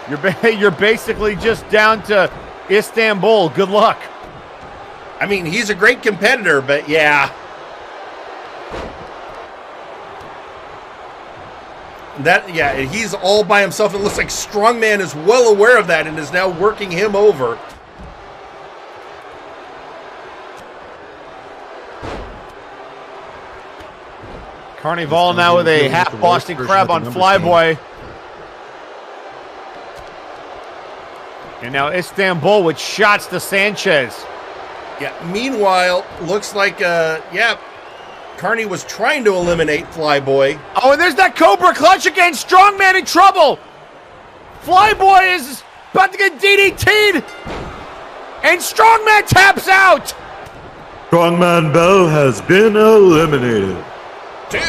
You're basically just down to Istanbul. Good luck. I mean, he's a great competitor, but yeah. He's all by himself. It looks like Strongman is well aware of that and is now working him over. Carnival now with a half Boston Crab on Flyboy. And now Istanbul with shots to Sanchez. Yeah, meanwhile, looks like, Carney was trying to eliminate Flyboy. Oh, and there's that Cobra clutch again. Strongman in trouble. Flyboy is about to get DDT'd. And Strongman taps out. Strongman Bell has been eliminated. 2.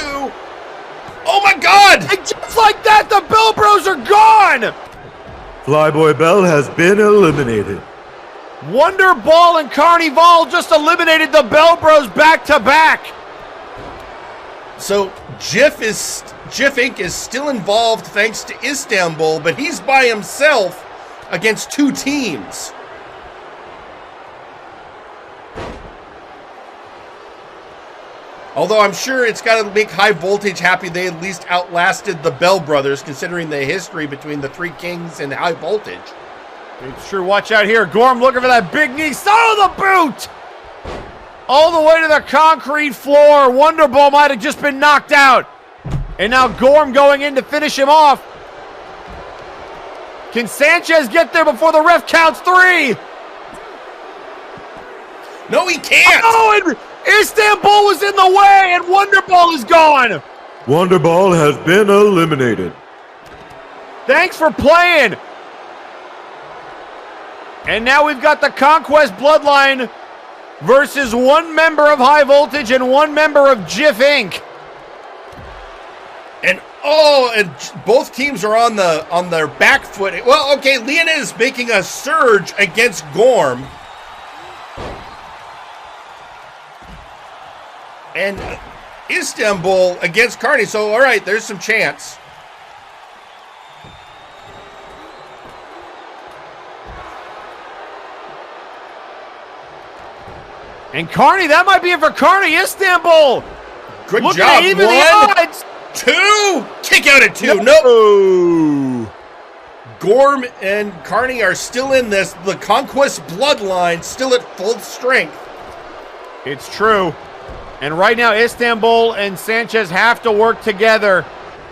Oh my God! And just like that, the Bell Bros are gone! Flyboy Bell has been eliminated. Wonder Ball and Carnival just eliminated the Bell Bros back to back. So Jif Inc. is still involved thanks to Istanbul, but he's by himself against 2 teams. Although I'm sure it's got to make High Voltage happy they at least outlasted the Bell Brothers, considering the history between the 3 Kings and High Voltage. It's true. Watch out here. Gorm looking for that big knee. Oh, the boot! All the way to the concrete floor. Wonder Ball might have just been knocked out. And now Gorm going in to finish him off. Can Sanchez get there before the ref counts 3? No, he can't! Oh, and Istanbul was in the way, and Wonder Ball is gone! Wonder Ball has been eliminated. Thanks for playing! And now we've got the Conquest Bloodline versus 1 member of High Voltage and 1 member of Jif Inc. And both teams are on their back foot. Well, okay, Leon is making a surge against Gorm. And Istanbul against Carney. So, all right, there's some chance. And Carney, that might be it for Carney. Istanbul. Good Look job. At even 1, the odds. 2. Kick out at 2. Nope. Gorm and Carney are still in this. The Conquest Bloodline still at full strength. It's true. And right now, Istanbul and Sanchez have to work together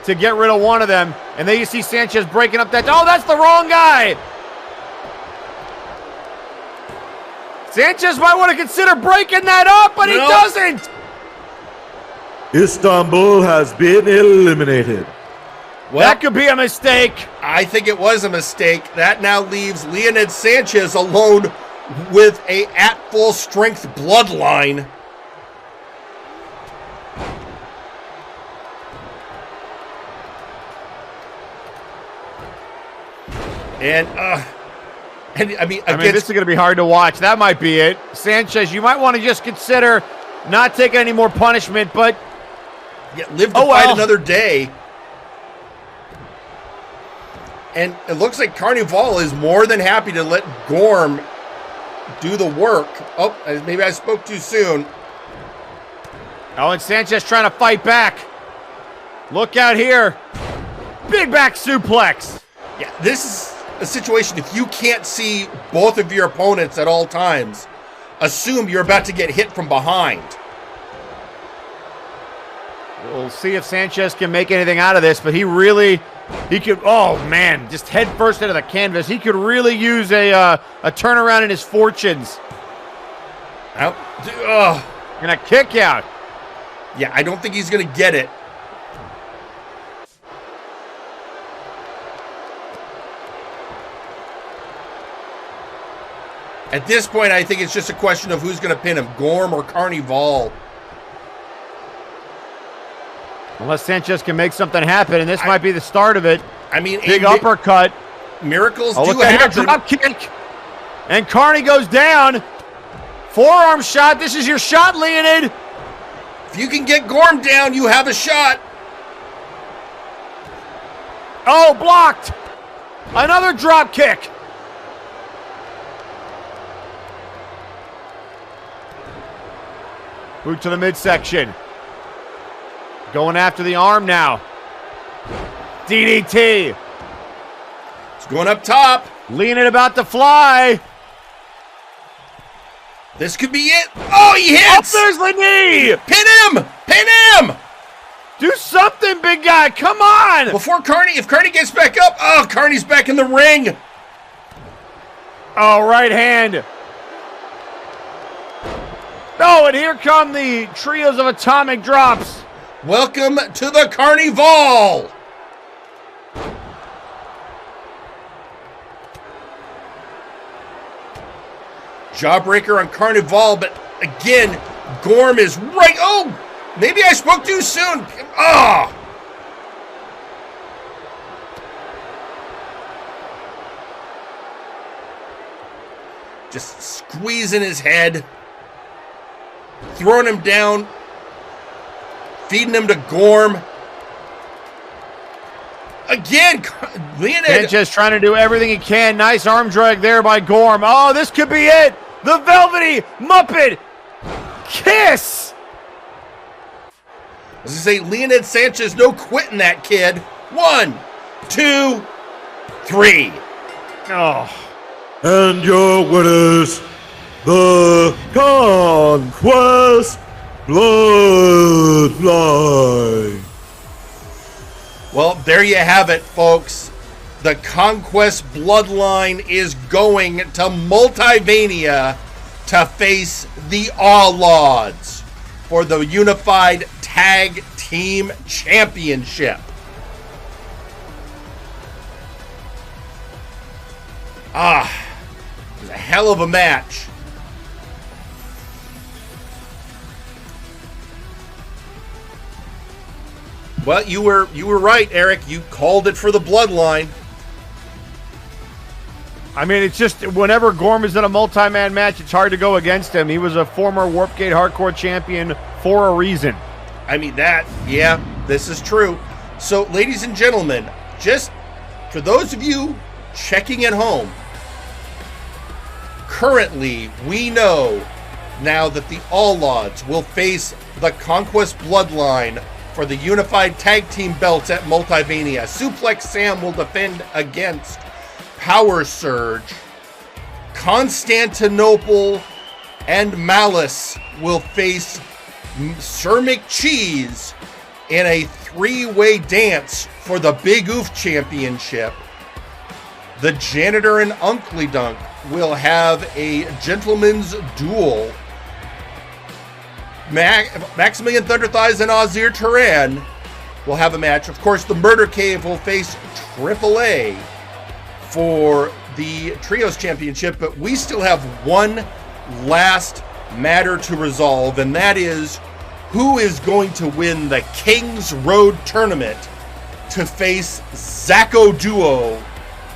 to get rid of one of them. And then you see Sanchez breaking up that. Oh, that's the wrong guy. Sanchez might want to consider breaking that up, but he doesn't. Istanbul has been eliminated. Well, that could be a mistake. I think it was a mistake. That now leaves Leonid Sanchez alone with a at full strength Bloodline. And I mean, this is going to be hard to watch. That might be it. Sanchez, you might want to just consider not taking any more punishment, but live to fight another day. And it looks like Carnival is more than happy to let Gorm do the work. Oh, maybe I spoke too soon. Oh, and Sanchez trying to fight back. Look out here. Big back suplex. Yeah, this is a situation, if you can't see both of your opponents at all times, assume you're about to get hit from behind. We'll see if Sanchez can make anything out of this, but he could, oh man, just head first into the canvas. He could really use a turnaround in his fortunes. And a kick out. Yeah, I don't think he's going to get it. At this point, I think it's just a question of who's going to pin him, Gorm or Carnival. Unless Sanchez can make something happen, and this might be the start of it. I mean, big uppercut. Miracles do happen. Drop kick. And Carney goes down. Forearm shot. This is your shot, Leonid. If you can get Gorm down, you have a shot. Oh, blocked. Another drop kick. Boot to the midsection. Going after the arm now. DDT. It's going up top. Leonid about to fly. This could be it. Oh, he hits. Oh, there's the knee. Pin him. Pin him. Do something, big guy. Come on. Before Carney, if Carney gets back up. Oh, Carney's back in the ring. Oh, right hand. Oh, and here come the trios of atomic drops. Welcome to the Carnival. Jawbreaker on Carnival, but Again, Gorm is right. Oh, maybe I spoke too soon. Ah. Just squeezing his head, throwing him down, feeding him to Gorm. Again, Leonid. Sanchez trying to do everything he can. Nice arm drag there by Gorm. Oh, this could be it. The Velvety Muppet Kiss. As I say, Leonid Sanchez, no quitting that kid. 1, 2, 3. Oh. And your winners, the Conquest Bloodline. Well, there you have it, folks. The Conquest Bloodline is going to Multivania to face the Outlaws for the Unified Tag Team Championship. It was a hell of a match. Well, you were right, Eric. You called it for the Bloodline. I mean, it's just whenever Gorm is in a multi-man match, it's hard to go against him. He was a former Warpgate Hardcore champion for a reason. I mean, this is true. So, ladies and gentlemen, just for those of you checking at home, currently we know now that the Outlaws will face the Conquest Bloodline for the Unified Tag Team belts at Multivania. Suplex Sam will defend against Power Surge. Constantinople and Malice will face Sir McCheese in a three-way dance for the Big Oof Championship. The Janitor and Unklydunk will have a gentleman's duel. Maximilian Thunderthighs and Azir Turan will have a match. Of course, the Murder Cave will face AAA for the Trios Championship, but we still have one last matter to resolve, and that is who is going to win the King's Road Tournament to face Zacko Duo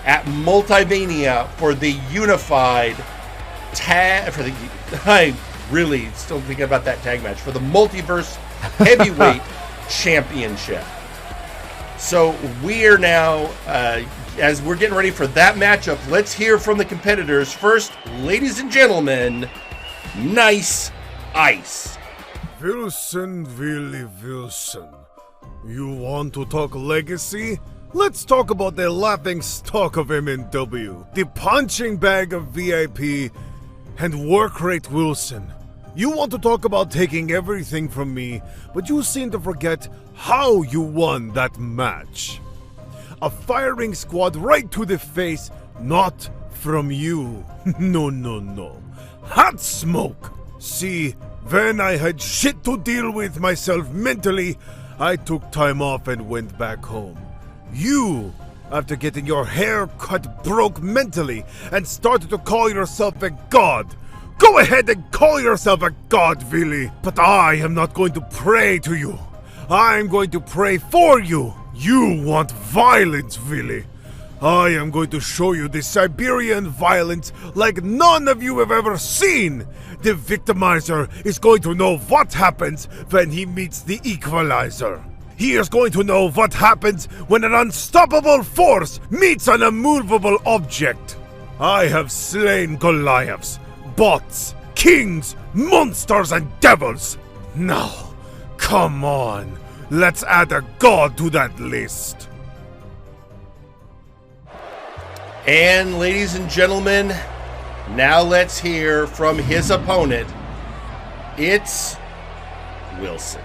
at Multivania for the Unified Tag... I'm really still thinking about that tag match. For the Multiverse Heavyweight Championship. So we are now, as we're getting ready for that matchup, let's hear from the competitors. First, ladies and gentlemen, Nice Ice. Wilson, Willie Wilson. You want to talk legacy? Let's talk about the laughing stock of MNW, the punching bag of VIP, and work rate Wilson. You want to talk about taking everything from me, but you seem to forget how you won that match. A firing squad right to the face, not from you. No. Hot smoke. See, when I had shit to deal with myself mentally, I took time off and went back home. You, after getting your hair cut, broke mentally and started to call yourself a god. Go ahead and call yourself a god, Willie. But I am not going to pray to you. I'm going to pray for you. You want violence, Willie. I am going to show you the Siberian violence like none of you have ever seen. The victimizer is going to know what happens when he meets the equalizer. He is going to know what happens when an unstoppable force meets an immovable object. I have slain Goliaths, bots, kings, monsters, and devils. Now, come on, let's add a god to that list. And ladies and gentlemen, now let's hear from his opponent. It's Wilson.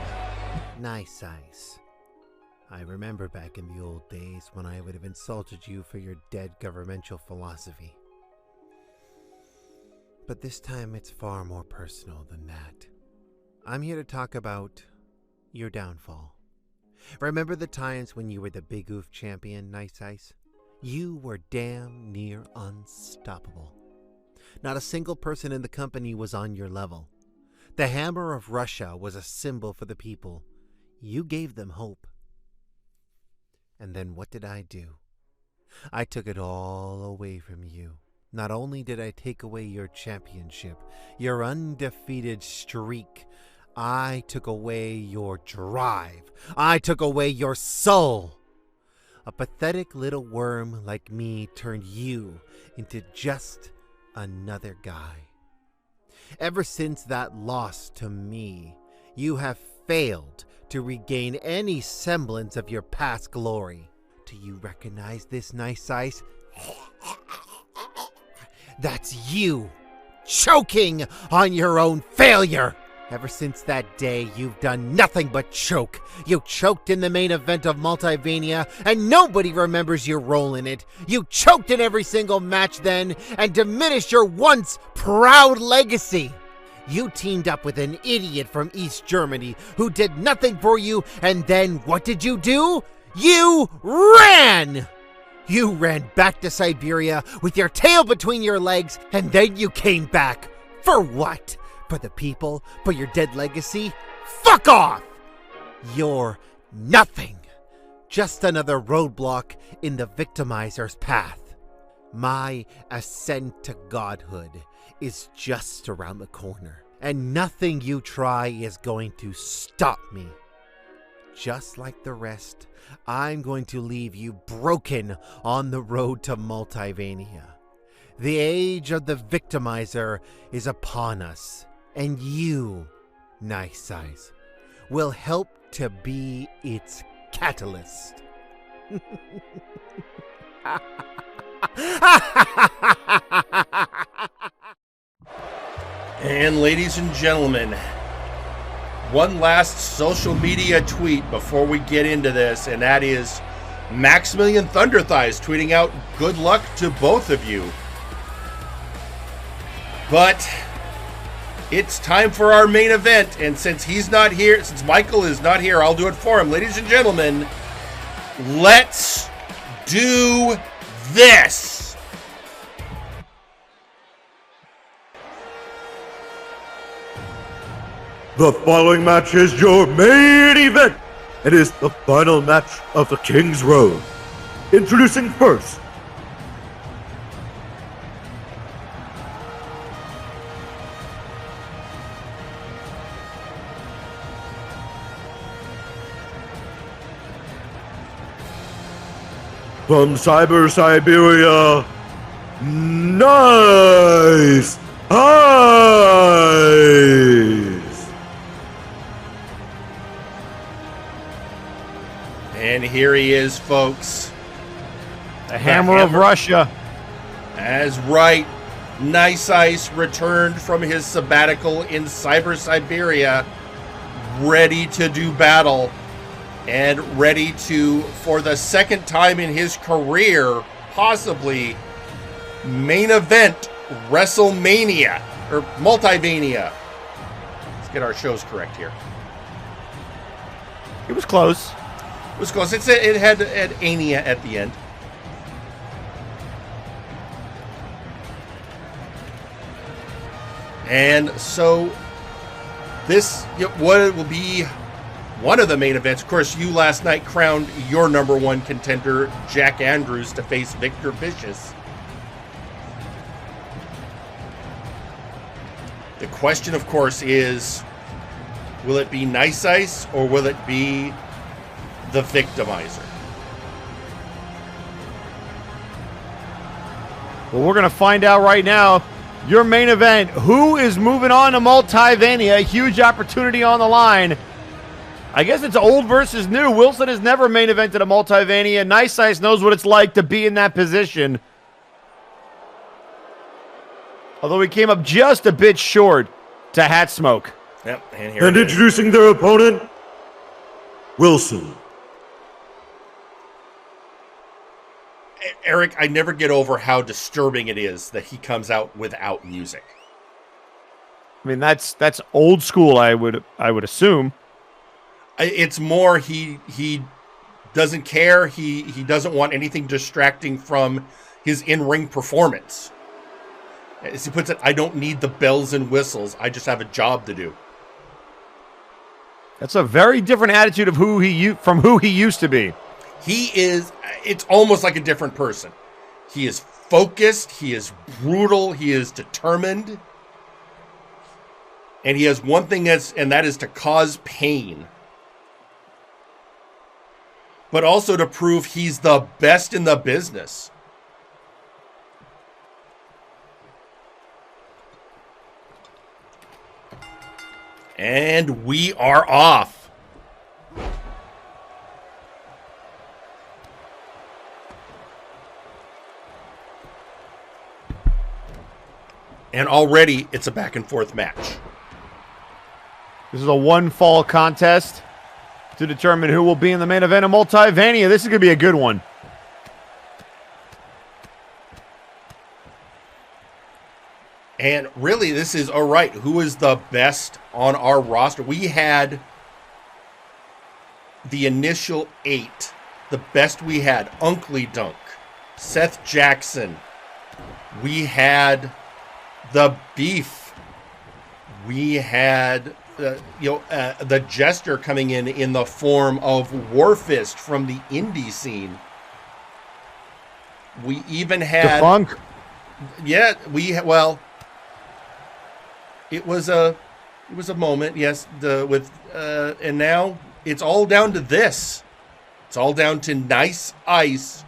Nice Ice. I remember back in the old days when I would have insulted you for your dead governmental philosophy. But this time it's far more personal than that. I'm here to talk about your downfall. Remember the times when you were the Big Oof champion, Nice Ice? You were damn near unstoppable. Not a single person in the company was on your level. The Hammer of Russia was a symbol for the people. You gave them hope. And then what did I do? I took it all away from you. Not only did I take away your championship, your undefeated streak, I took away your drive. I took away your soul. A pathetic little worm like me turned you into just another guy. Ever since that loss to me, you have failed to regain any semblance of your past glory. Do you recognize this, Nice Ice? That's you, choking on your own failure. Ever since that day, you've done nothing but choke. You choked in the main event of Multivania, and nobody remembers your role in it. You choked in every single match then, and diminished your once proud legacy. You teamed up with an idiot from East Germany who did nothing for you, and then what did you do? You ran! You ran back to Siberia with your tail between your legs, and then you came back. For what? For the people? For your dead legacy? Fuck off! You're nothing. Just another roadblock in the victimizer's path. My ascent to godhood is just around the corner, and nothing you try is going to stop me. Just like the rest, I'm going to leave you broken on the road to Multivania. The age of the victimizer is upon us, and you, Nice Eyes, will help to be its catalyst. And ladies and gentlemen, one last social media tweet before we get into this, and that is Maximilian Thunderthighs tweeting out good luck to both of you. But it's time for our main event, and since he's not here, since Michael is not here, I'll do it for him. Ladies and gentlemen, let's do this. The following match is your main event. It is the final match of the King's Road. Introducing first, from Siberia, Nice Eyes. And here he is, folks. The Hammer of Russia. That's right. Nice Ice returned from his sabbatical in Siberia, ready to do battle, and ready to, for the second time in his career, possibly, main event WrestleMania, or Multivania. Let's get our shows correct here. It was close. It was close. It had Ania at the end. And so this what will be one of the main events. Of course, you last night crowned your number one contender, Jack Andrews, to face Victor Vicious. The question, of course, is, will it be Nice Ice or will it be the Victimizer? Well, we're going to find out right now. Your main event, who is moving on to Multivania? Huge opportunity on the line. I guess it's old versus new. Wilson has never main evented a Multivania. Nice Ice knows what it's like to be in that position. Although he came up just a bit short to Hat Smoke. Yep, and here And introducing their opponent, Wilson. Eric, I never get over how disturbing it is that he comes out without music. I mean, that's old school, I would assume. It's more he doesn't care. He doesn't want anything distracting from his in-ring performance. As he puts it, I don't need the bells and whistles. I just have a job to do. That's a very different attitude of who he used to be. It's almost like a different person. He is focused, he is brutal, he is determined. And he has one thing and that is to cause pain. But also to prove he's the best in the business. And we are off. And already it's a back and forth match. This is a one-fall contest to determine who will be in the main event of Multivania. This is going to be a good one. And really, this is, all right, who is the best on our roster? We had the initial 8. The best we had, Unklydunk, Seth Jackson. We had the Beef. We had the Jester coming in the form of Warfist from the indie scene. We even had Funk. Yeah, it was a moment, yes. And now it's all down to this. It's all down to Nice Ice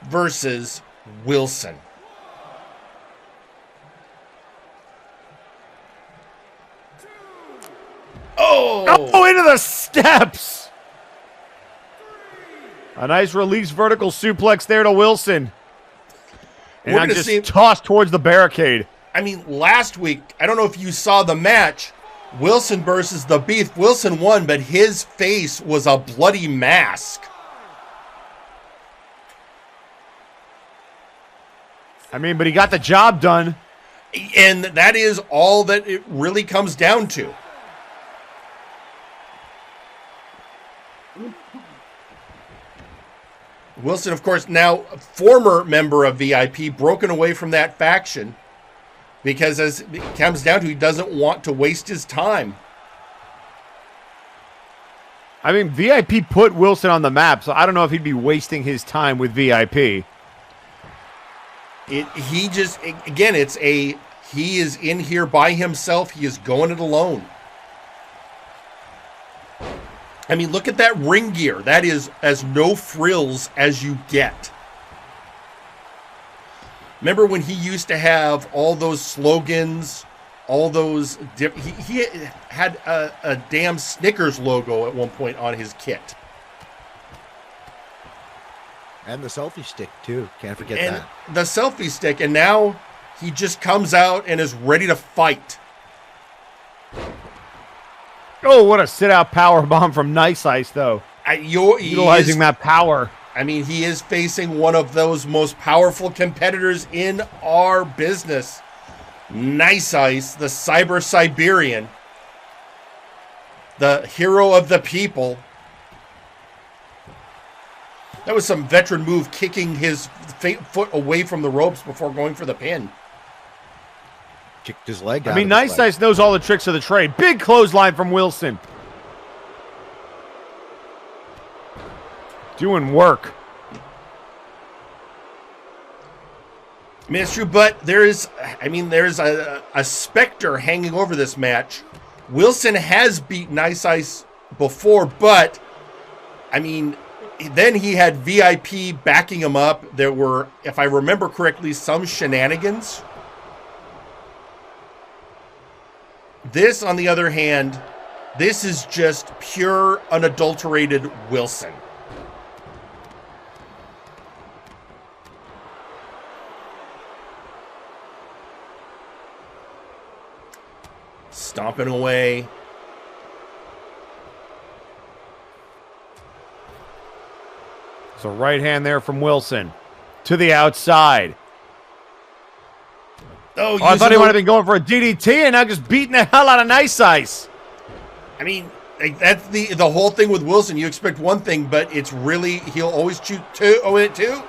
versus Wilson. Oh, into the steps. A nice release vertical suplex there to Wilson. And I'm just tossed towards the barricade. I mean, last week, I don't know if you saw the match, Wilson versus the Beef. Wilson won, but his face was a bloody mask. I mean, but he got the job done. And that is all that it really comes down to. Wilson, of course, now former member of VIP, broken away from that faction because, as it comes down to, he doesn't want to waste his time. I mean, VIP put Wilson on the map, so I don't know if he'd be wasting his time with VIP. He is in here by himself. He is going it alone. I mean, look at that ring gear. That is as no frills as you get. Remember when he used to have all those slogans, all those... He had a damn Snickers logo at one point on his kit. And the selfie stick, too. Can't forget that. The selfie stick. And now he just comes out and is ready to fight. Oh, what a sit-out power bomb from Nice Ice, though. Utilizing that power. I mean, he is facing one of those most powerful competitors in our business. Nice Ice, the Cyber Siberian. The hero of the people. That was some veteran move, kicking his foot away from the ropes before going for the pin. Kicked his leg out. I mean, Nice Ice knows all the tricks of the trade. Big clothesline from Wilson. Doing work. I mean, it's true, but there's a specter hanging over this match. Wilson has beat Nice Ice before, but, I mean, then he had VIP backing him up. There were, if I remember correctly, some shenanigans. This, on the other hand, this is just pure, unadulterated Wilson. Stomping away. So right hand there from Wilson to the outside. Oh, I thought he might have been going for a DDT and now just beating the hell out of Nice Ice. I mean, that's the whole thing with Wilson. You expect one thing, but it's really, he'll always choose two. Oh, wait, two?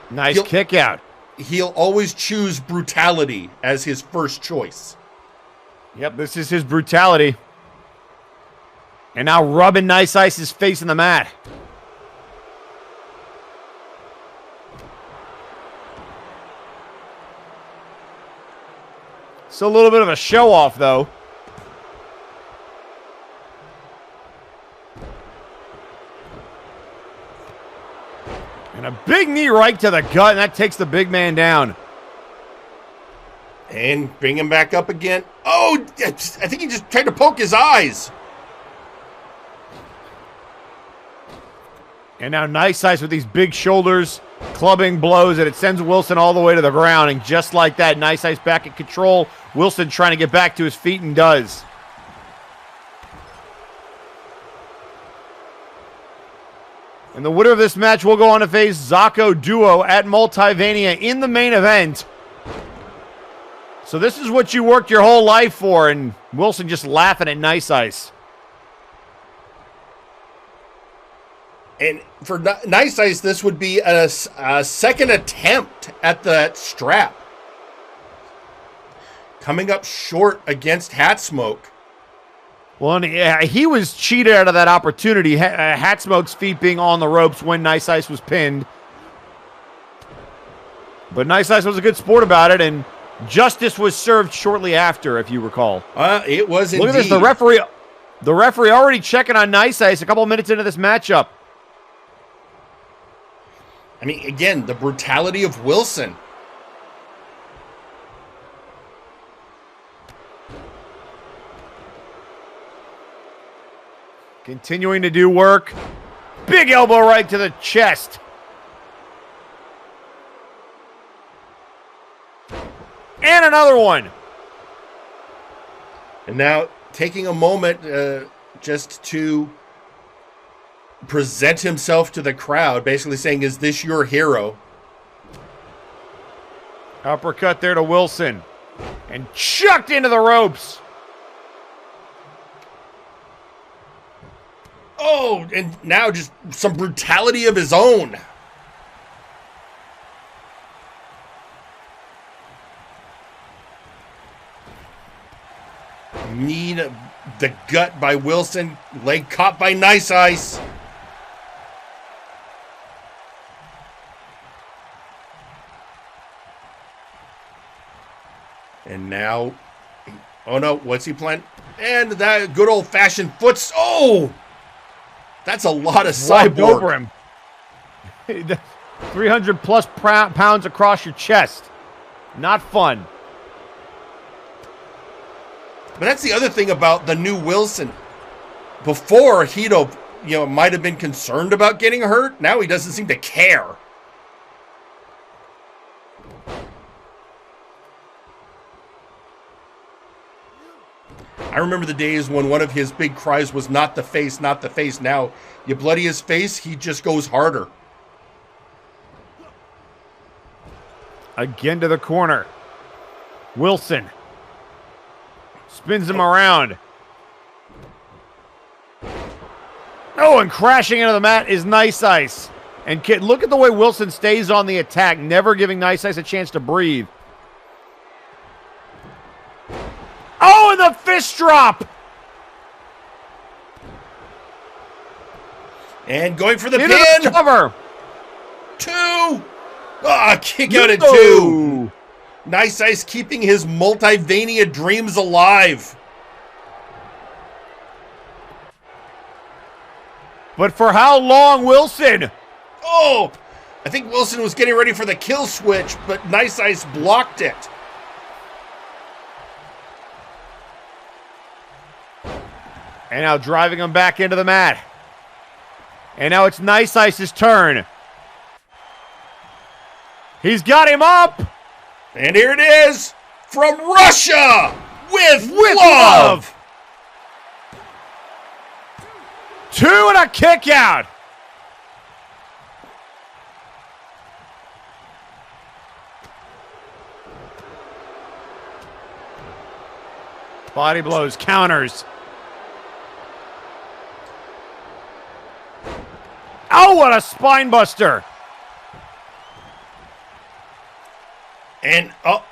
Nice kick out. He'll always choose brutality as his first choice. Yep, this is his brutality. And now rubbing Nice Ice's face in the mat. It's a little bit of a show-off, though. And a big knee right to the gut, and that takes the big man down. And bring him back up again. Oh, I think he just tried to poke his eyes. And now Nice Ice with these big shoulders, clubbing blows, and it sends Wilson all the way to the ground. And just like that, Nice Ice back in control. Wilson trying to get back to his feet and does. And the winner of this match will go on to face Zako Duo at Multivania in the main event. So this is what you worked your whole life for, and Wilson just laughing at Nice Ice. And for Nice Ice, this would be a second attempt at that strap. Coming up short against Hat Smoke. Well, and he was cheated out of that opportunity. Hat Smoke's feet being on the ropes when Nice Ice was pinned. But Nice Ice was a good sport about it, and justice was served shortly after, if you recall. It was indeed. Look at this, the referee already checking on Nice Ice a couple minutes into this matchup. I mean, again, the brutality of Wilson. Continuing to do work. Big elbow right to the chest. And another one. And now taking a moment just to present himself to the crowd, basically saying, is this your hero? Uppercut there to Wilson. And chucked into the ropes. Oh, and now just some brutality of his own. Knee to the gut by Wilson. Leg caught by Nice Ice. And now, oh no, what's he playing? And that good old-fashioned foot. Oh! That's a lot of cyborg. Over him. 300 plus pounds across your chest. Not fun. But that's the other thing about the new Wilson. Before, he'd have, might have been concerned about getting hurt. Now he doesn't seem to care. I remember the days when one of his big cries was not the face, not the face. Now, you bloody his face, he just goes harder. Again to the corner. Wilson spins him around. Oh, and crashing into the mat is Nice Ice. And look at the way Wilson stays on the attack, never giving Nice Ice a chance to breathe. Oh, and the fist drop! And going for the into pin! The cover! 2! Kick out at 2! Nice Ice keeping his Multivania dreams alive. But for how long, Wilson? Oh! I think Wilson was getting ready for the kill switch, but Nice Ice blocked it. And now driving him back into the mat. And now it's Nice Ice's turn. He's got him up. And here it is from Russia with love. 2 and a kick out. Body blows, counters. Oh, what a spine buster. And oh!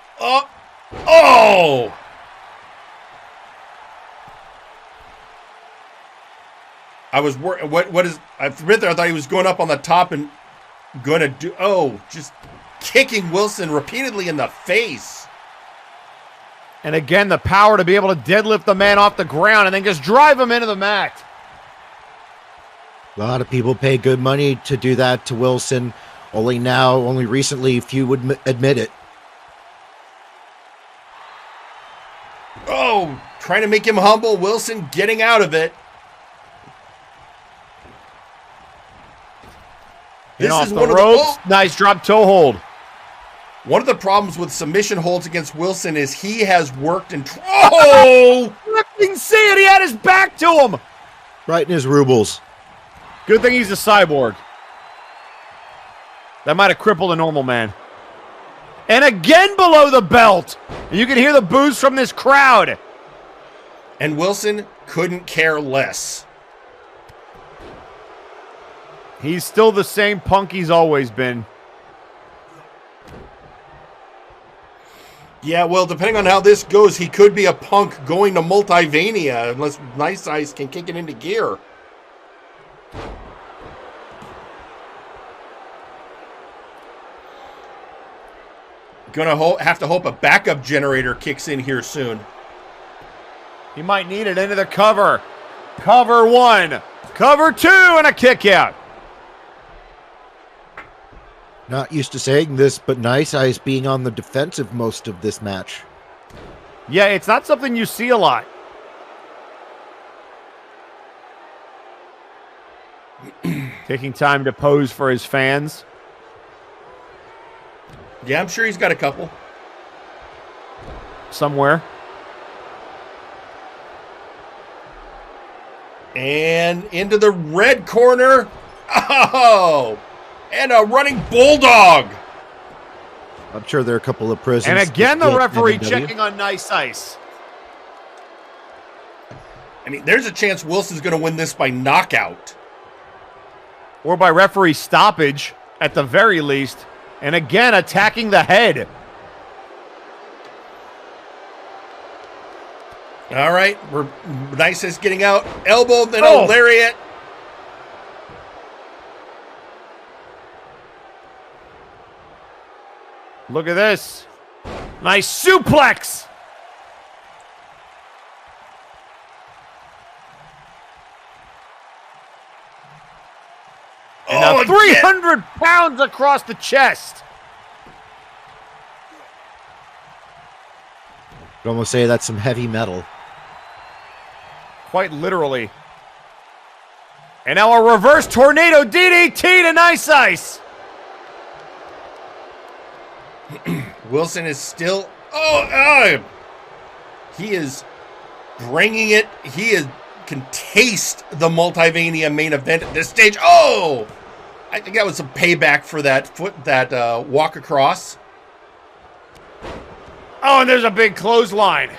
I was what is I thought he was going up on the top and going to do just kicking Wilson repeatedly in the face. And again, the power to be able to deadlift the man off the ground and then just drive him into the mat. A lot of people pay good money to do that to Wilson. Only recently, few would admit it. Oh, trying to make him humble. Wilson getting out of it. This is one of the ropes. Nice drop toe hold. One of the problems with submission holds against Wilson is he has worked and oh! I didn't see it. He had his back to him. Right in his rubles. Good thing he's a cyborg. That might have crippled a normal man. And again below the belt. And you can hear the boos from this crowd. And Wilson couldn't care less. He's still the same punk he's always been. Yeah, well, depending on how this goes, he could be a punk going to Multivania unless Nice Ice can kick it into gear. Gonna have to hope a backup generator kicks in here soon. He might need it into the cover. Cover one. Cover two and a kick out. Not used to saying this, but Nice Ice being on the defensive most of this match. Yeah, it's not something you see a lot. Taking time to pose for his fans. Yeah, I'm sure he's got a couple. Somewhere. And into the red corner. Oh! And a running bulldog. I'm sure there are a couple of prisons. And again, the referee checking on Nice Ice. I mean, there's a chance Wilson's going to win this by knockout. Or by referee stoppage, at the very least. And again, attacking the head. All right, Nice Ice getting out. Elbow, then a lariat. Look at this. Nice suplex. And now 300 pounds across the chest. I'd almost say that's some heavy metal. Quite literally. And now a reverse tornado DDT to Nice Ice. Wilson is still... he is bringing it. He can taste the Multivania main event at this stage. Oh! I think that was some payback for that walk across. Oh, and there's a big clothesline.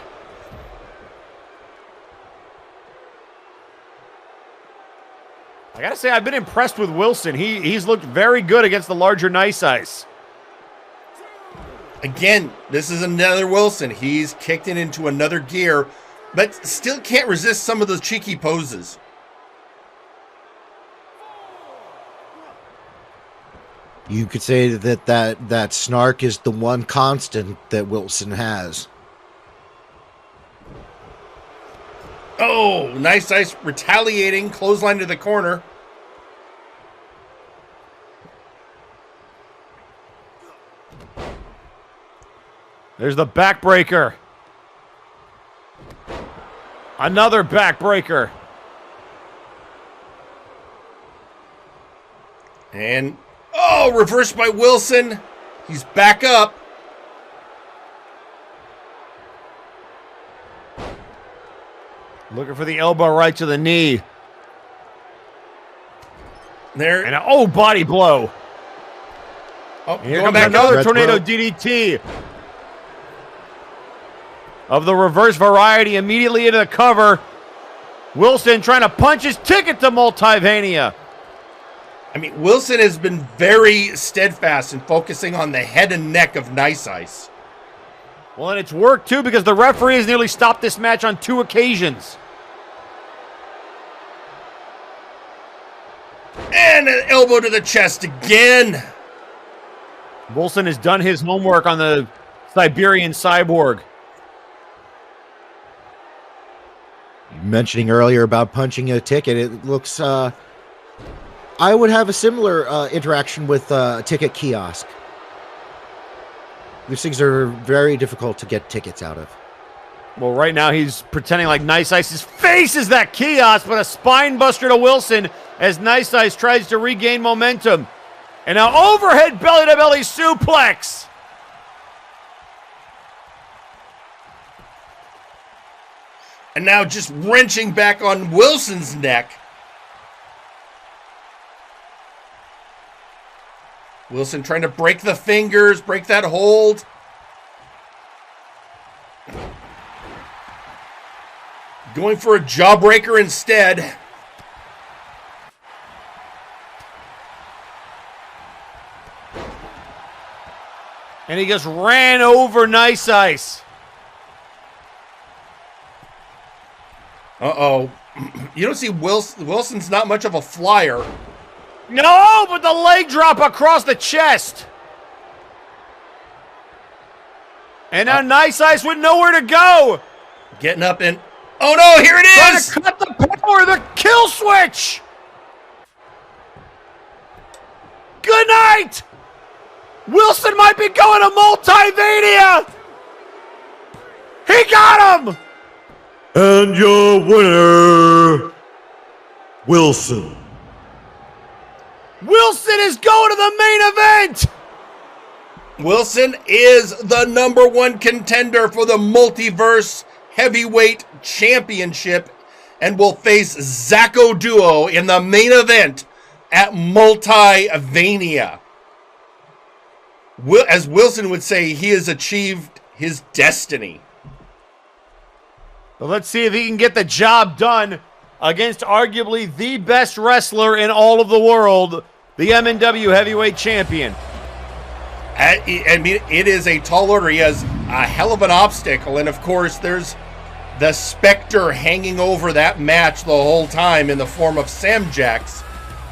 I gotta say, I've been impressed with Wilson. He's looked very good against the larger Nice Ice. Again, this is another Wilson. He's kicked it into another gear, but still can't resist some of those cheeky poses. You could say that snark is the one constant that Wilson has. Oh, Nice Ice retaliating, clothesline to the corner. There's the backbreaker. Another backbreaker. And, reversed by Wilson. He's back up. Looking for the elbow right to the knee. There. And body blow. Here comes another tornado DDT. Of the reverse variety immediately into the cover. Wilson trying to punch his ticket to Multivania. I mean, Wilson has been very steadfast in focusing on the head and neck of Nice Ice. Well, and it's worked too because the referee has nearly stopped this match on 2 occasions. And an elbow to the chest again. Wilson has done his homework on the Siberian cyborg. Mentioning earlier about punching a ticket, it looks, I would have a similar interaction with a ticket kiosk. These things are very difficult to get tickets out of. Well, right now he's pretending like Nice Ice's face is that kiosk, but a spine buster to Wilson as Nice Ice tries to regain momentum. And now overhead belly-to-belly suplex. And now just wrenching back on Wilson's neck. Wilson trying to break the fingers, break that hold. Going for a jawbreaker instead. And he just ran over Nice Ice. Uh-oh. You don't see Wilson's not much of a flyer. No, but the leg drop across the chest. And now Nice Ice with nowhere to go. Getting up and... Oh no, here it is! Trying to cut the power, the kill switch! Good night! Wilson might be going to Multivania! He got him! And your winner, Wilson. Wilson is going to the main event! Wilson is the #1 contender for the Multiverse Heavyweight Championship and will face Zacko Duo in the main event at Multivania. As Wilson would say, he has achieved his destiny. Well, let's see if he can get the job done against arguably the best wrestler in all of the world, the MNW Heavyweight Champion. I mean, it is a tall order. He has a hell of an obstacle, and of course, there's the specter hanging over that match the whole time in the form of Samjax,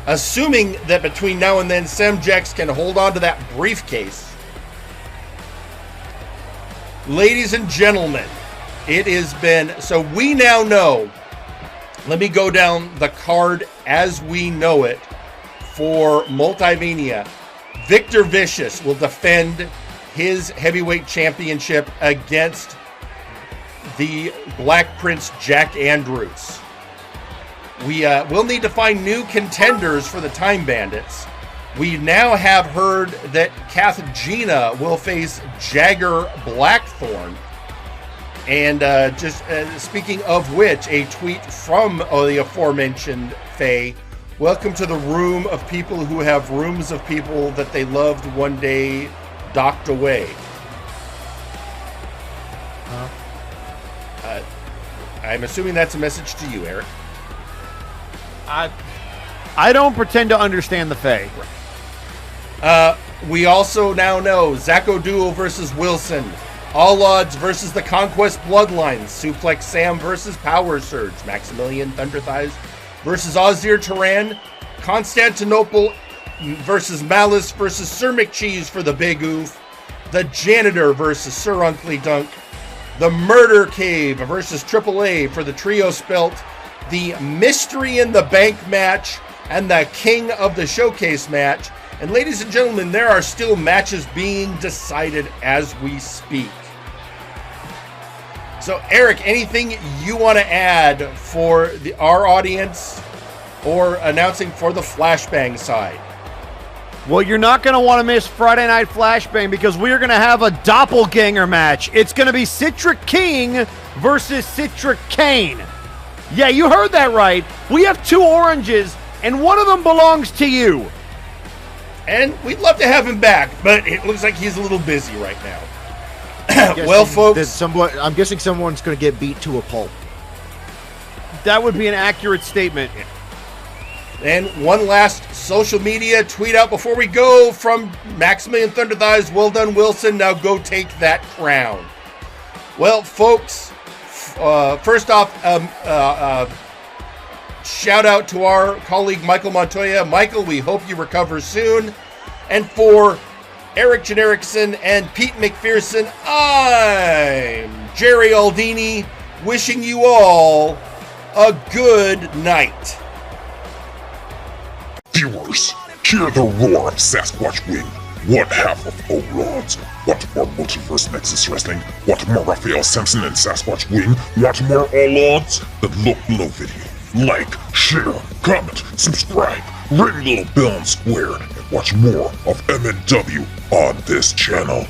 assuming that between now and then, Samjax can hold on to that briefcase. Ladies and gentlemen, it has been, so we now know, let me go down the card as we know it for Multivania. Victor Vicious will defend his heavyweight championship against the Black Prince Jack Andrews. We will need to find new contenders for the Time Bandits. We now have heard that Kath Gina will face Jagger Blackthorn. And speaking of which, a tweet from the aforementioned Faye. Welcome to the room of people who have rooms of people that they loved one day docked away. I'm assuming that's a message to you, Eric. I don't pretend to understand the Fae. We also now know Zacko Duo versus Wilson. All Odds versus the Conquest Bloodline. Suplex Sam versus Power Surge. Maximilian Thunder Thighs versus Ozir Turan. Constantinople versus Malice versus Sir McCheese for the Big Oof. The Janitor versus Sir Unklydunk. The Murder Cave versus AAA for the Trio Spelt. The Mystery in the Bank match. And the King of the Showcase match. And ladies and gentlemen, there are still matches being decided as we speak. So, Eric, anything you want to add for our audience or announcing for the Flashbang side? Well, you're not going to want to miss Friday Night Flashbang because we are going to have a doppelganger match. It's going to be Citric King versus Citric Kane. Yeah, you heard that right. We have two oranges, and one of them belongs to you. And we'd love to have him back, but it looks like he's a little busy right now. Well, folks, I'm guessing someone's going to get beat to a pulp. That would be an accurate statement. And one last social media tweet out before we go from Maximilian Thunder Thighs. Well done, Wilson. Now go take that crown. Well, folks, first off, shout out to our colleague Michael Montoya. Michael, we hope you recover soon. And for Eric Genericson and Pete McPherson, I'm Jerry Aldini, wishing you all a good night. Viewers, hear the roar of Sasquatch Wing. What half of Outlaws? What more Multiverse Nexus Wrestling? What more Raphael Sampson and Sasquatch Wing? What more All Odds? Then look below video. Like, share, comment, subscribe, ring the little bell and square, and watch more of MNW on this channel.